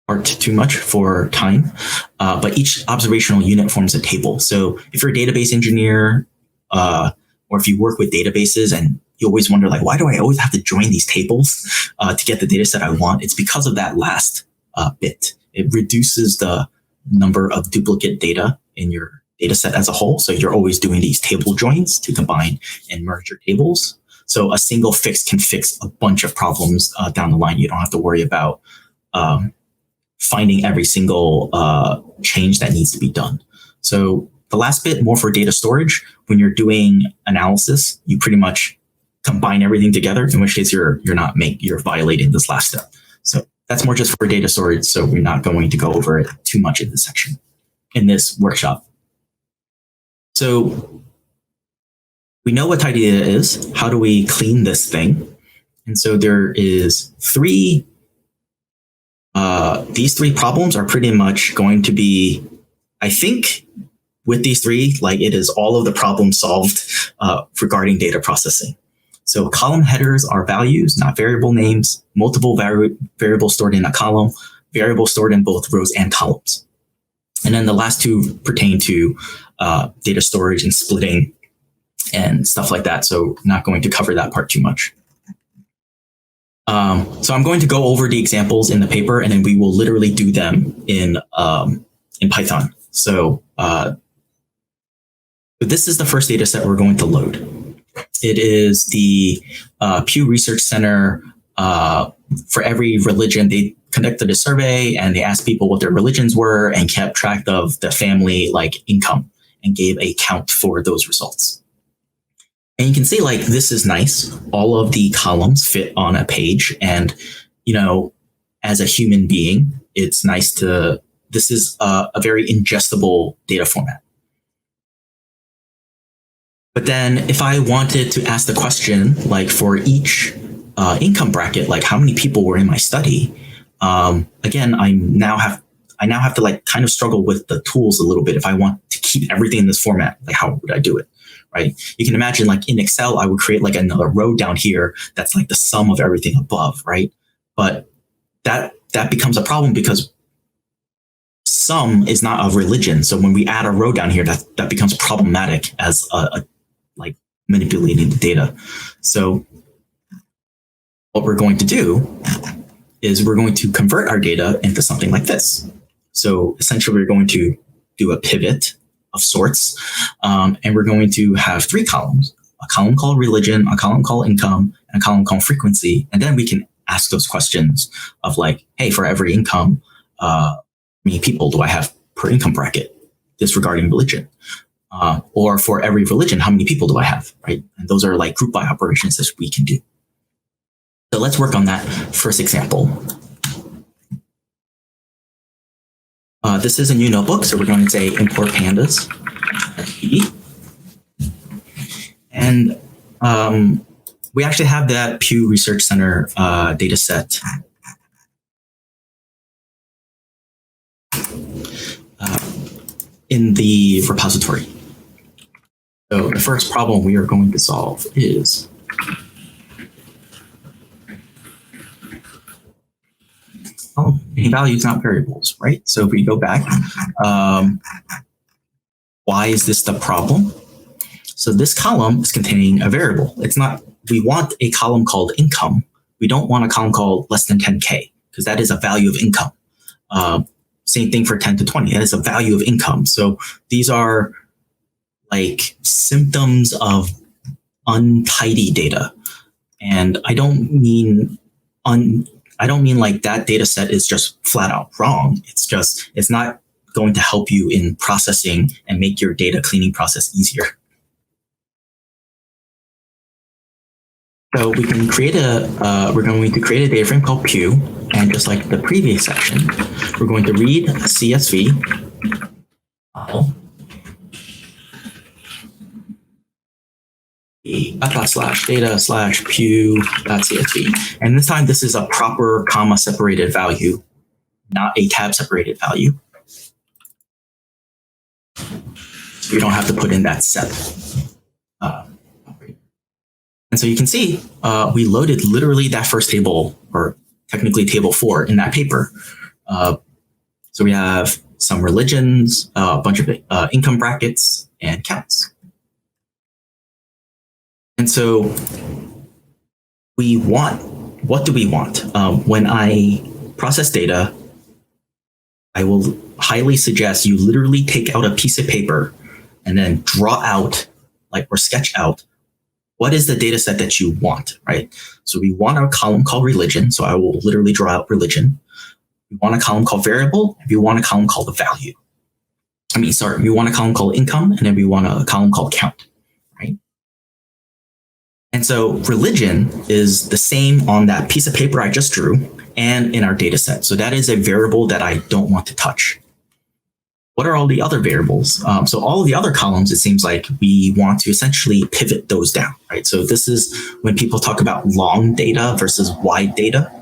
part too much for time, but each observational unit forms a table. So if you're a database engineer, or if you work with databases and you always wonder, like, why do I always have to join these tables to get the data set I want? It's because of that last bit. It reduces the number of duplicate data in your data set as a whole. So you're always doing these table joins to combine and merge your tables. So a single fix can fix a bunch of problems down the line. You don't have to worry about finding every single change that needs to be done. So the last bit, more for data storage. When you're doing analysis, you pretty much combine everything together, in which case you're violating this last step. So that's more just for data storage. So we're not going to go over it too much in this section, in this workshop. So we know what tidy data is. How do we clean this thing? And so there is three. These three problems are pretty much going to be, I think, with these three, like it is all of the problems solved regarding data processing. So column headers are values, not variable names, multiple variables stored in a column, variables stored in both rows and columns. And then the last two pertain to data storage and splitting and stuff like that. So not going to cover that part too much. So I'm going to go over the examples in the paper, and then we will literally do them in Python. So this is the first data set we're going to load. It is the Pew Research Center. For every religion, they conducted a survey and they asked people what their religions were and kept track of the family income and gave a count for those results. And you can see this is nice. All of the columns fit on a page. And, as a human being, it's nice this is a very ingestible data format. But then if I wanted to ask the question, for each income bracket, how many people were in my study, again, I now have to kind of struggle with the tools a little bit. If I want to keep everything in this format, how would I do it? Right? You can imagine in Excel, I would create another row down here that's the sum of everything above, right? But that becomes a problem because sum is not a religion. So when we add a row down here, that becomes problematic as manipulating the data. So what we're going to do is we're going to convert our data into something like this. So essentially, we're going to do a pivot of sorts, and we're going to have three columns: a column called religion, a column called income, and a column called frequency. And then we can ask those questions of hey, for every income, how many people do I have per income bracket, disregarding religion? Or for every religion, how many people do I have, right? And those are group by operations that we can do. So let's work on that first example. This is a new notebook, so we're going to say import pandas. And we actually have that Pew Research Center data set in the repository. So the first problem we are going to solve is values, not variables, right? So if we go back, why is this the problem? So this column is containing a variable. It's not, we want a column called income. We don't want a column called less than 10K because that is a value of income. Same thing for 10 to 20. That is a value of income. So these are symptoms of untidy data. And I don't mean that data set is just flat out wrong. It's not going to help you in processing and make your data cleaning process easier. So we can create we're going to create a data frame called Pew, and just like the previous section, we're going to read a CSV file /data/pew.csv. And this time, this is a proper comma separated value, not a tab separated value. So you don't have to put in that set. And so you can see we loaded literally that first table, or technically table 4 in that paper. So we have some religions, a bunch of income brackets, and counts. And so what do we want? When I process data, I will highly suggest you literally take out a piece of paper and then draw out, or sketch out, what is the data set that you want, right? So we want a column called religion. So I will literally draw out religion. We want a column called variable, and we want a column called the value. We want a column called income, and then we want a column called count, right? And so religion is the same on that piece of paper I just drew and in our data set. So that is a variable that I don't want to touch. What are all the other variables? So all of the other columns, it seems like we want to essentially pivot those down, right? So this is when people talk about long data versus wide data.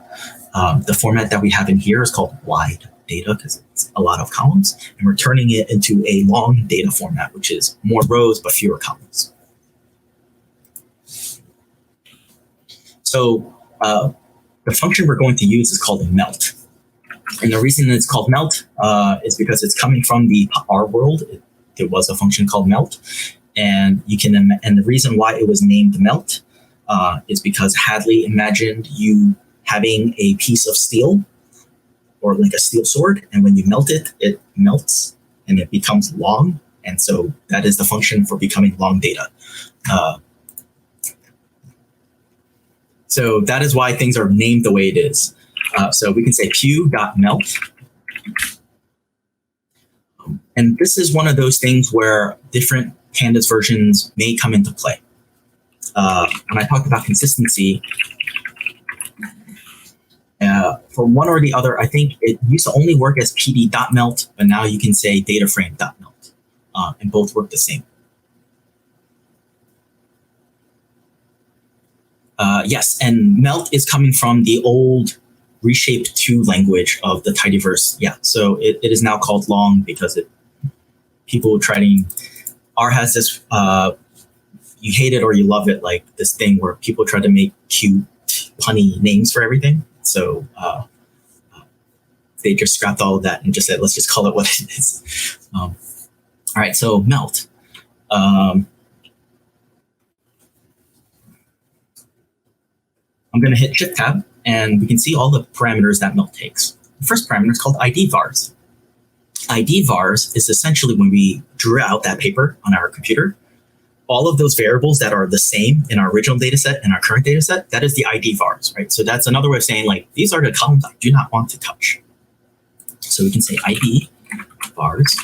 The format that we have in here is called wide data because it's a lot of columns, and we're turning it into a long data format, which is more rows but fewer columns. So the function we're going to use is called a melt. And the reason it's called melt is because it's coming from the R world. There was a function called melt, and the reason why it was named melt is because Hadley imagined you having a piece of steel or like a steel sword, and when you melt it, it melts and it becomes long, and so that is the function for becoming long data. So that is why things are named the way it is. So we can say q.melt. And this is one of those things where different Pandas versions may come into play. When I talked about consistency, for one or the other, I think it used to only work as pd.melt, but now you can say dataframe.melt, and both work the same. Yes, and melt is coming from the old reshape2 language of the tidyverse. Yeah, so it is now called long because people trying, R has this, you hate it or you love it, like this thing where people try to make cute, punny names for everything. So they just scrapped all of that and just said, let's just call it what it is. All right, so melt. I'm going to hit Shift Tab, and we can see all the parameters that melt takes. The first parameter is called ID vars. ID vars is essentially when we drew out that paper on our computer, all of those variables that are the same in our original data set and our current data set, that is the ID vars, right? So that's another way of saying, like, these are the columns I do not want to touch. So we can say ID vars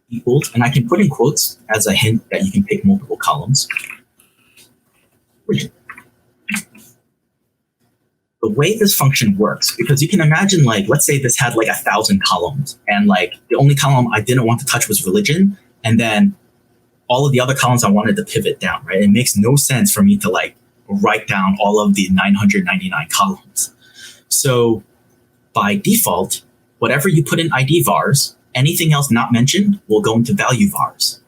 equals, and I can put in quotes as a hint that you can pick multiple columns. The way this function works, because you can imagine, like, let's say this had like 1,000 columns, and like the only column I didn't want to touch was religion, and then all of the other columns I wanted to pivot down, right? It makes no sense for me to like write down all of the 999 columns. So by default, whatever you put in ID vars, anything else not mentioned will go into value vars.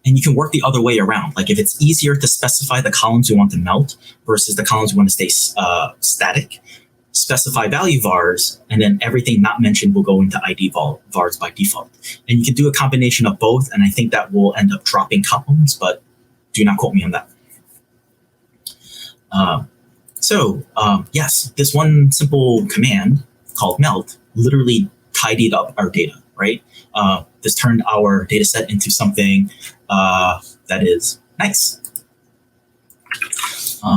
And you can work the other way around. Like if it's easier to specify the columns you want to melt versus the columns you want to stay static, specify value vars, and then everything not mentioned will go into ID vars by default. And you can do a combination of both, and I think that will end up dropping columns, but do not quote me on that. Yes, this one simple command called melt literally tidied up our data, right? This turned our data set into something that is nice.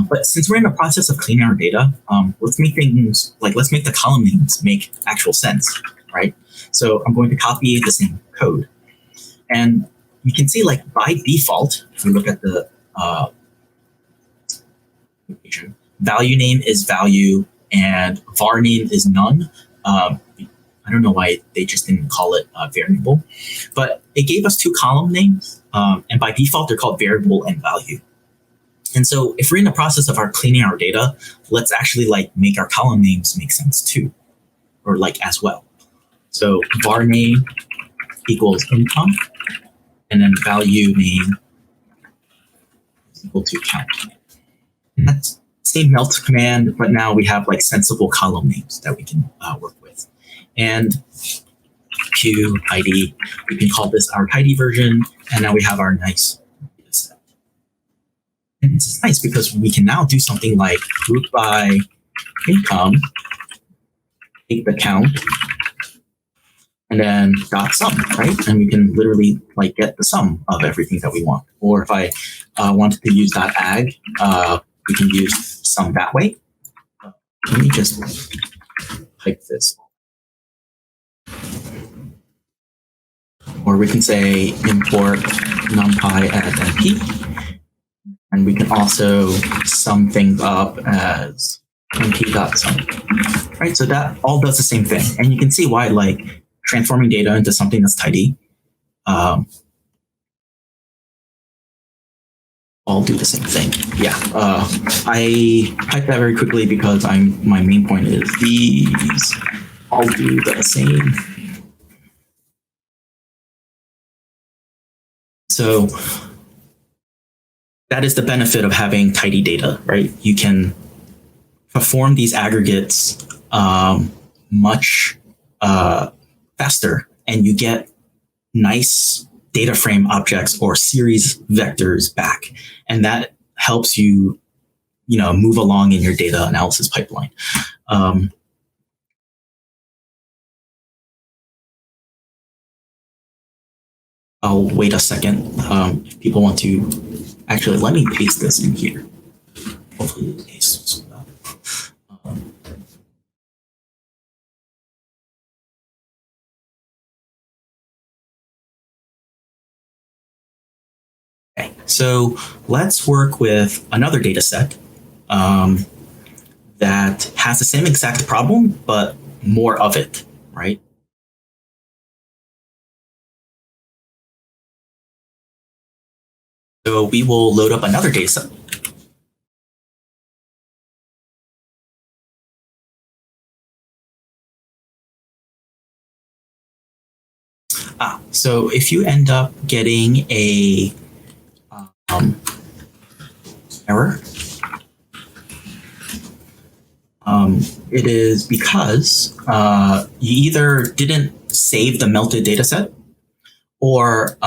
But since we're in the process of cleaning our data, let's make the column names make actual sense, right? So I'm going to copy the same code. And you can see, like, by default, if we look at the value name is value and var name is none. I don't know why they just didn't call it a variable, but it gave us two column names, and by default, they're called variable and value. And so if we're in the process of cleaning our data, let's actually like make our column names make sense too, or like as well. So var name equals income, and then value name is equal to count. And that's same melt command, but now we have like sensible column names that we can work with. And Q ID, we can call this our tidy version, and now we have our nice data set. And this is nice because we can now do something like group by income, take the count, and then dot sum, right? And we can literally like get the sum of everything that we want. Or if I wanted to use dot ag, we can use sum that way. Let me just type this. Or we can say import numpy as np. And we can also sum things up as np.sum. Right, so that all does the same thing. And you can see why, like, transforming data into something that's tidy all do the same thing. Yeah, I typed that very quickly because my main point is these all do the same. So that is the benefit of having tidy data, right? You can perform these aggregates much faster, and you get nice DataFrame objects or series vectors back, and that helps you, move along in your data analysis pipeline. I'll wait a second. If people want to, actually, let me paste this in here. Hopefully it pastes well. Okay, so let's work with another data set that has the same exact problem, but more of it, right? So we will load up another data set. So if you end up getting a error, it is because you either didn't save the melted data set, or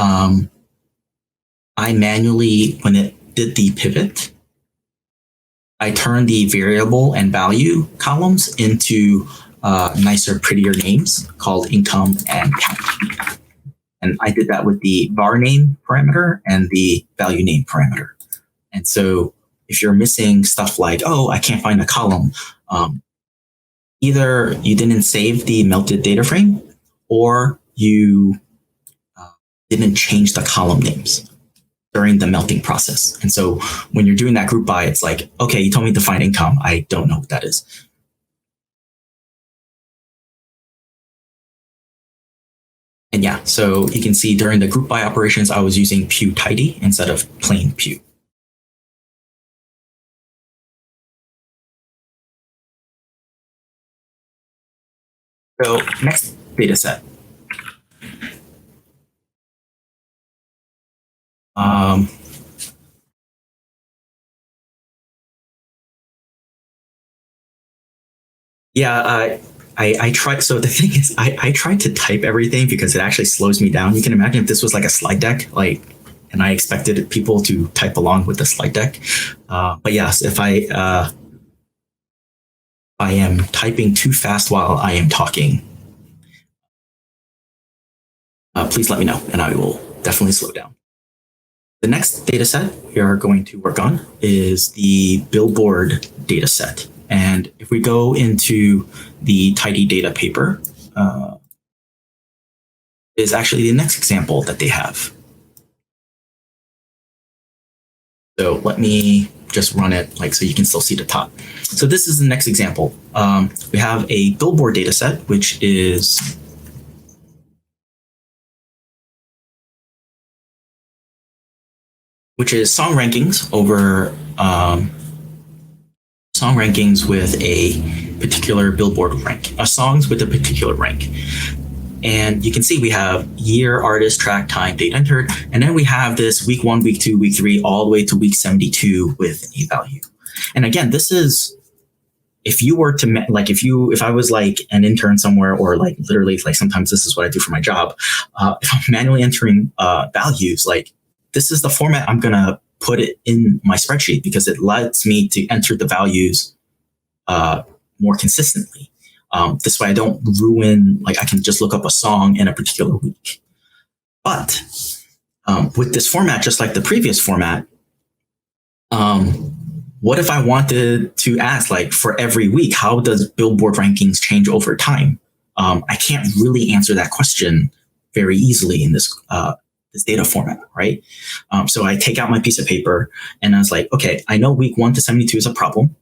I manually, when it did the pivot, I turned the variable and value columns into nicer, prettier names called income and count. And I did that with the var name parameter and the value name parameter. And so if you're missing stuff like, oh, I can't find a column, either you didn't save the melted data frame, or you didn't change the column names during the melting process. And so when you're doing that group by, it's like, okay, you told me to find income. I don't know what that is. And yeah, so you can see during the group by operations, I was using pew tidy instead of plain pew. So next data set. Yeah, I tried. So the thing is, I tried to type everything because it actually slows me down. You can imagine if this was like a slide deck, and I expected people to type along with the slide deck. But yes, if I am typing too fast while I am talking, please let me know, and I will definitely slow down. The next data set we are going to work on is the billboard data set. And if we go into the tidy data paper, is actually the next example that they have. So let me just run it so you can still see the top. So this is the next example. We have a billboard data set, which is song rankings over song rankings with a particular billboard rank, songs with a particular rank. And you can see we have year, artist, track, time, date entered. And then we have this week 1, week 2, week 3, all the way to week 72 with a value. And again, this is, if you were to, if I was like an intern somewhere, or literally sometimes this is what I do for my job. If I'm manually entering values, this is the format I'm going to put it in my spreadsheet, because it lets me to enter the values more consistently. This way I don't ruin, I can just look up a song in a particular week. But with this format, just like the previous format, what if I wanted to ask, like, for every week, how does Billboard rankings change over time? I can't really answer that question very easily in this data format, right? So I take out my piece of paper and I was like, okay, I know week 1 to 72 is a problem.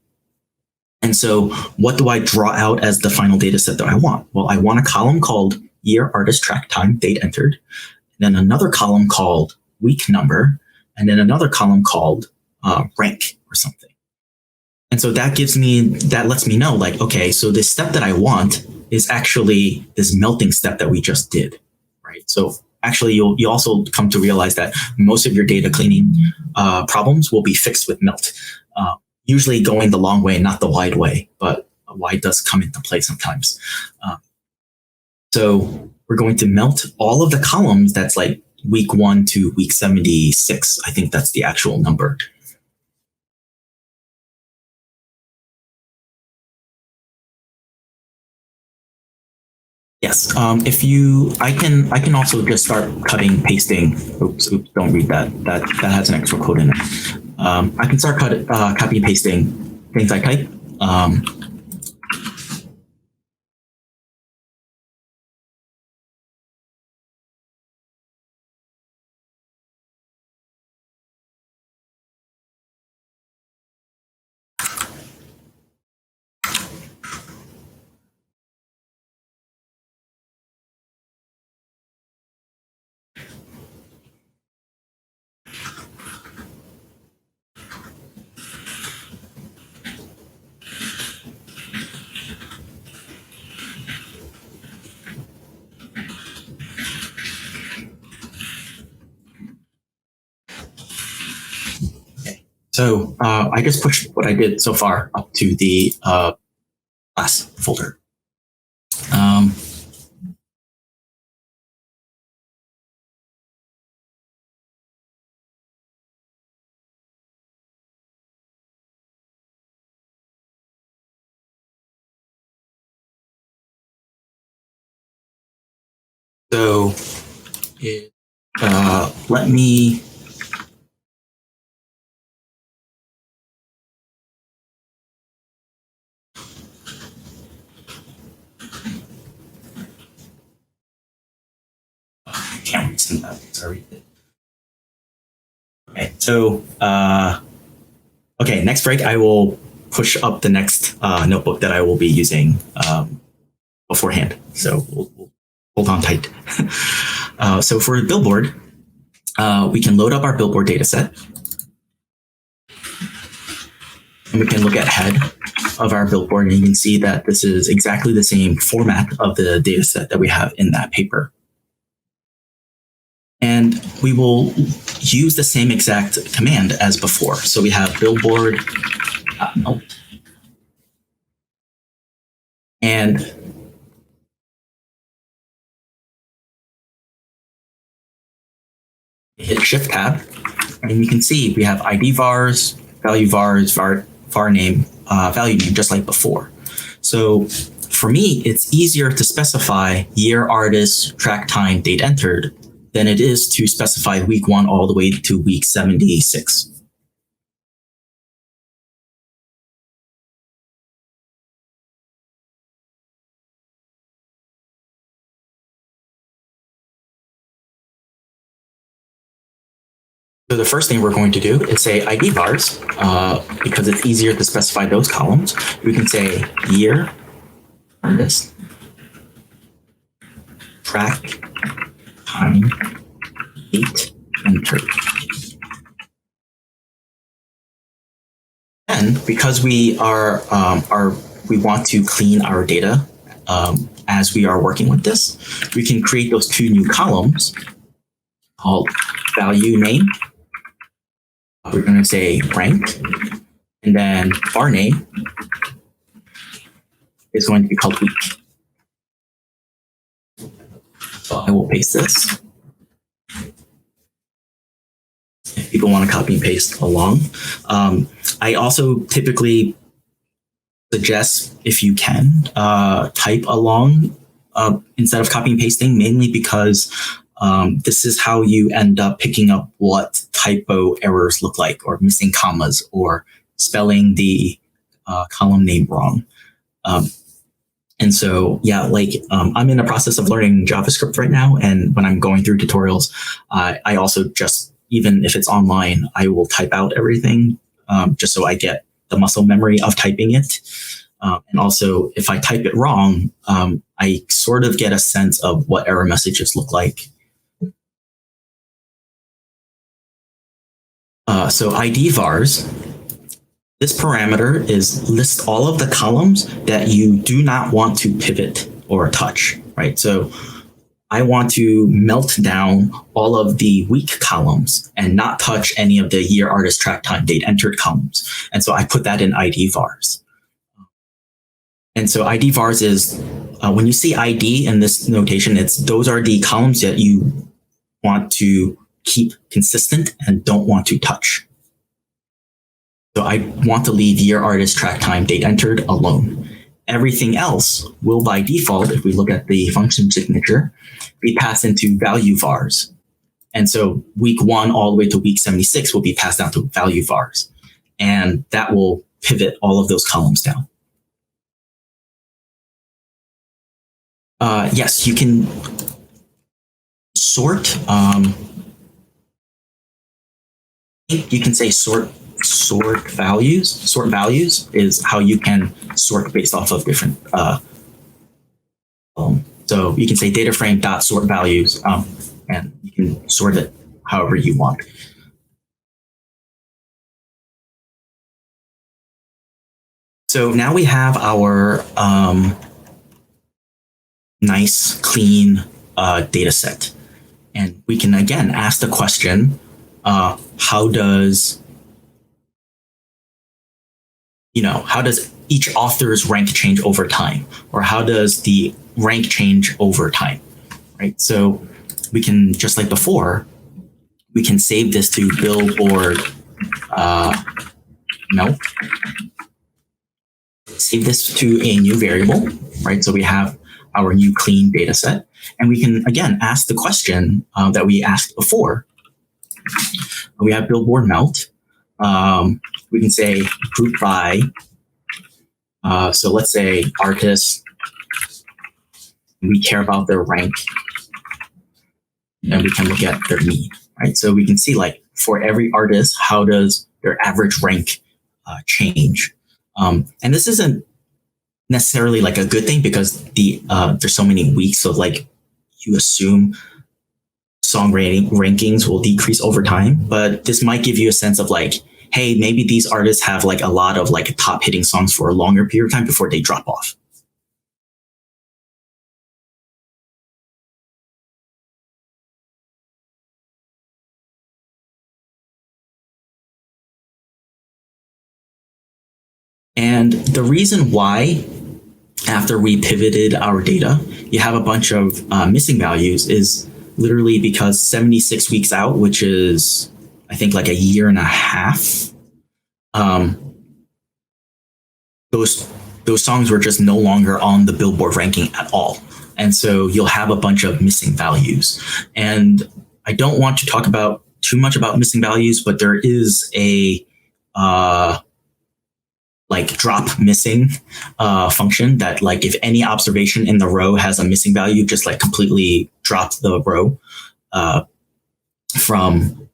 And so what do I draw out as the final data set that I want? Well, I want a column called year, artist, track time, date entered, then another column called week number, and then another column called rank or something. And so that lets me know, like, okay, so this step that I want is actually this melting step that we just did, right? So actually, you also come to realize that most of your data cleaning problems will be fixed with melt. Usually going the long way, not the wide way, but wide does come into play sometimes. So we're going to melt all of the columns that's like week 1 to week 76. I think that's the actual number. Yes, I can also just start cutting, pasting. Oops, don't read that. That has an extra code in it. I can start copy and pasting things I type. So I just pushed what I did so far up to the class folder. So let me can't resend that. Sorry. Okay, so okay, next break I will push up the next notebook that I will be using beforehand. So we'll hold on tight. So for Billboard, we can load up our Billboard data set. And we can look at head of our Billboard, and you can see that this is exactly the same format of the data set that we have in that paper. And we will use the same exact command as before. So we have billboard melt. And hit Shift Tab, and you can see we have ID vars, value vars, var name, value name, just like before. So for me, it's easier to specify year, artist, track time, date entered than it is to specify week 1 all the way to week 76. So the first thing we're going to do is say ID vars, because it's easier to specify those columns. We can say year, artist, track, time, date, entered. And because we we want to clean our data as we are working with this, we can create those 2 new columns called value name. We're going to say rank, and then var name is going to be called week. So I will paste this. If people want to copy and paste along. I also typically suggest, if you can, type along instead of copy and pasting, mainly because this is how you end up picking up what typo errors look like, or missing commas, or spelling the column name wrong. And so, yeah, like I'm in the process of learning JavaScript right now. And when I'm going through tutorials, I also just, even if it's online, I will type out everything just so I get the muscle memory of typing it. And also, if I type it wrong, I sort of get a sense of what error messages look like. So ID vars, this parameter is list all of the columns that you do not want to pivot or touch, right? So I want to melt down all of the week columns and not touch any of the year, artist, track time, date entered columns. And so I put that in ID vars. And so ID vars is, when you see ID in this notation, those are the columns that you want to keep consistent and don't want to touch. So I want to leave year, artist, track time, date entered alone. Everything else will by default, if we look at the function signature, be passed into value vars. And so week 1 all the way to week 76 will be passed down to value vars. And that will pivot all of those columns down. Yes, you can sort. You can say sort values. Sort values is how you can sort based off of different. So you can say DataFrame.sort values, and you can sort it however you want. So now we have our nice, clean data set. And we can, again, ask the question, how does each author's rank change over time? Or how does the rank change over time, right? So we can, just like before, we can save this to billboard, save this to a new variable, right? So we have our new clean data set. And we can, again, ask the question that we asked before. We have billboard melt. We can say group by. So let's say artists, we care about their rank. And we can look at their mean, right? So we can see, like, for every artist, how does their average rank change? And this isn't necessarily like a good thing because there's so many weeks, so like you assume song rankings will decrease over time, but this might give you a sense of like, hey, maybe these artists have like a lot of like top hitting songs for a longer period of time before they drop off. And the reason why, after we pivoted our data, you have a bunch of missing values is literally because 76 weeks out, which is, I think, like a year and a half, those songs were just no longer on the Billboard ranking at all. And so you'll have a bunch of missing values. And I don't want to talk about too much about missing values, but there is a like drop missing function that, like, if any observation in the row has a missing value, just like completely drop the row from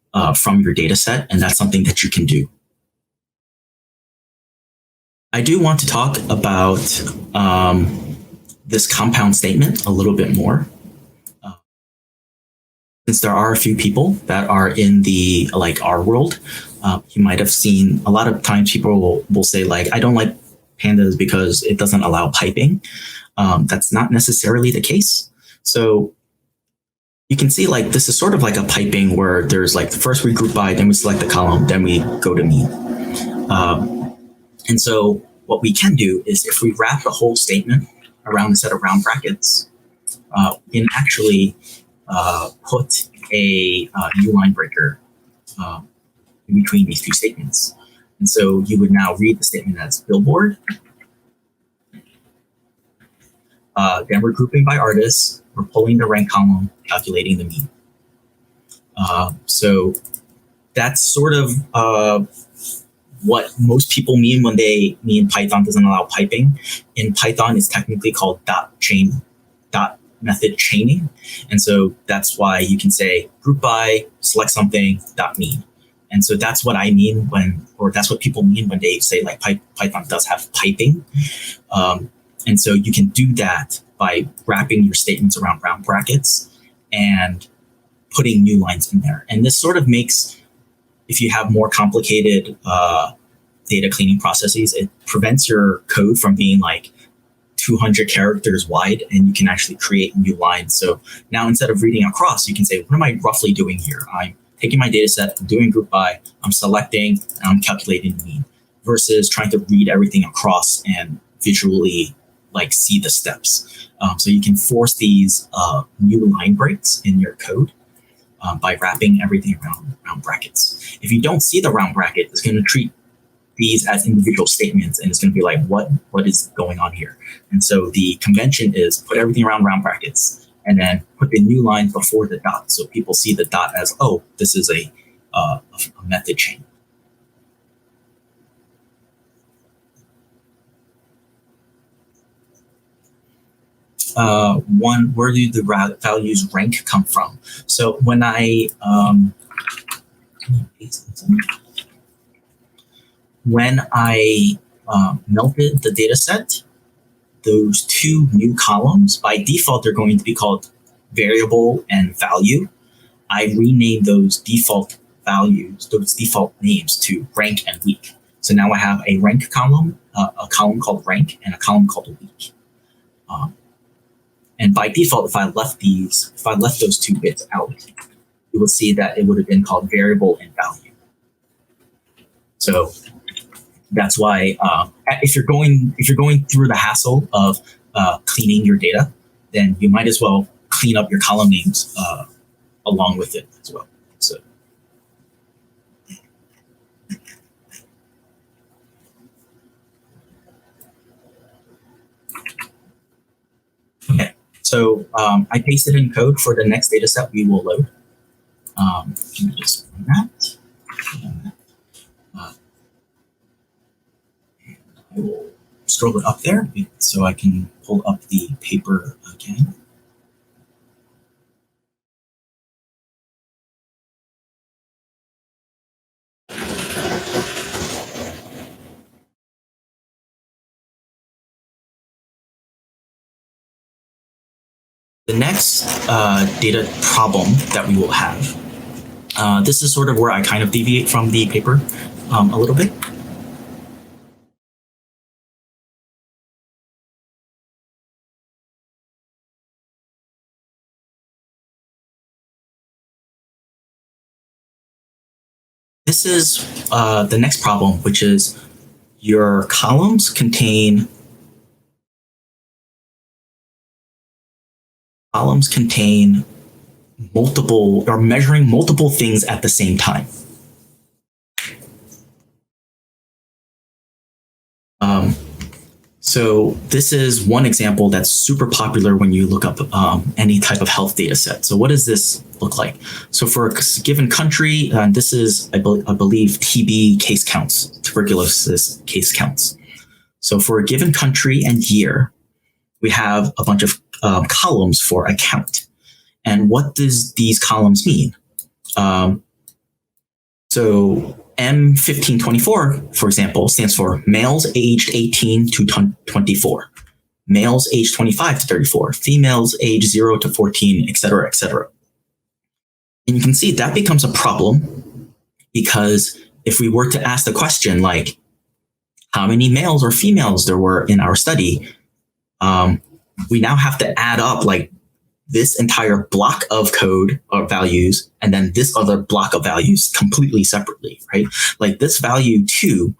your data set. And that's something that you can do. I do want to talk about this compound statement a little bit more. Since there are a few people that are in the like R world, you might have seen a lot of times people will say, like, I don't like pandas because it doesn't allow piping. That's not necessarily the case. So you can see, like, this is sort of like a piping where there's like, first we group by, then we select the column, then we go to mean. And so what we can do is, if we wrap the whole statement around a set of round brackets, we can actually put a new line breaker in between these two statements. And so you would now read the statement as billboard. Then we're grouping by artists. We're pulling the rank column, calculating the mean. So that's sort of what most people mean when they mean Python doesn't allow piping. In Python, it's technically called dot method chaining. And so that's why you can say group by, select something, dot mean. And so that's what I mean that's what people mean when they say like Python does have piping. And so you can do that by wrapping your statements around round brackets and putting new lines in there. And this sort of makes, if you have more complicated data cleaning processes, it prevents your code from being like 200 characters wide, and you can actually create new lines. So now instead of reading across, you can say, what am I roughly doing here? I'm taking my data set, I'm doing group by, I'm selecting, and I'm calculating the mean, versus trying to read everything across and visually like see the steps. So you can force these new line breaks in your code by wrapping everything around round brackets. If you don't see the round bracket, it's going to treat these as individual statements, and it's going to be like, what is going on here? And so the convention is put everything around round brackets and then put the new line before the dot, so people see the dot as, oh, this is a method chain. Where do the values rank come from? So when I melted the data set, those two new columns, by default, they're going to be called variable and value. I renamed those default values, those default names, to rank and week. So now I have a rank column, a column called rank, and a column called week. And by default, if I left those two bits out, you will see that it would have been called variable and value. So that's why if you're going through the hassle of cleaning your data, then you might as well clean up your column names along with it as well. So. Okay, so I pasted in code for the next data set we will load. Let me just run that. I will scroll it up there so I can pull up the paper again. The next data problem that we will have, this is sort of where I kind of deviate from the paper a little bit. This is the next problem, which is your columns contain multiple, or measuring multiple things at the same time. So this is one example that's super popular when you look up any type of health data set. So what does this look like? So for a given country, this is, I believe, TB case counts, tuberculosis case counts. So for a given country and year, we have a bunch of columns for a count. And what does these columns mean? So M1524, for example, stands for males aged 18 to 24, males aged 25 to 34, females aged 0 to 14, et cetera, et cetera. And you can see that becomes a problem, because if we were to ask the question like how many males or females there were in our study, we now have to add up like this entire block of code or values and then this other block of values completely separately, right? Like this value 2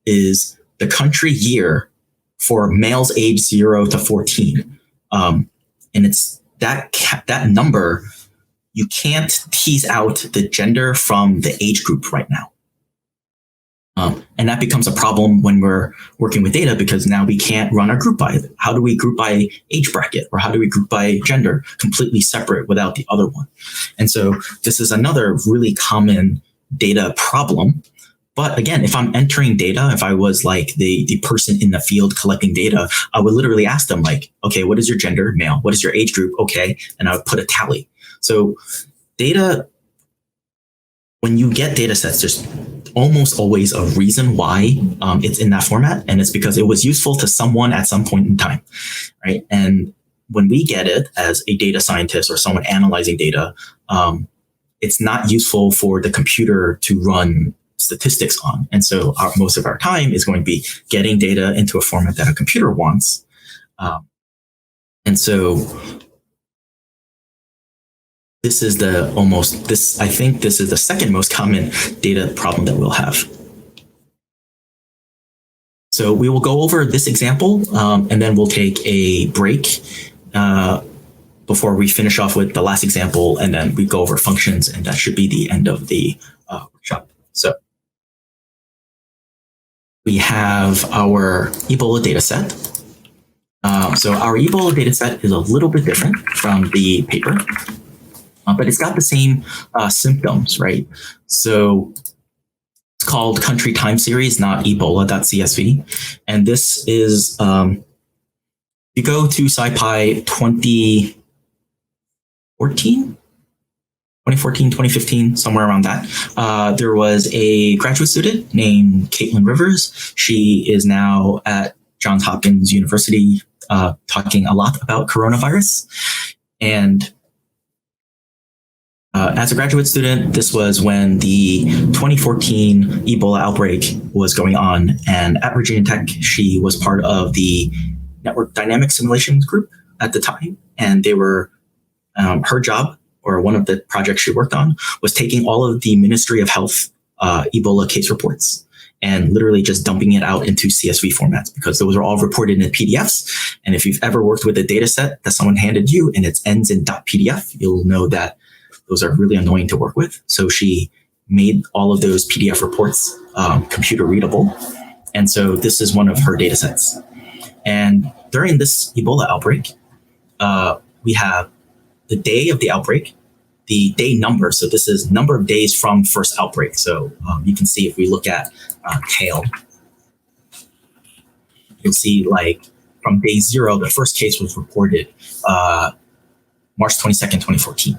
is the country year for males aged 0 to 14. And it's that number, you can't tease out the gender from the age group right now. And that becomes a problem when we're working with data, because now we can't run a group by. How do we group by age bracket, or how do we group by gender completely separate without the other one? And so this is another really common data problem But again, if I'm entering data, if I was like the person in the field collecting data, I would literally ask them like, okay, what is your gender? Male. What is your age group? Okay. And I would put a tally. So data, when you get data sets, there's almost always a reason why it's in that format. And it's because it was useful to someone at some point in time, right? And when we get it as a data scientist or someone analyzing data, it's not useful for the computer to run statistics on. And so most of our time is going to be getting data into a format that a computer wants. And so this is I think this is the second most common data problem that we'll have. So we will go over this example, and then we'll take a break before we finish off with the last example, and then we go over functions, and that should be the end of the workshop. So we have our Ebola data set. So our Ebola data set is a little bit different from the paper, but it's got the same symptoms, right? So it's called country time series, not ebola.csv. And this is, you go to SciPy 2014, 2015, somewhere around that. There was a graduate student named Caitlin Rivers. She is now at Johns Hopkins University talking a lot about coronavirus. And as a graduate student, this was when the 2014 Ebola outbreak was going on. And at Virginia Tech, she was part of the network dynamic simulations group at the time. And they were, her job, or one of the projects she worked on, was taking all of the Ministry of Health Ebola case reports and literally just dumping it out into CSV formats, because those are all reported in PDFs. And if you've ever worked with a data set that someone handed you and it ends in .pdf, you'll know that those are really annoying to work with. So she made all of those PDF reports computer readable. And so this is one of her data sets. And during this Ebola outbreak, we have the day of the outbreak, the day number. So this is number of days from first outbreak. So you can see if we look at tail, you'll see like from day 0, the first case was reported March 22nd, 2014.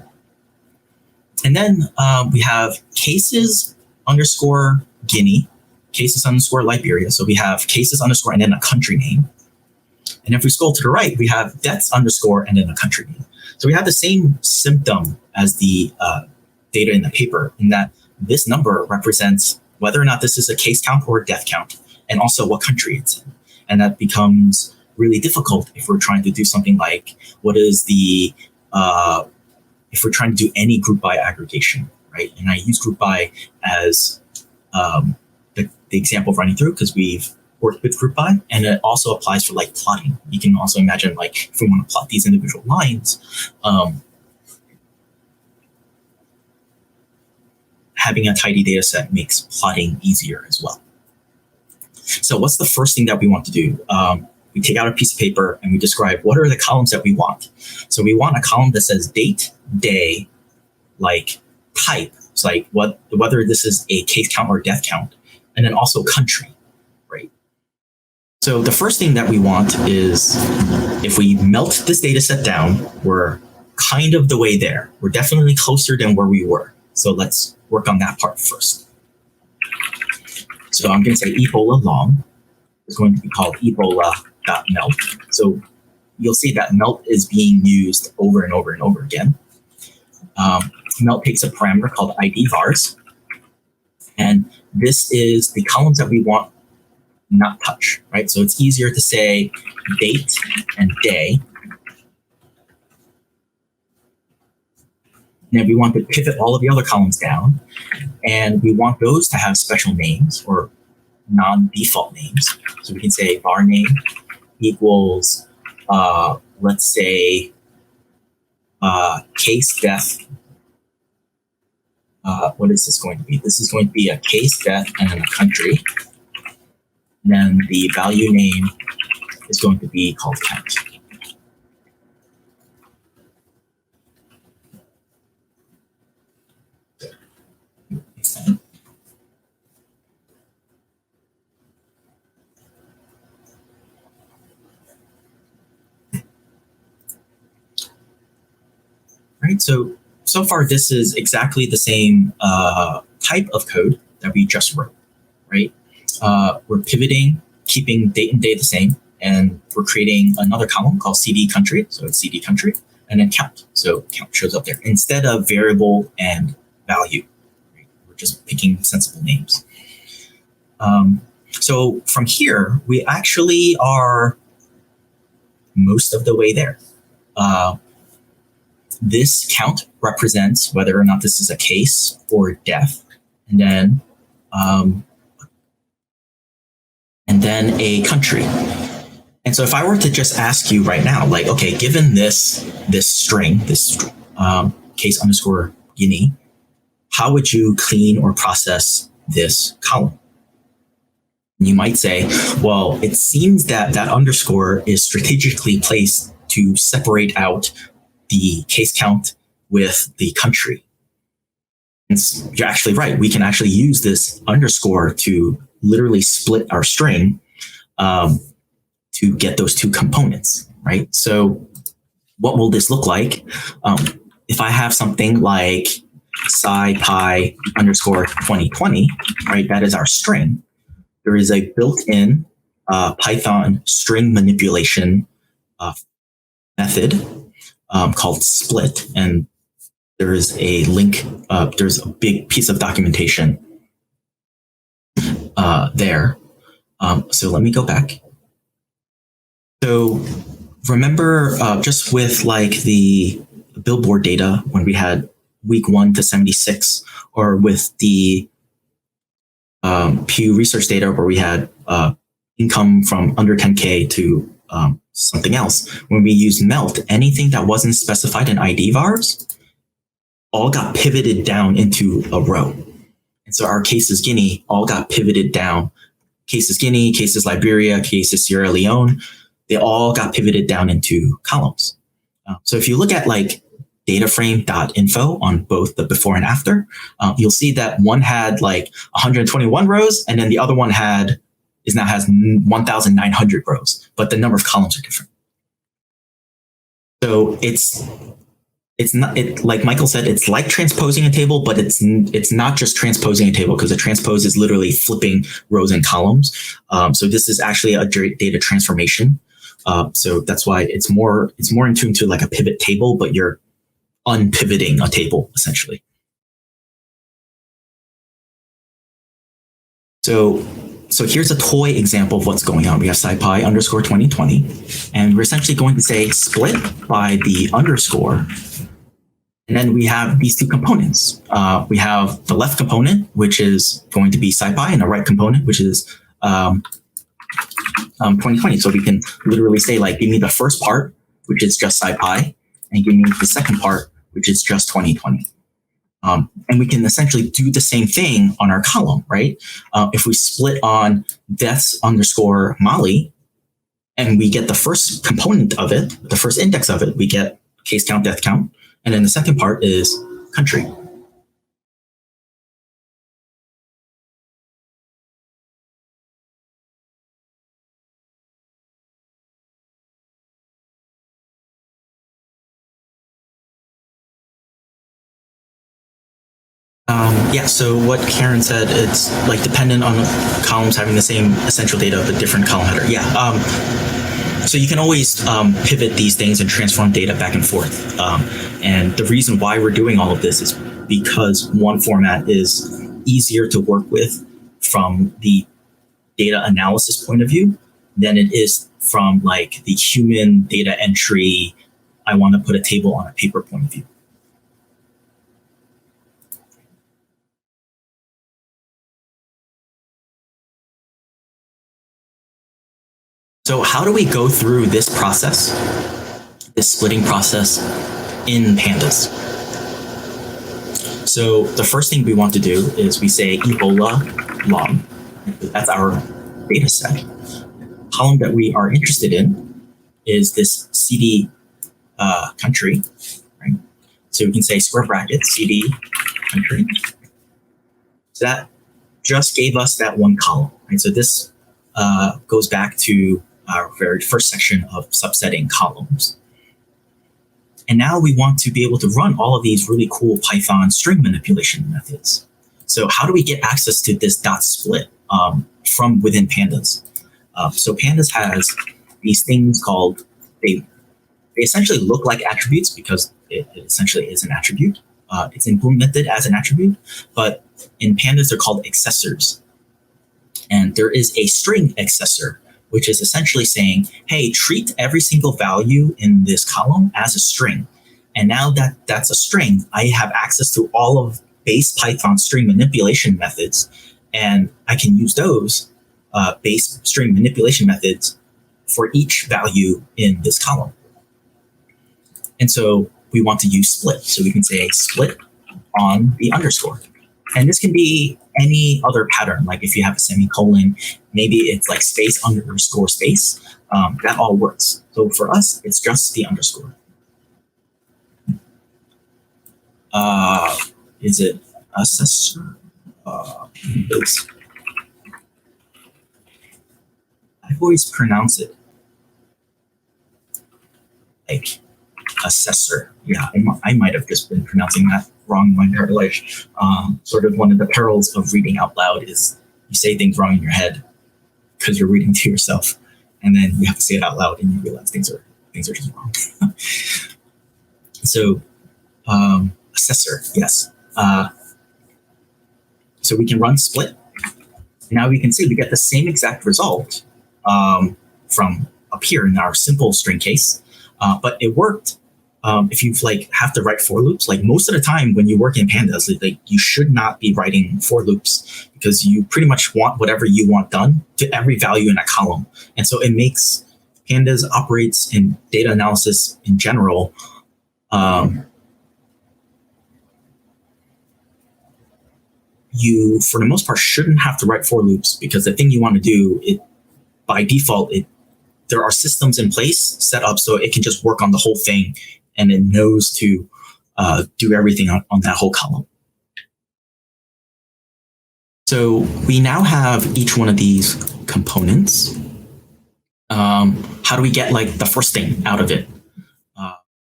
And then we have cases underscore Guinea, cases underscore Liberia. So we have cases underscore and then a country name. And if we scroll to the right, we have deaths underscore and then a country name. So we have the same symptom as the data in the paper, in that this number represents whether or not this is a case count or a death count, and also what country it's in. And that becomes really difficult if we're trying to do something like, what is the, if we're trying to do any group by aggregation, right? And I use group by as the example of running through, because we've worked with group by, and it also applies for like plotting. You can also imagine like if we want to plot these individual lines, having a tidy data set makes plotting easier as well. So what's the first thing that we want to do? We take out a piece of paper and we describe what are the columns that we want. So we want a column that says date, day, like type. It's like whether this is a case count or death count, and then also country, right? So the first thing that we want is, if we melt this data set down, we're kind of the way there. We're definitely closer than where we were. So let's work on that part first. So I'm going to say Ebola long is going to be called Ebola.melt. So you'll see that melt is being used over and over and over again. Melt takes a parameter called ID vars. And this is the columns that we want not touch, right? So it's easier to say date and day. And then we want to pivot all of the other columns down, and we want those to have special names or non-default names. So we can say var name equals, let's say, case death. What is this going to be? This is going to be a case death and then a country. And then the value name is going to be called count. right? So far, this is exactly the same type of code that we just wrote, right? We're pivoting, keeping date and day the same, and we're creating another column called CD country. So it's CD country, and then count. So count shows up there instead of variable and value. Right? We're just picking sensible names. So from here, we actually are most of the way there. This count represents whether or not this is a case or def, and then a country. And so if I were to just ask you right now, like, okay, given this string, case underscore Guinea, how would you clean or process this column? And you might say, well, it seems that underscore is strategically placed to separate out the case count with the country. And you're actually right. We can actually use this underscore to literally split our string to get those two components, right? So what will this look like? If I have something like SciPy underscore 2020, right? That is our string. There is a built-in Python string manipulation method called split. And there is a link, there's a big piece of documentation there. So let me go back. So remember just with like the billboard data when we had week 1 to 76, or with the Pew Research data where we had income from under 10K to something else. When we used melt, anything that wasn't specified in ID vars all got pivoted down into a row. And so our cases Guinea all got pivoted down. Cases Guinea, cases Liberia, cases Sierra Leone, they all got pivoted down into columns. So if you look at like dataframe.info on both the before and after, you'll see that one had like 121 rows, and then the other one now has 1,900 rows, but the number of columns are different. So it's not, like Michael said, it's like transposing a table, but it's not just transposing a table, because a transpose is literally flipping rows and columns. So this is actually a data transformation. So that's why it's more in tune to like a pivot table, but you're unpivoting a table essentially. So here's a toy example of what's going on. We have SciPy underscore 2020, and we're essentially going to say split by the underscore. And then we have these two components. We have the left component, which is going to be SciPy, and the right component, which is 2020. So we can literally say, like, give me the first part, which is just SciPy, and give me the second part, which is just 2020. And we can essentially do the same thing on our column, right? If we split on deaths underscore Mali, and we get the first component of it, the first index of it, we get case count, death count. And then the second part is country. Yeah, so what Karen said, it's like dependent on columns having the same essential data but different column header. Yeah. So you can always pivot these things and transform data back and forth. And the reason why we're doing all of this is because one format is easier to work with from the data analysis point of view than it is from like the human data entry, I want to put a table on a paper point of view. So how do we go through this process, this splitting process in Pandas? So the first thing we want to do is we say Ebola log. That's our data set. The column that we are interested in is this CD country, right? So we can say square bracket CD country. So that just gave us that one column, right? So this goes back to our very first section of subsetting columns. And now we want to be able to run all of these really cool Python string manipulation methods. So how do we get access to this dot split from within Pandas? So Pandas has these things called, they essentially look like attributes because it essentially is an attribute. It's implemented as an attribute, but in Pandas, they're called accessors. And there is a string accessor, which is essentially saying, hey, treat every single value in this column as a string. And now that that's a string, I have access to all of base Python string manipulation methods, and I can use those base string manipulation methods for each value in this column. And so we want to use split. So we can say split on the underscore. And this can be any other pattern. Like if you have a semicolon, maybe it's like space underscore space. That all works. So for us, it's just the underscore. Is it assessor? I always pronounce it like assessor. Yeah, I might have just been pronouncing that wrong my entire life. Sort of one of the perils of reading out loud is you say things wrong in your head because you're reading to yourself, and then you have to say it out loud and you realize things are just wrong. So assessor, yes. So we can run split. Now we can see we get the same exact result from up here in our simple string case, but it worked. If you have to write for loops, like most of the time when you work in Pandas, like you should not be writing for loops because you pretty much want whatever you want done to every value in a column. And so it makes Pandas operates in data analysis in general. You, for the most part, shouldn't have to write for loops because the thing you want to do, by default, there are systems in place set up so it can just work on the whole thing, and it knows to do everything on that whole column. So we now have each one of these components. How do we get like the first thing out of it?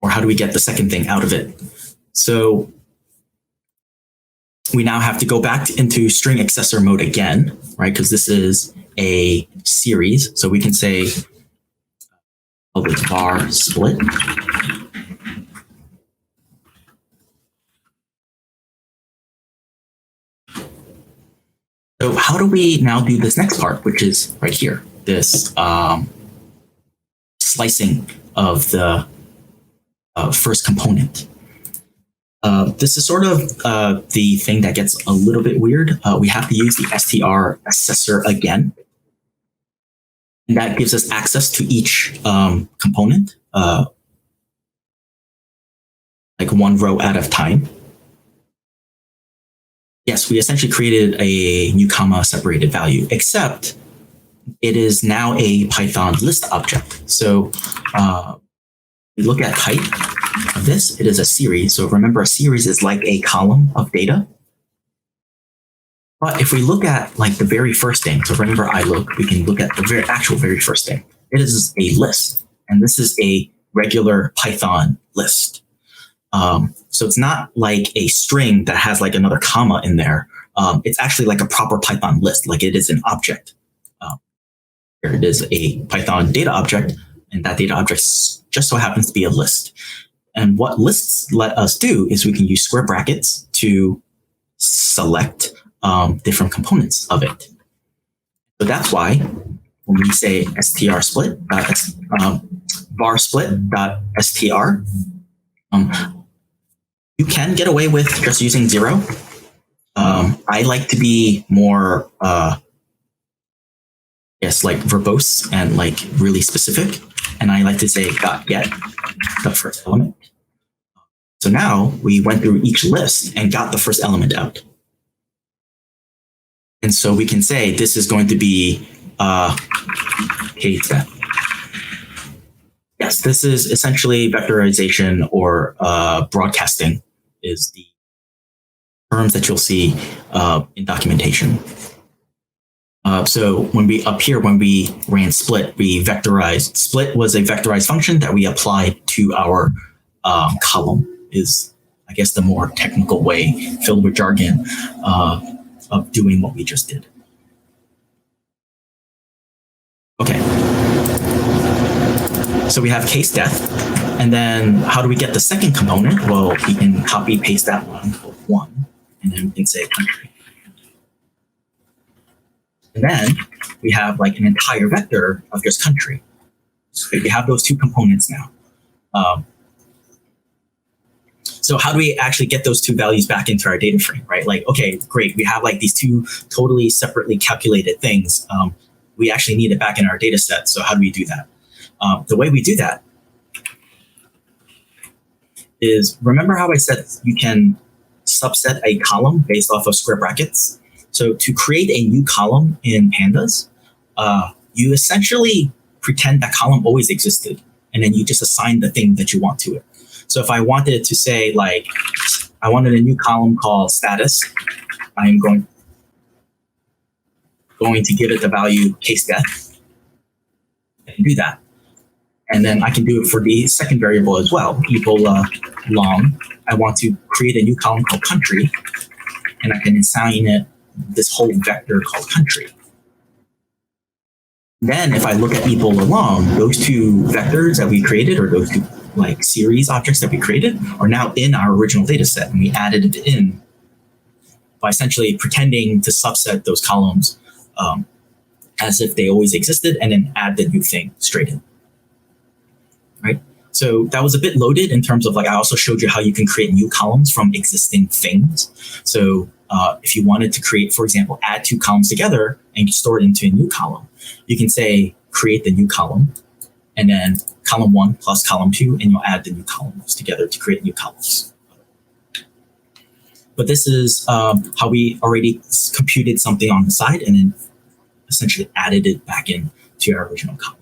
Or how do we get the second thing out of it? So we now have to go back into string accessor mode again, right? Because this is a series. So we can say var split. So how do we now do this next part, which is right here, this slicing of the first component? This is sort of the thing that gets a little bit weird. We have to use the str accessor again. And that gives us access to each component, like one row at a time. Yes, we essentially created a new comma separated value, except it is now a Python list object. So we look at type of this, it is a series. So remember, a series is like a column of data. But if we look at like the very first thing, so remember iLook, we can look at the very first thing. It is a list, and this is a regular Python list. So it's not like a string that has like another comma in there. It's actually like a proper Python list, like it is an object. Here it is a Python data object, and that data object just so happens to be a list. And what lists let us do is we can use square brackets to select different components of it. So that's why when we say str split var split.str, you can get away with just using 0. I like to be more, like verbose and like really specific. And I like to say .get the first element. So now we went through each list and got the first element out. And so we can say this is going to be K-step. Yes, this is essentially vectorization or broadcasting is the terms that you'll see in documentation. So when we ran split, we vectorized. Split was a vectorized function that we applied to our column is, I guess, the more technical way, filled with jargon, of doing what we just did. Okay. So we have case death. And then how do we get the second component? Well, we can copy paste that one, and then we can say country. And then we have like an entire vector of just country. So we have those two components now. So how do we actually get those two values back into our data frame, right? Like, okay, great. We have like these two totally separately calculated things. We actually need it back in our data set. So how do we do that? The way we do that is, remember how I said you can subset a column based off of square brackets? So to create a new column in Pandas, you essentially pretend that column always existed, and then you just assign the thing that you want to it. So if I wanted to say, like, I wanted a new column called status, I'm going to give it the value case death. I can do that. And then I can do it for the second variable as well, Ebola long. I want to create a new column called country, and I can assign it this whole vector called country. Then if I look at Ebola long, those two vectors that we created, or those two like series objects that we created, are now in our original data set, and we added it in by essentially pretending to subset those columns as if they always existed, and then add the new thing straight in. Right? So that was a bit loaded in terms of, like, I also showed you how you can create new columns from existing things. So if you wanted to create, for example, add two columns together and store it into a new column, you can say create the new column, and then column 1 plus column 2, and you'll add the new columns together to create new columns. But this is how we already computed something on the side and then essentially added it back in to our original column.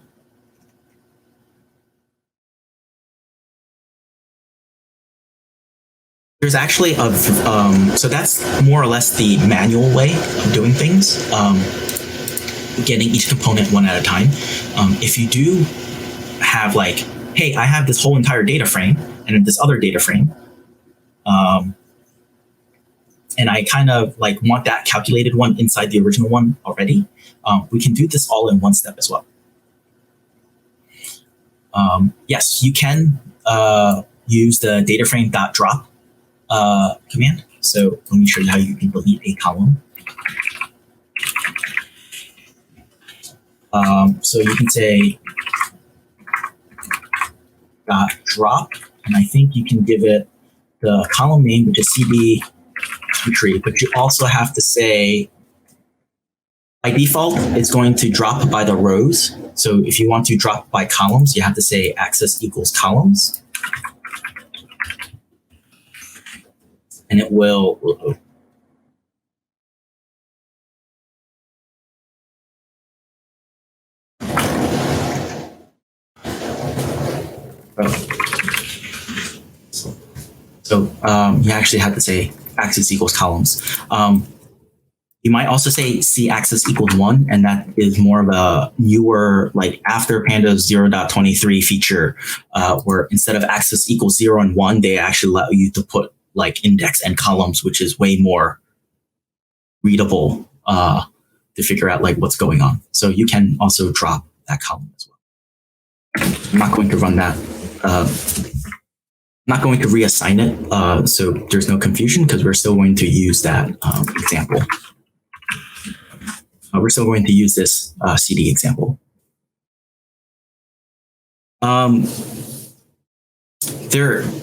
There's actually so that's more or less the manual way of doing things, getting each component one at a time. If you do have, like, hey, I have this whole entire data frame and this other data frame, and I kind of like want that calculated one inside the original one already, we can do this all in one step as well. Yes, you can use the DataFrame.drop command. So let me show you how you can delete a column. So you can say .drop, and I think you can give it the column name, which is CB country, but you also have to say, by default, it's going to drop by the rows. So if you want to drop by columns, you have to say access equals columns. And it will load. So you actually have to say axis equals columns. You might also say C axis equals 1, and that is more of a newer, like after Pandas 0.23 feature, where instead of axis equals 0 and 1, they actually allow you to put like index and columns, which is way more readable to figure out like what's going on. So you can also drop that column as well. I'm not going to run that. Not going to reassign it, so there's no confusion, because we're still going to use that example. We're still going to use this CD example. There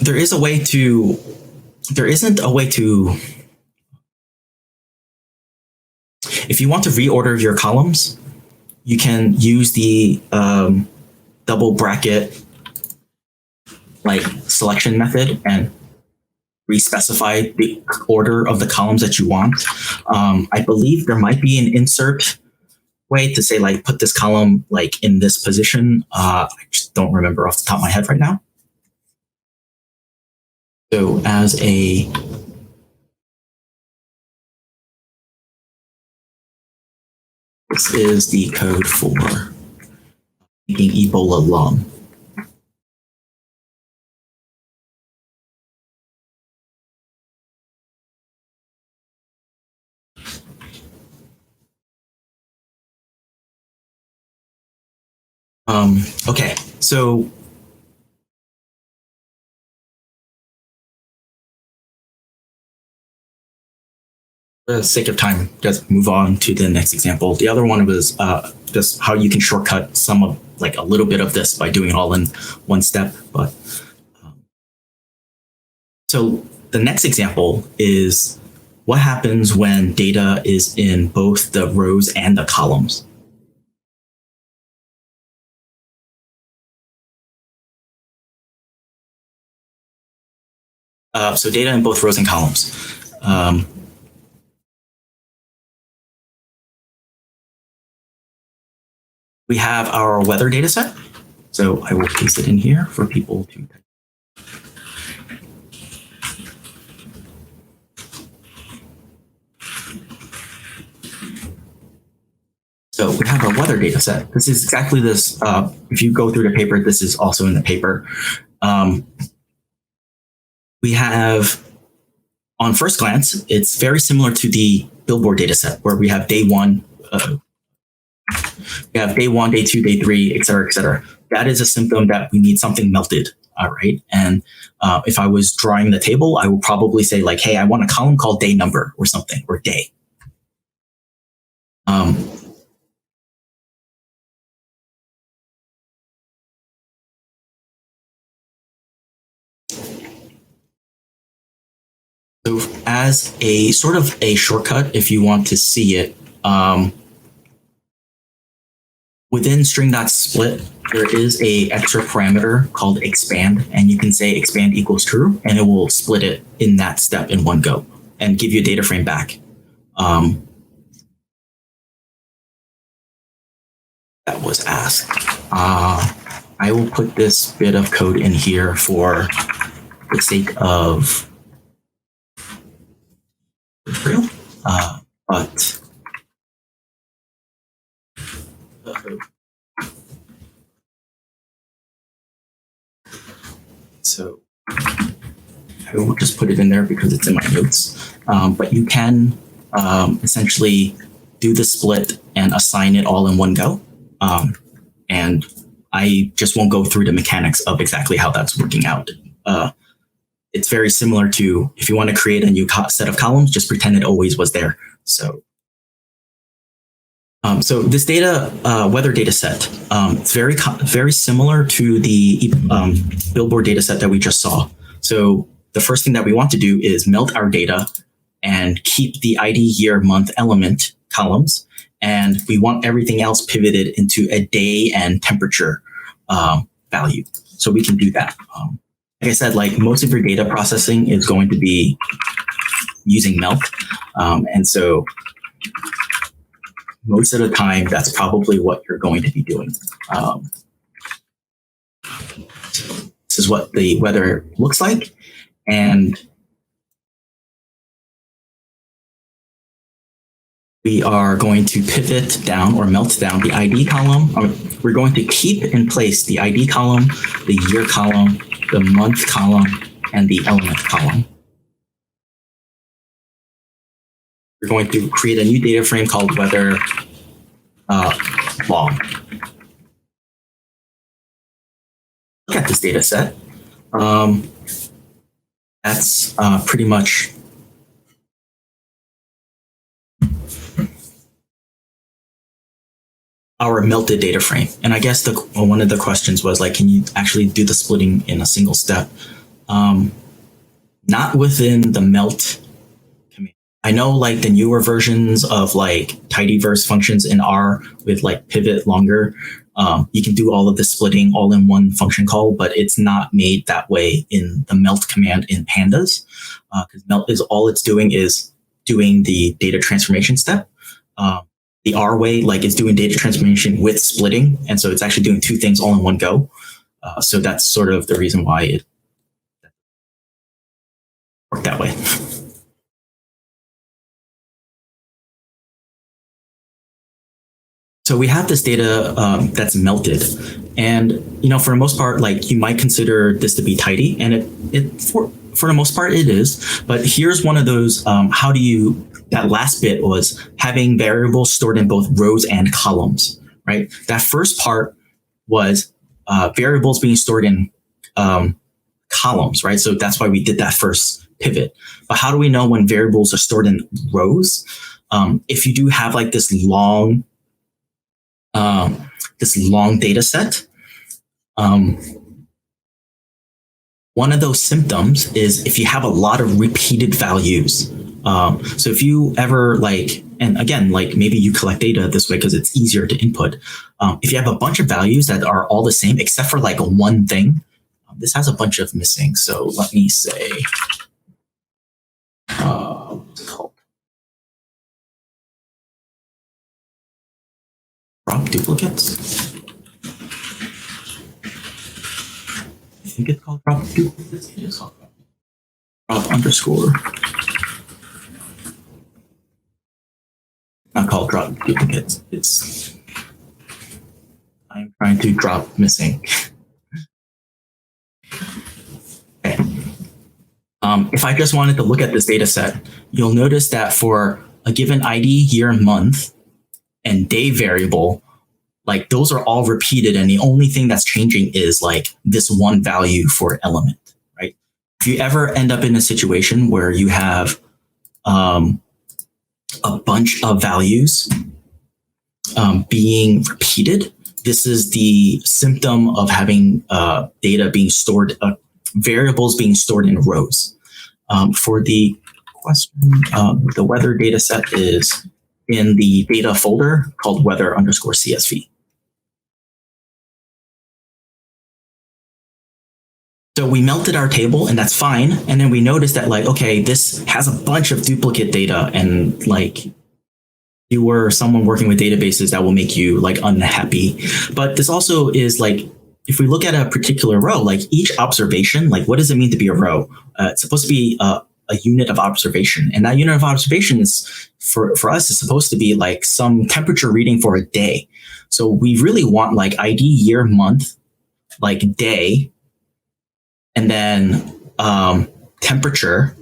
isn't a way to, if you want to reorder your columns, you can use the double bracket like selection method and re-specify the order of the columns that you want. I believe there might be an insert way to say, like, put this column like in this position. I just don't remember off the top of my head right now. So as a this is the code for making Ebola long. Okay, so for the sake of time, just move on to the next example. The other one was just how you can shortcut some of like a little bit of this by doing it all in one step. But so the next example is what happens when data is in both the rows and the columns. So data in both rows and columns. We have our weather data set. So I will paste it in here for people to type. So we have our weather data set. This is exactly this. If you go through the paper, this is also in the paper. We have, on first glance, it's very similar to the Billboard data set where we have day one, day 2, day 3, et cetera, et cetera. That is a symptom that we need something melted. All right. And if I was drawing the table, I would probably say like, hey, I want a column called day number or something, or day. So as a sort of a shortcut, if you want to see it, within string.split, there is a extra parameter called expand, and you can say expand equals true, and it will split it in that step in one go and give you a data frame back. That was asked. I will put this bit of code in here for the sake of real, but so I will just put it in there because it's in my notes. But you can essentially do the split and assign it all in one go. And I just won't go through the mechanics of exactly how that's working out. It's very similar to if you want to create a new set of columns, just pretend it always was there. So, so this data, weather data set, it's very similar to the Billboard data set that we just saw. So the first thing that we want to do is melt our data and keep the ID, year, month, element columns. And we want everything else pivoted into a day and temperature value. So we can do that. Like I said, like most of your data processing is going to be using melt. And so most of the time, that's probably what you're going to be doing. This is what the weather looks like. And we are going to pivot down or melt down the ID column. We're going to keep in place the ID column, the year column, the month column, and the element column. We're going to create a new data frame called weather log. Look at this data set. That's pretty much our melted data frame. And I guess one of the questions was like, can you actually do the splitting in a single step? Not within the melt command. I know like the newer versions of like tidyverse functions in R with like pivot longer, you can do all of the splitting all in one function call, but it's not made that way in the melt command in Pandas, because melt is all it's doing is doing the data transformation step. The R way, like it's doing data transformation with splitting. And so it's actually doing two things all in one go. So that's sort of the reason why it worked that way. So we have this data that's melted, and for the most part, like you might consider this to be tidy, and it for the most part it is. But here's one of those: how do you? That last bit was having variables stored in both rows and columns, right? That first part was variables being stored in columns, right? So that's why we did that first pivot. But how do we know when variables are stored in rows? If you do have like this long data set, one of those symptoms is if you have a lot of repeated values. So if you ever like, and again, like maybe you collect data this way because it's easier to input. If you have a bunch of values that are all the same, except for like one thing, this has a bunch of missing. So let me say, what's it called? Drop duplicates. I think it's called drop duplicates. It is called drop underscore. Not called drop duplicates. I'm trying to drop missing. Okay. If I just wanted to look at this data set, you'll notice that for a given ID, year, month, and day variable, like those are all repeated, and the only thing that's changing is like this one value for element, right? If you ever end up in a situation where you have a bunch of values being repeated, this is the symptom of having data being stored, variables being stored in rows. For the question, the weather data set is in the data folder called weather_CSV. So we melted our table, and that's fine. And then we noticed that like, okay, this has a bunch of duplicate data, and like you were someone working with databases, that will make you like unhappy. But this also is like, if we look at a particular row, like each observation, like what does it mean to be a row? It's supposed to be a unit of observation. And that unit of observation is, for us, is supposed to be like some temperature reading for a day. So we really want like ID, year, month, like day, and then temperature,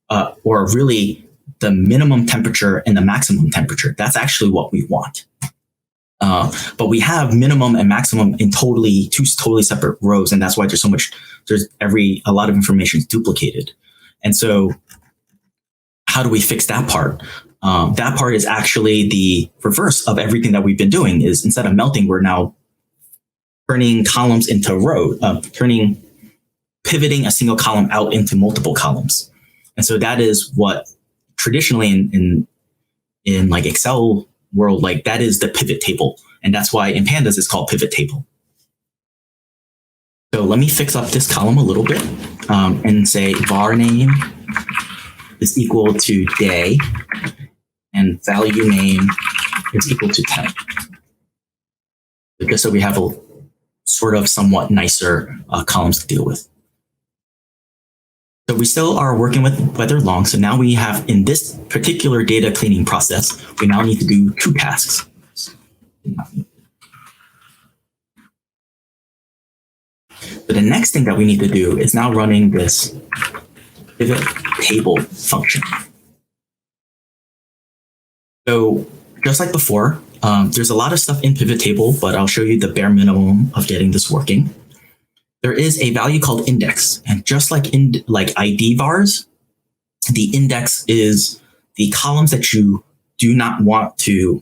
or really the minimum temperature and the maximum temperature. That's actually what we want. But we have minimum and maximum in two totally separate rows, and that's why there's a lot of information is duplicated. And so how do we fix that part? That part is actually the reverse of everything that we've been doing. Is instead of melting, we're now turning columns into rows, pivoting a single column out into multiple columns. And so that is what traditionally in like Excel world, like that is the pivot table. And that's why in Pandas it's called pivot table. So let me fix up this column a little bit and say var name is equal to day and value name is equal to 10. Just so we have a sort of somewhat nicer columns to deal with. So we still are working with weather long. So now we have, in this particular data cleaning process, we now need to do 2 tasks. But the next thing that we need to do is now running this pivot table function. So just like before, there's a lot of stuff in pivot table, but I'll show you the bare minimum of getting this working. There is a value called index, and just like in ID vars, the index is the columns that you do not want to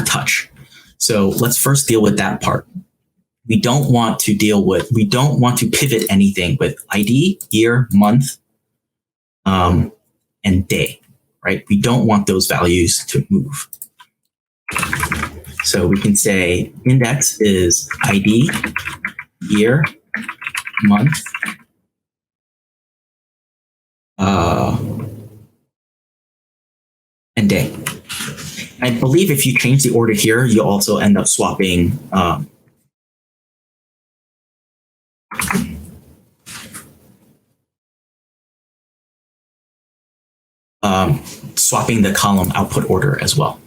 touch. So let's first deal with that part. We don't want to pivot anything with ID, year, month, and day, right? We don't want those values to move. So we can say index is ID, year, month, and day. I believe if you change the order here, you'll also end up swapping swapping the column output order as well.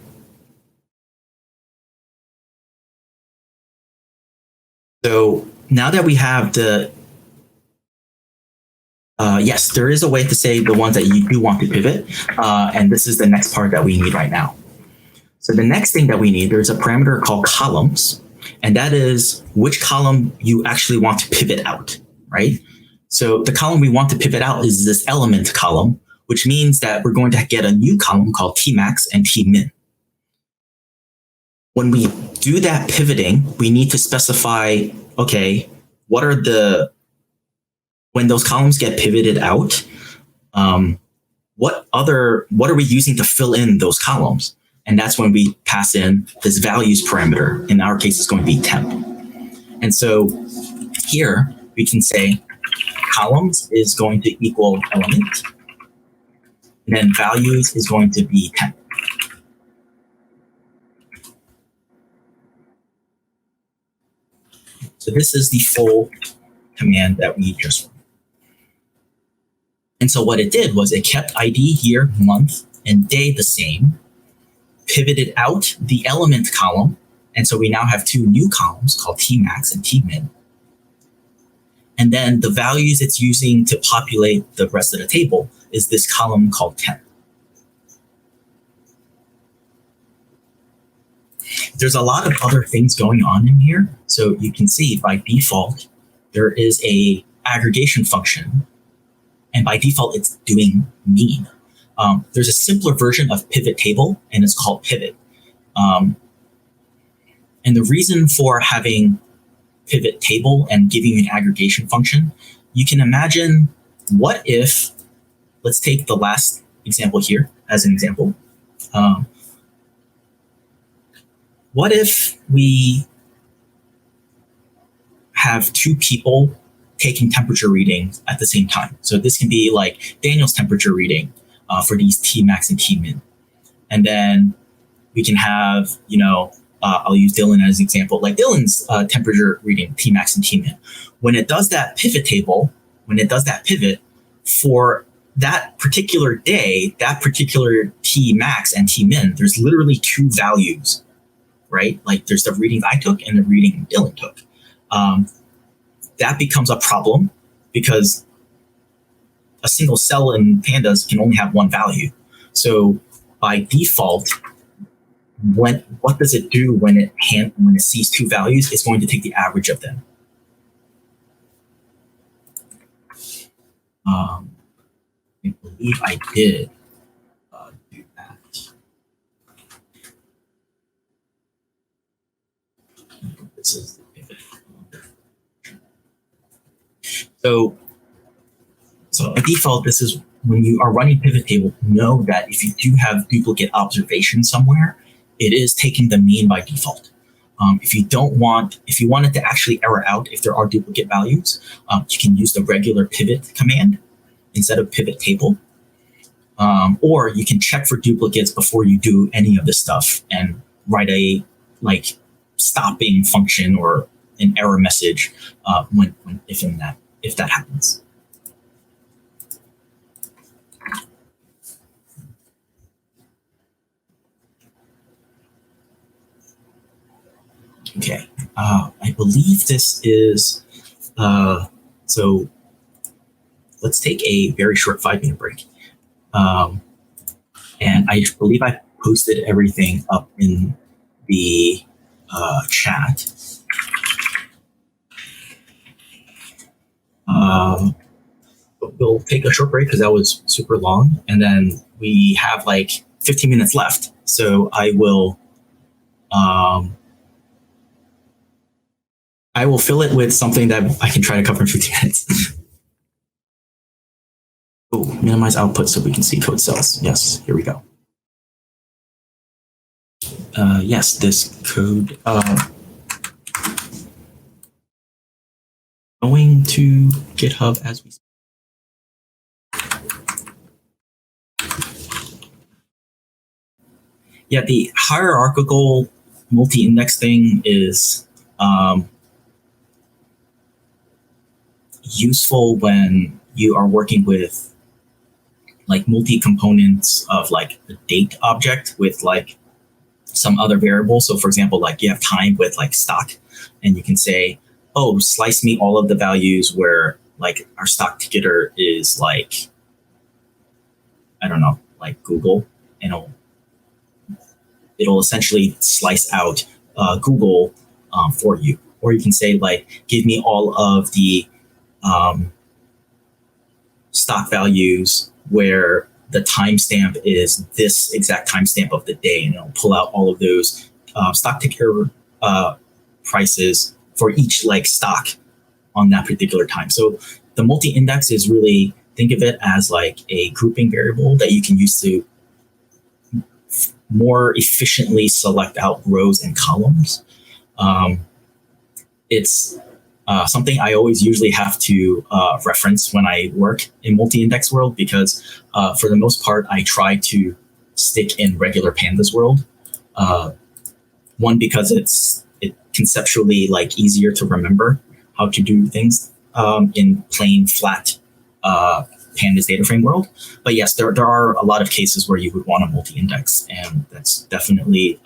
So now that we have the, yes, there is a way to say the ones that you do want to pivot. And this is the next part that we need right now. So the next thing that we need, there's a parameter called columns. and that is which column you actually want to pivot out, right? So the column we want to pivot out is this element column, which means that we're going to get a new column called tmax and tmin. When we do that pivoting, we need to specify, okay, what are the, when those columns get pivoted out, what are we using to fill in those columns? And that's when we pass in this values parameter. In our case, it's going to be temp. And so here we can say columns is going to equal element, and then values is going to be temp. So this is the full command that we just run. And so what it did was it kept ID, year, month, and day the same, pivoted out the element column, and so we now have two new columns called tmax and tmin. And then the values it's using to populate the rest of the table is this column called temp. There's a lot of other things going on in here. So you can see by default, there is a aggregation function. And by default, it's doing mean. There's a simpler version of pivot table, and it's called pivot. And the reason for having pivot table and giving you an aggregation function, you can imagine what if, let's take the last example here as an example. What if we have two people taking temperature readings at the same time? So this can be like Daniel's temperature reading for these tmax and tmin. And then we can have, I'll use Dylan as an example, like Dylan's temperature reading, tmax and tmin. When it does that pivot table, when it does that pivot for that particular day, that particular tmax and tmin, there's literally two values, right? Like there's the reading I took and the reading Dylan took. That becomes a problem because a single cell in Pandas can only have one value. So by default, what does it do when it sees two values? It's going to take the average of them. I believe I did do that. This is the pivot. So by default, this is when you are running pivot table, know that if you do have duplicate observations somewhere, it is taking the mean by default. If you want it to actually error out if there are duplicate values, you can use the regular pivot command instead of pivot table. Or you can check for duplicates before you do any of this stuff and write a stopping function or an error message if that happens. Okay, I believe this is, so let's take a very short 5-minute break. And I believe I posted everything up in the chat. We'll take a short break because that was super long, and then we have like 15 minutes left. So I will fill it with something that I can try to cover in 15 minutes. Oh, minimize output so we can see code cells. Yes, here we go. Yes, this code. Going to GitHub as we speak. Yeah, the hierarchical multi-index thing is useful when you are working with like multi-components of like a date object with like some other variable. So for example, like you have time with like stock, and you can say, oh, slice me all of the values where like our stock ticketer is like, I don't know, like Google, and it'll essentially slice out Google for you. Or you can say like, give me all of the stock values where the timestamp is this exact timestamp of the day, and it'll pull out all of those stock ticker prices for each like stock on that particular time. So the multi-index is really, think of it as like a grouping variable that you can use to more efficiently select out rows and columns. It's something I always usually have to reference when I work in multi-index world, because for the most part, I try to stick in regular Pandas world. One, because it's conceptually like easier to remember how to do things in plain flat Pandas DataFrame world. But yes, there are a lot of cases where you would want a multi-index, and that's definitely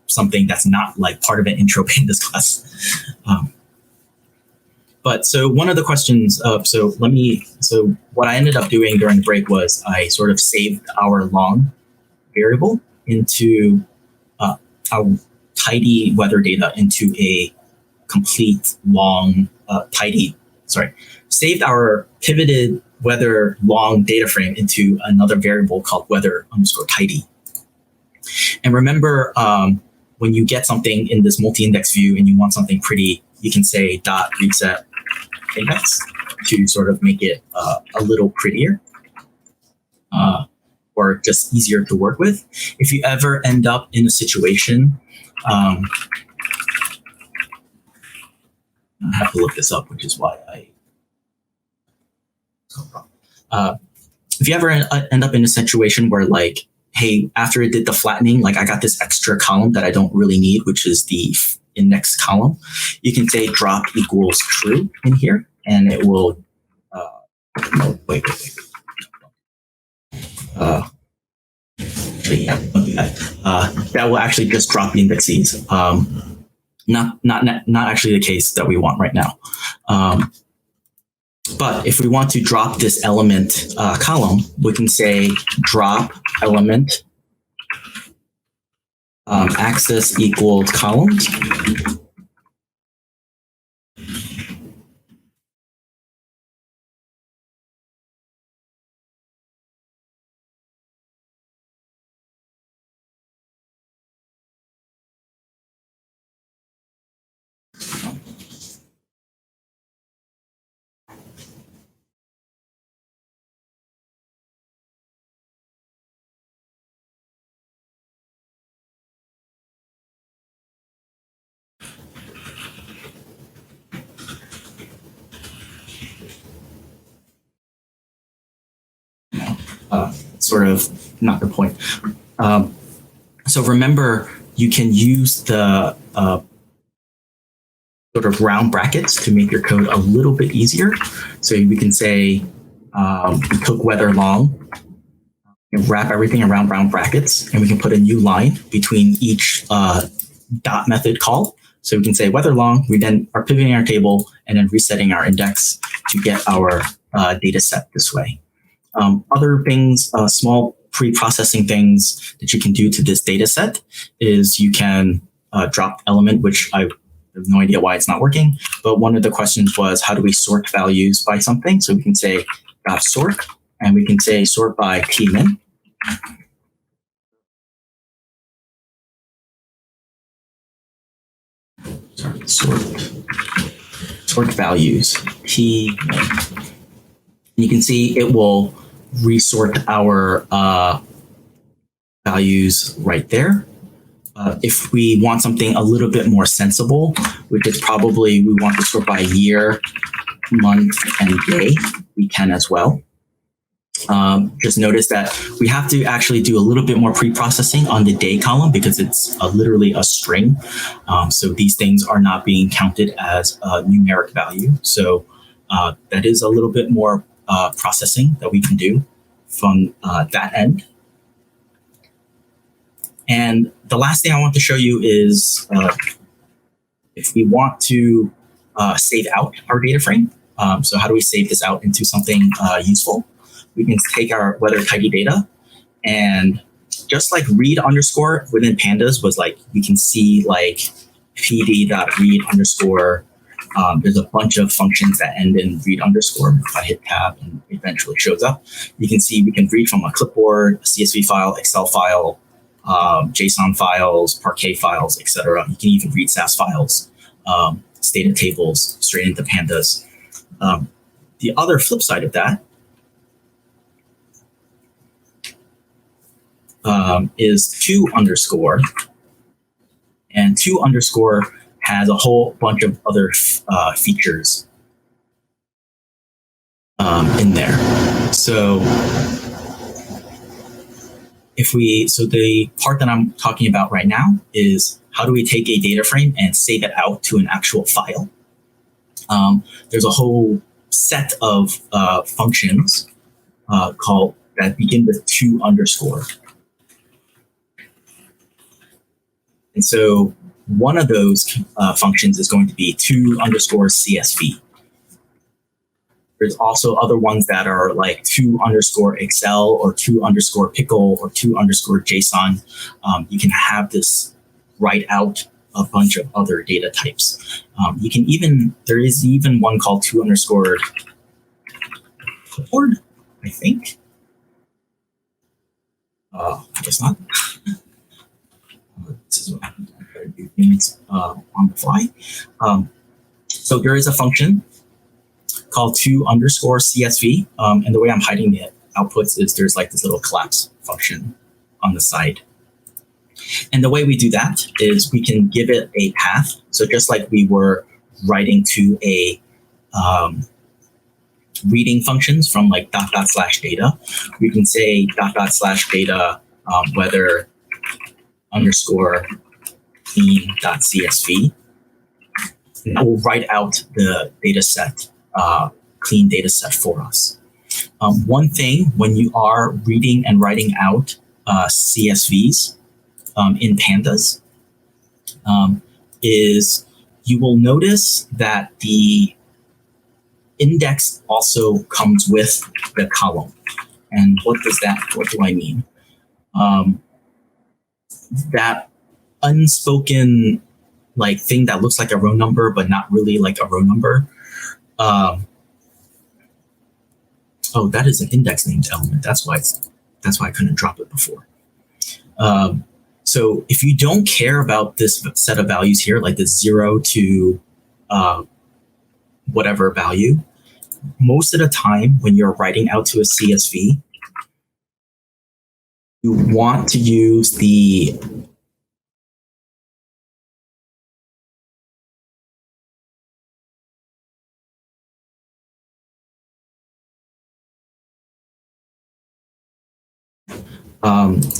something that's not like part of an intro Pandas class. But so one of the questions, so what I ended up doing during the break was I sort of saved our long variable into our tidy weather data into a complete long saved our pivoted weather long data frame into another variable called weather underscore tidy. And remember, when you get something in this multi-index view and you want something pretty, you can say dot reset index to sort of make it a little prettier or just easier to work with. If you ever end up in a situation, I have to look this up, which is why if you ever end up in a situation where like, hey, after it did the flattening, like I got this extra column that I don't really need, which is the index column, you can say drop equals true in here, and it will, wait. That will actually just drop the indexes. Not actually the case that we want right now. But if we want to drop this element column, we can say drop element axis equals columns. Sort of not the point. So remember, you can use the sort of round brackets to make your code a little bit easier. So we can say we took weather long and wrap everything around round brackets, and we can put a new line between each dot method call. So we can say weather long, we then are pivoting our table and then resetting our index to get our data set this way. Other things, small pre-processing things that you can do to this data set is you can drop element, which I have no idea why it's not working. But one of the questions was, how do we sort values by something? So we can say sort, and we can say sort by tmin. Sorry, sort values, tmin. You can see it will resort our values right there. If we want something a little bit more sensible, which is probably we want to sort by year, month, and day, we can as well. Just notice that we have to actually do a little bit more pre-processing on the day column because it's literally a string. So these things are not being counted as a numeric value. So that is a little bit more processing that we can do from that end. And the last thing I want to show you is if we want to save out our data frame. So how do we save this out into something useful? We can take our weather tidy data and just like read underscore within pandas was like, you can see like pd.read underscore. There's a bunch of functions that end in read underscore. If I hit tab and it eventually shows up, you can see we can read from a clipboard, a CSV file, Excel file, JSON files, Parquet files, etc. You can even read SAS files, data tables straight into pandas. The other flip side of that is to underscore, and to underscore has a whole bunch of other features in there. So so the part that I'm talking about right now is how do we take a data frame and save it out to an actual file? There's a whole set of functions called that begin with to underscore. And so one of those functions is going to be to underscore CSV. There's also other ones that are like to underscore Excel or to underscore pickle or to underscore JSON. You can have this write out a bunch of other data types. There is even one called to underscore clipboard, I think. I guess not. This is what I'm trying to do things on the fly. So there is a function called to underscore CSV. And the way I'm hiding the outputs is there's like this little collapse function on the side. And the way we do that is we can give it a path. So just like we were writing to a reading functions from like /data, we can say /data whether underscore clean.csv. And that will write out the data set, clean data set for us. One thing when you are reading and writing out CSVs in Pandas is you will notice that the index also comes with the column. And what do I mean? That unspoken like thing that looks like a row number, but not really like a row number. Oh, that is an index named element. That's why I couldn't drop it before. So if you don't care about this set of values here, like the 0 to whatever value, most of the time when you're writing out to a CSV, you want to use the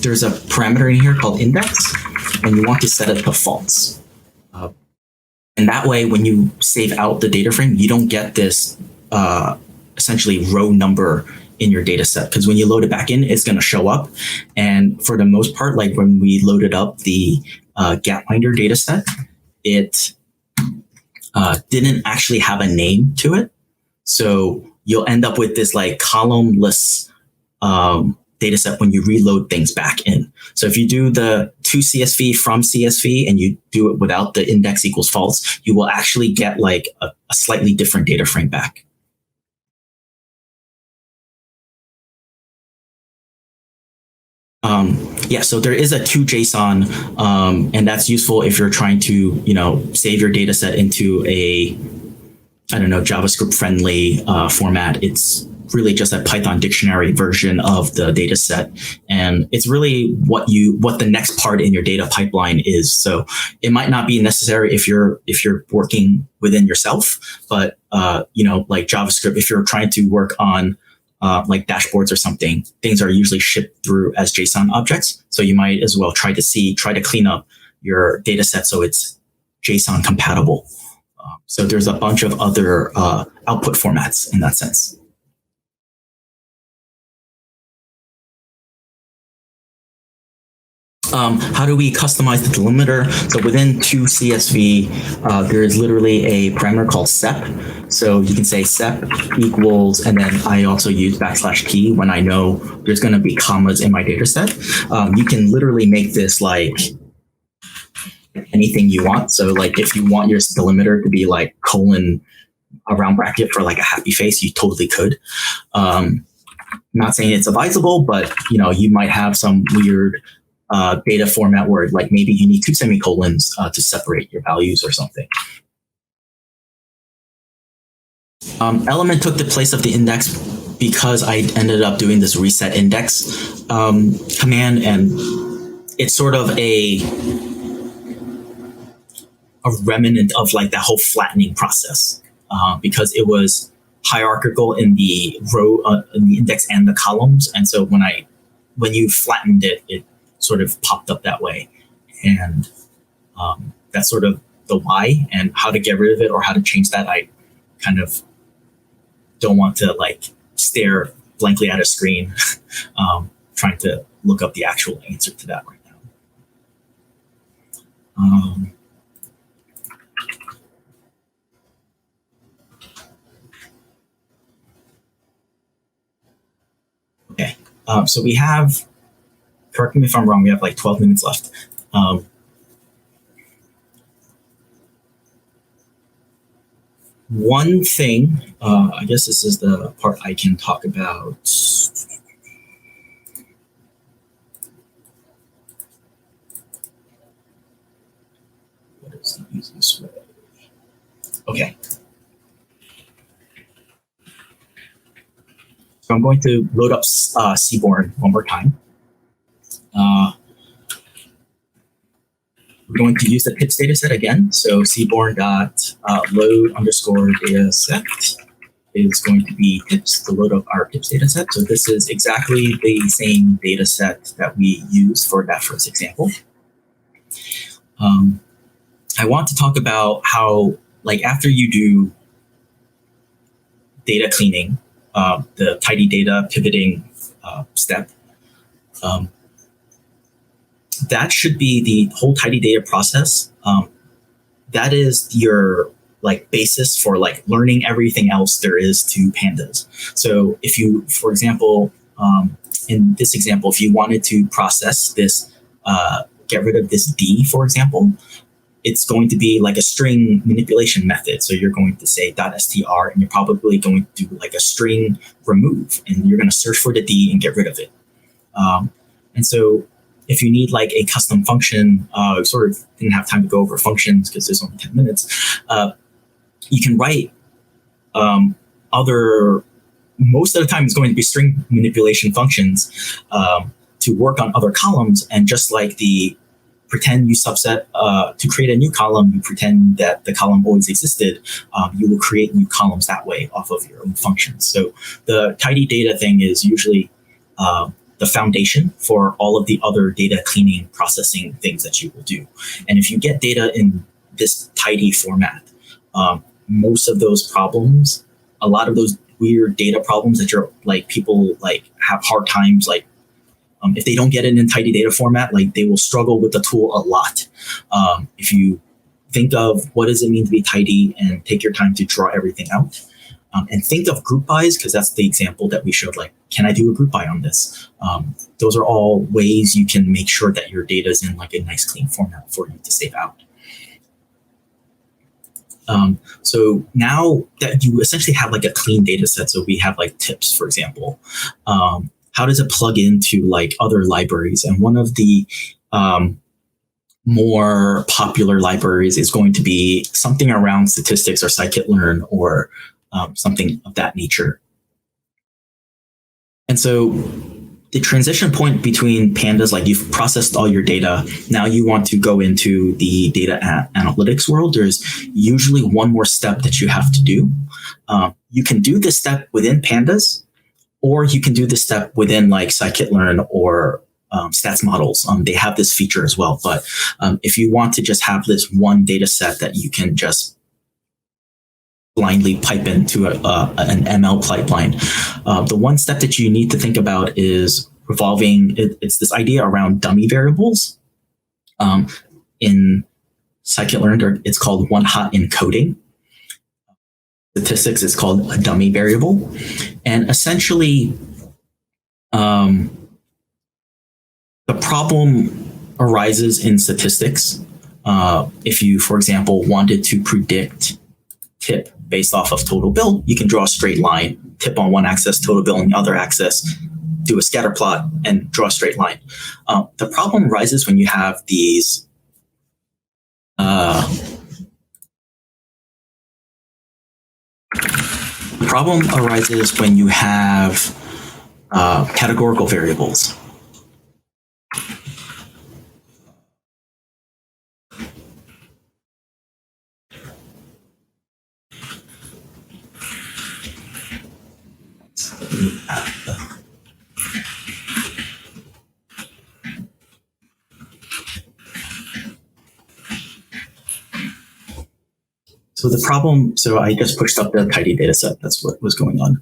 there's a parameter in here called index, and you want to set it to false. And that way, when you save out the data frame, you don't get this essentially row number in your data set, because when you load it back in, it's going to show up. And for the most part, like when we loaded up the Gapminder data set, it didn't actually have a name to it. So you'll end up with this like columnless data set when you reload things back in. So if you do the to CSV from CSV and you do it without the index equals false, you will actually get like a slightly different data frame back. Yeah, so there is a to JSON, and that's useful if you're trying to, save your data set into a, JavaScript friendly format. It's really just a Python dictionary version of the data set. And it's really what the next part in your data pipeline is. So it might not be necessary if you're working within yourself, but like JavaScript, if you're trying to work on like dashboards or something, things are usually shipped through as JSON objects. So you might as well try to clean up your data set so it's JSON compatible. So there's a bunch of other output formats in that sense. How do we customize the delimiter? So within 2CSV, there is literally a parameter called sep. So you can say sep equals, and then I also use \t when I know there's going to be commas in my data set. You can literally make this like anything you want. So like if you want your delimiter to be like colon a round bracket for like a happy face, you totally could. Not saying it's advisable, but you might have some weird data format where like maybe you need 2 semicolons to separate your values or something. Element took the place of the index because I ended up doing this reset index command, and it's sort of a remnant of like that whole flattening process because it was hierarchical in the row, in the index and the columns, and so when you flattened it, it sort of popped up that way, and that's sort of the why. And how to get rid of it or how to change that, I kind of don't want to like stare blankly at a screen trying to look up the actual answer to that right now. Okay, so we have, correct me if I'm wrong, we have like 12 minutes left. One thing, I guess this is the part I can talk about. What is the easiest way? Okay. So I'm going to load up Seaborn one more time. We're going to use the pips dataset again. So seaborn.load_dataset is going to be pips to load up our pips dataset. So this is exactly the same dataset that we used for that first example. I want to talk about how, like, after you do data cleaning, the tidy data pivoting step, that should be the whole tidy data process. That is your like basis for like learning everything else there is to pandas. So if you, for example, in this example, if you wanted to process this, get rid of this D, for example, it's going to be like a string manipulation method. So you're going to say .str, and you're probably going to do like a string remove, and you're going to search for the D and get rid of it. And so if you need like a custom function, sort of didn't have time to go over functions because there's only 10 minutes. You can write most of the time it's going to be string manipulation functions to work on other columns. And just like the pretend you subset, to create a new column, you pretend that the column always existed, you will create new columns that way off of your own functions. So the tidy data thing is usually the foundation for all of the other data cleaning processing things that you will do. And if you get data in this tidy format, most of those problems, a lot of those weird data problems that you're like people like have hard times, like if they don't get it in tidy data format, like they will struggle with the tool a lot. If you think of what does it mean to be tidy and take your time to draw everything out, and think of group bys, because that's the example that we showed, like, can I do a group by on this? Those are all ways you can make sure that your data is in like a nice clean format for you to save out. So now that you essentially have like a clean data set, so we have like tips, for example, how does it plug into like other libraries? And one of the more popular libraries is going to be something around statistics or scikit-learn or something of that nature. And so the transition point between pandas, like you've processed all your data, now you want to go into the data analytics world. There's usually one more step that you have to do. You can do this step within pandas, or you can do this step within like scikit-learn or stats models. They have this feature as well. But if you want to just have this one data set that you can just blindly pipe into an ML pipeline, the one step that you need to think about is revolving. It's this idea around dummy variables. In scikit-learn, it's called one-hot encoding. Statistics is called a dummy variable. And essentially, the problem arises in statistics. If you, for example, wanted to predict tip based off of total bill, you can draw a straight line, tip on one axis, total bill on the other axis, do a scatter plot, and draw a straight line. The problem arises when you have these categorical variables. So I just pushed up the tidy data set. That's what was going on.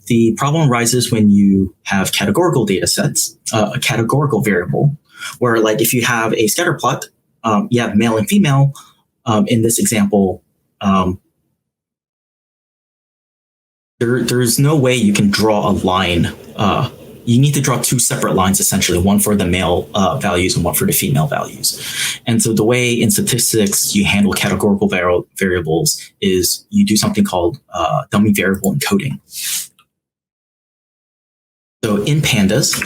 The problem arises when you have categorical data sets, a categorical variable, where like if you have a scatter plot, you have male and female. In this example, there's no way you can draw a line. You need to draw two separate lines, essentially, one for the male values and one for the female values. And so the way in statistics you handle categorical variables is you do something called dummy variable encoding. So in Pandas,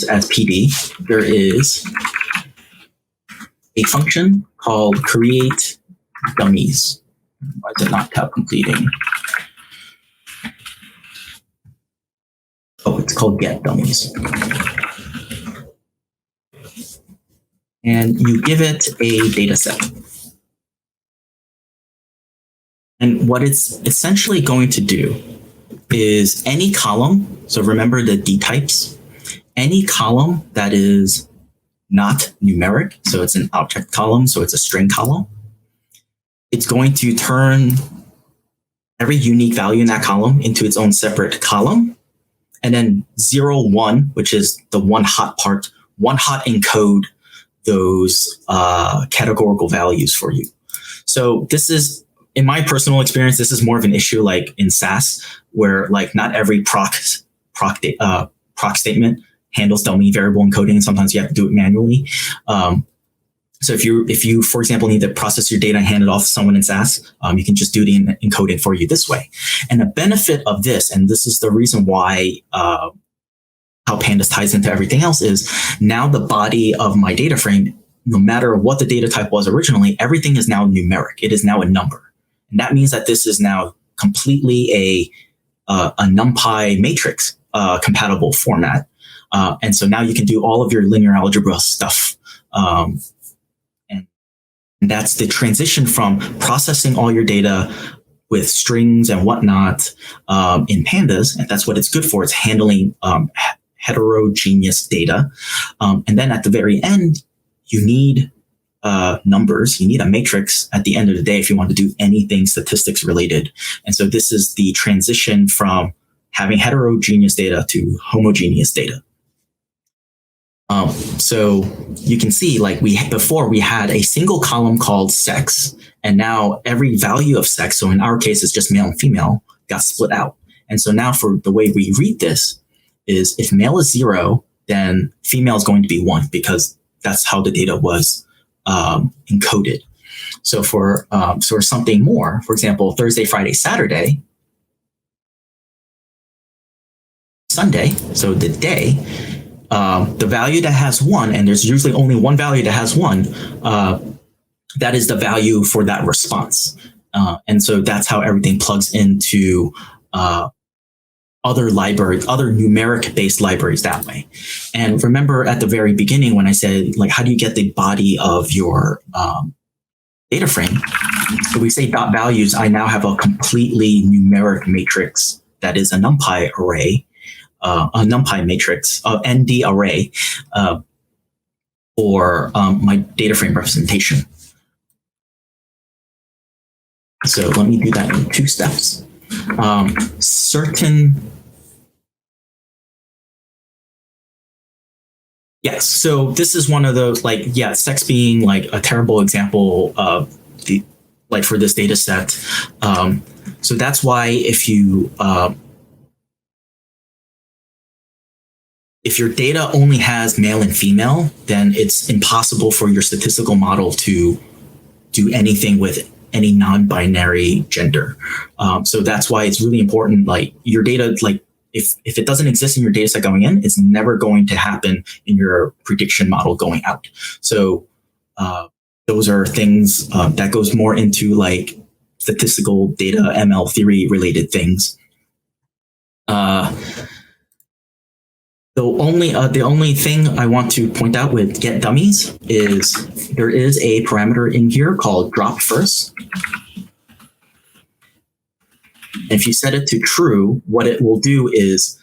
as PD, there is a function called create dummies. Why is it not tab completing? Oh, it's called get dummies. And you give it a data set. And what it's essentially going to do is any column, so remember the D types, any column that is not numeric, so it's an object column, so it's a string column, it's going to turn every unique value in that column into its own separate column. And then 0, 1, which is the one hot part, one hot encode those categorical values for you. So this is, in my personal experience, this is more of an issue like in SAS, where like not every proc statement handles dummy variable encoding, and sometimes you have to do it manually. So if you, for example, need to process your data and hand it off to someone in SAS, you can just do the encoding for you this way. And the benefit of this, and this is the reason why how Pandas ties into everything else, is now the body of my data frame, no matter what the data type was originally, everything is now numeric. It is now a number. And that means that this is now completely a NumPy matrix compatible format. And so now you can do all of your linear algebra stuff. And that's the transition from processing all your data with strings and whatnot in Pandas. And that's what it's good for. It's handling heterogeneous data. And then at the very end, you need numbers. You need a matrix at the end of the day if you want to do anything statistics related. And so this is the transition from having heterogeneous data to homogeneous data. So you can see, like before we had a single column called sex, and now every value of sex, so in our case it's just male and female, got split out. And so now for the way we read this is if male is 0, then female is going to be 1 because that's how the data was encoded. So for something more, for example, Thursday, Friday, Saturday, Sunday, so the day, the value that has 1, and there's usually only one value that has 1, that is the value for that response. And so that's how everything plugs into other libraries, other numeric-based libraries that way. And remember at the very beginning when I said, like, how do you get the body of your data frame? So we say dot values, I now have a completely numeric matrix that is a NumPy array, a NumPy matrix, ND array for my data frame representation. So let me do that in 2 steps. Certain Yes. So this is one of those, like, yeah, sex being like a terrible example of the, like, for this data set. So that's why if your data only has male and female, then it's impossible for your statistical model to do anything with any non-binary gender. So that's why it's really important, like, your data, like, if it doesn't exist in your data set going in, it's never going to happen in your prediction model going out. So those are things that goes more into like statistical data ML theory related things. The only thing I want to point out with get dummies is there is a parameter in here called drop first. If you set it to true, what it will do is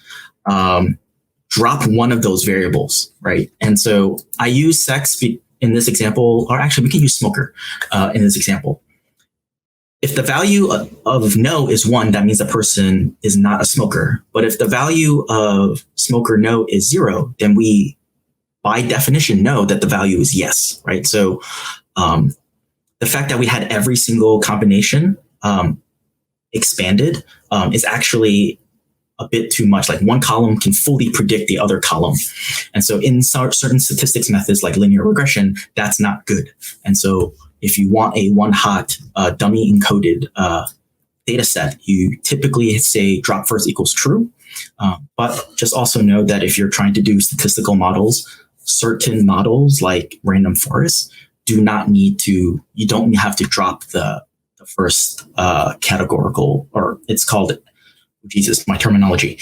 drop one of those variables, right? And so I use sex in this example, or actually we can use smoker in this example. If the value of no is 1, that means the person is not a smoker. But if the value of smoker no is 0, then we, by definition, know that the value is yes, right? So the fact that we had every single combination expanded is actually a bit too much. Like, one column can fully predict the other column. And so in certain statistics methods like linear regression, that's not good. And so if you want a one-hot dummy encoded data set, you typically say drop first equals true. But just also know that if you're trying to do statistical models, certain models like random forests you don't have to drop the first categorical, or it's called, Jesus, my terminology,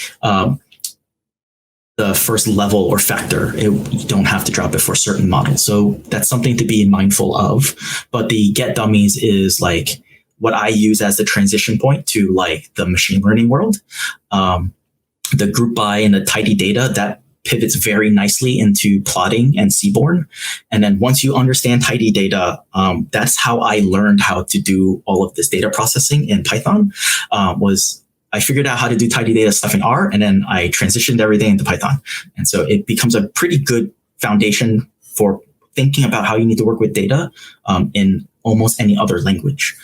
the first level or factor. You don't have to drop it for certain models. So that's something to be mindful of. But the get dummies is like what I use as the transition point to like the machine learning world. The group by and the tidy data, that pivots very nicely into plotting and Seaborn. And then once you understand tidy data, that's how I learned how to do all of this data processing in Python. I figured out how to do tidy data stuff in R, and then I transitioned everything into Python. And so it becomes a pretty good foundation for thinking about how you need to work with data in almost any other language.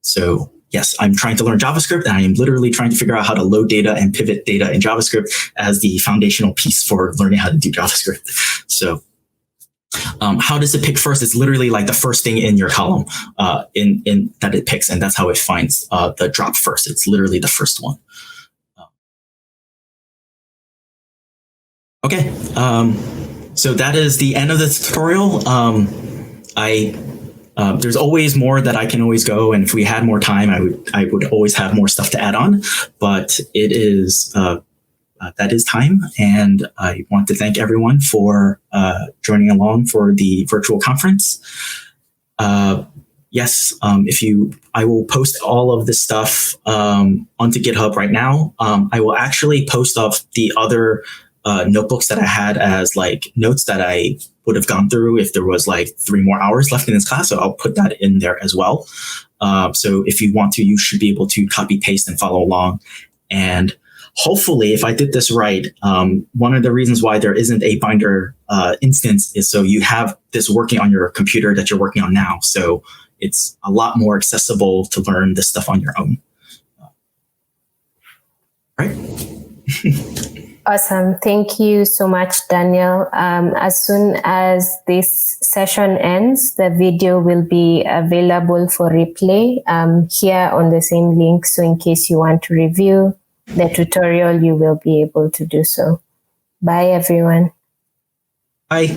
So yes, I'm trying to learn JavaScript, and I am literally trying to figure out how to load data and pivot data in JavaScript as the foundational piece for learning how to do JavaScript. So how does it pick first? It's literally like the first thing in your column in that it picks, and that's how it finds the drop first. It's literally the first one. Okay, so that is the end of the tutorial. There's always more that I can always go, and if we had more time, I would always have more stuff to add on. But it is that is time, and I want to thank everyone for joining along for the virtual conference. Yes, I will post all of this stuff onto GitHub right now. I will actually post off the other notebooks that I had as like notes that I would have gone through if there was like 3 more hours left in this class. So I'll put that in there as well. So if you want to, you should be able to copy paste and follow along. And hopefully, if I did this right, one of the reasons why there isn't a binder instance is so you have this working on your computer that you're working on now. So it's a lot more accessible to learn this stuff on your own. Right? Awesome. Thank you so much, Daniel. As soon as this session ends, the video will be available for replay here on the same link. So in case you want to review the tutorial, you will be able to do so. Bye, everyone. Bye.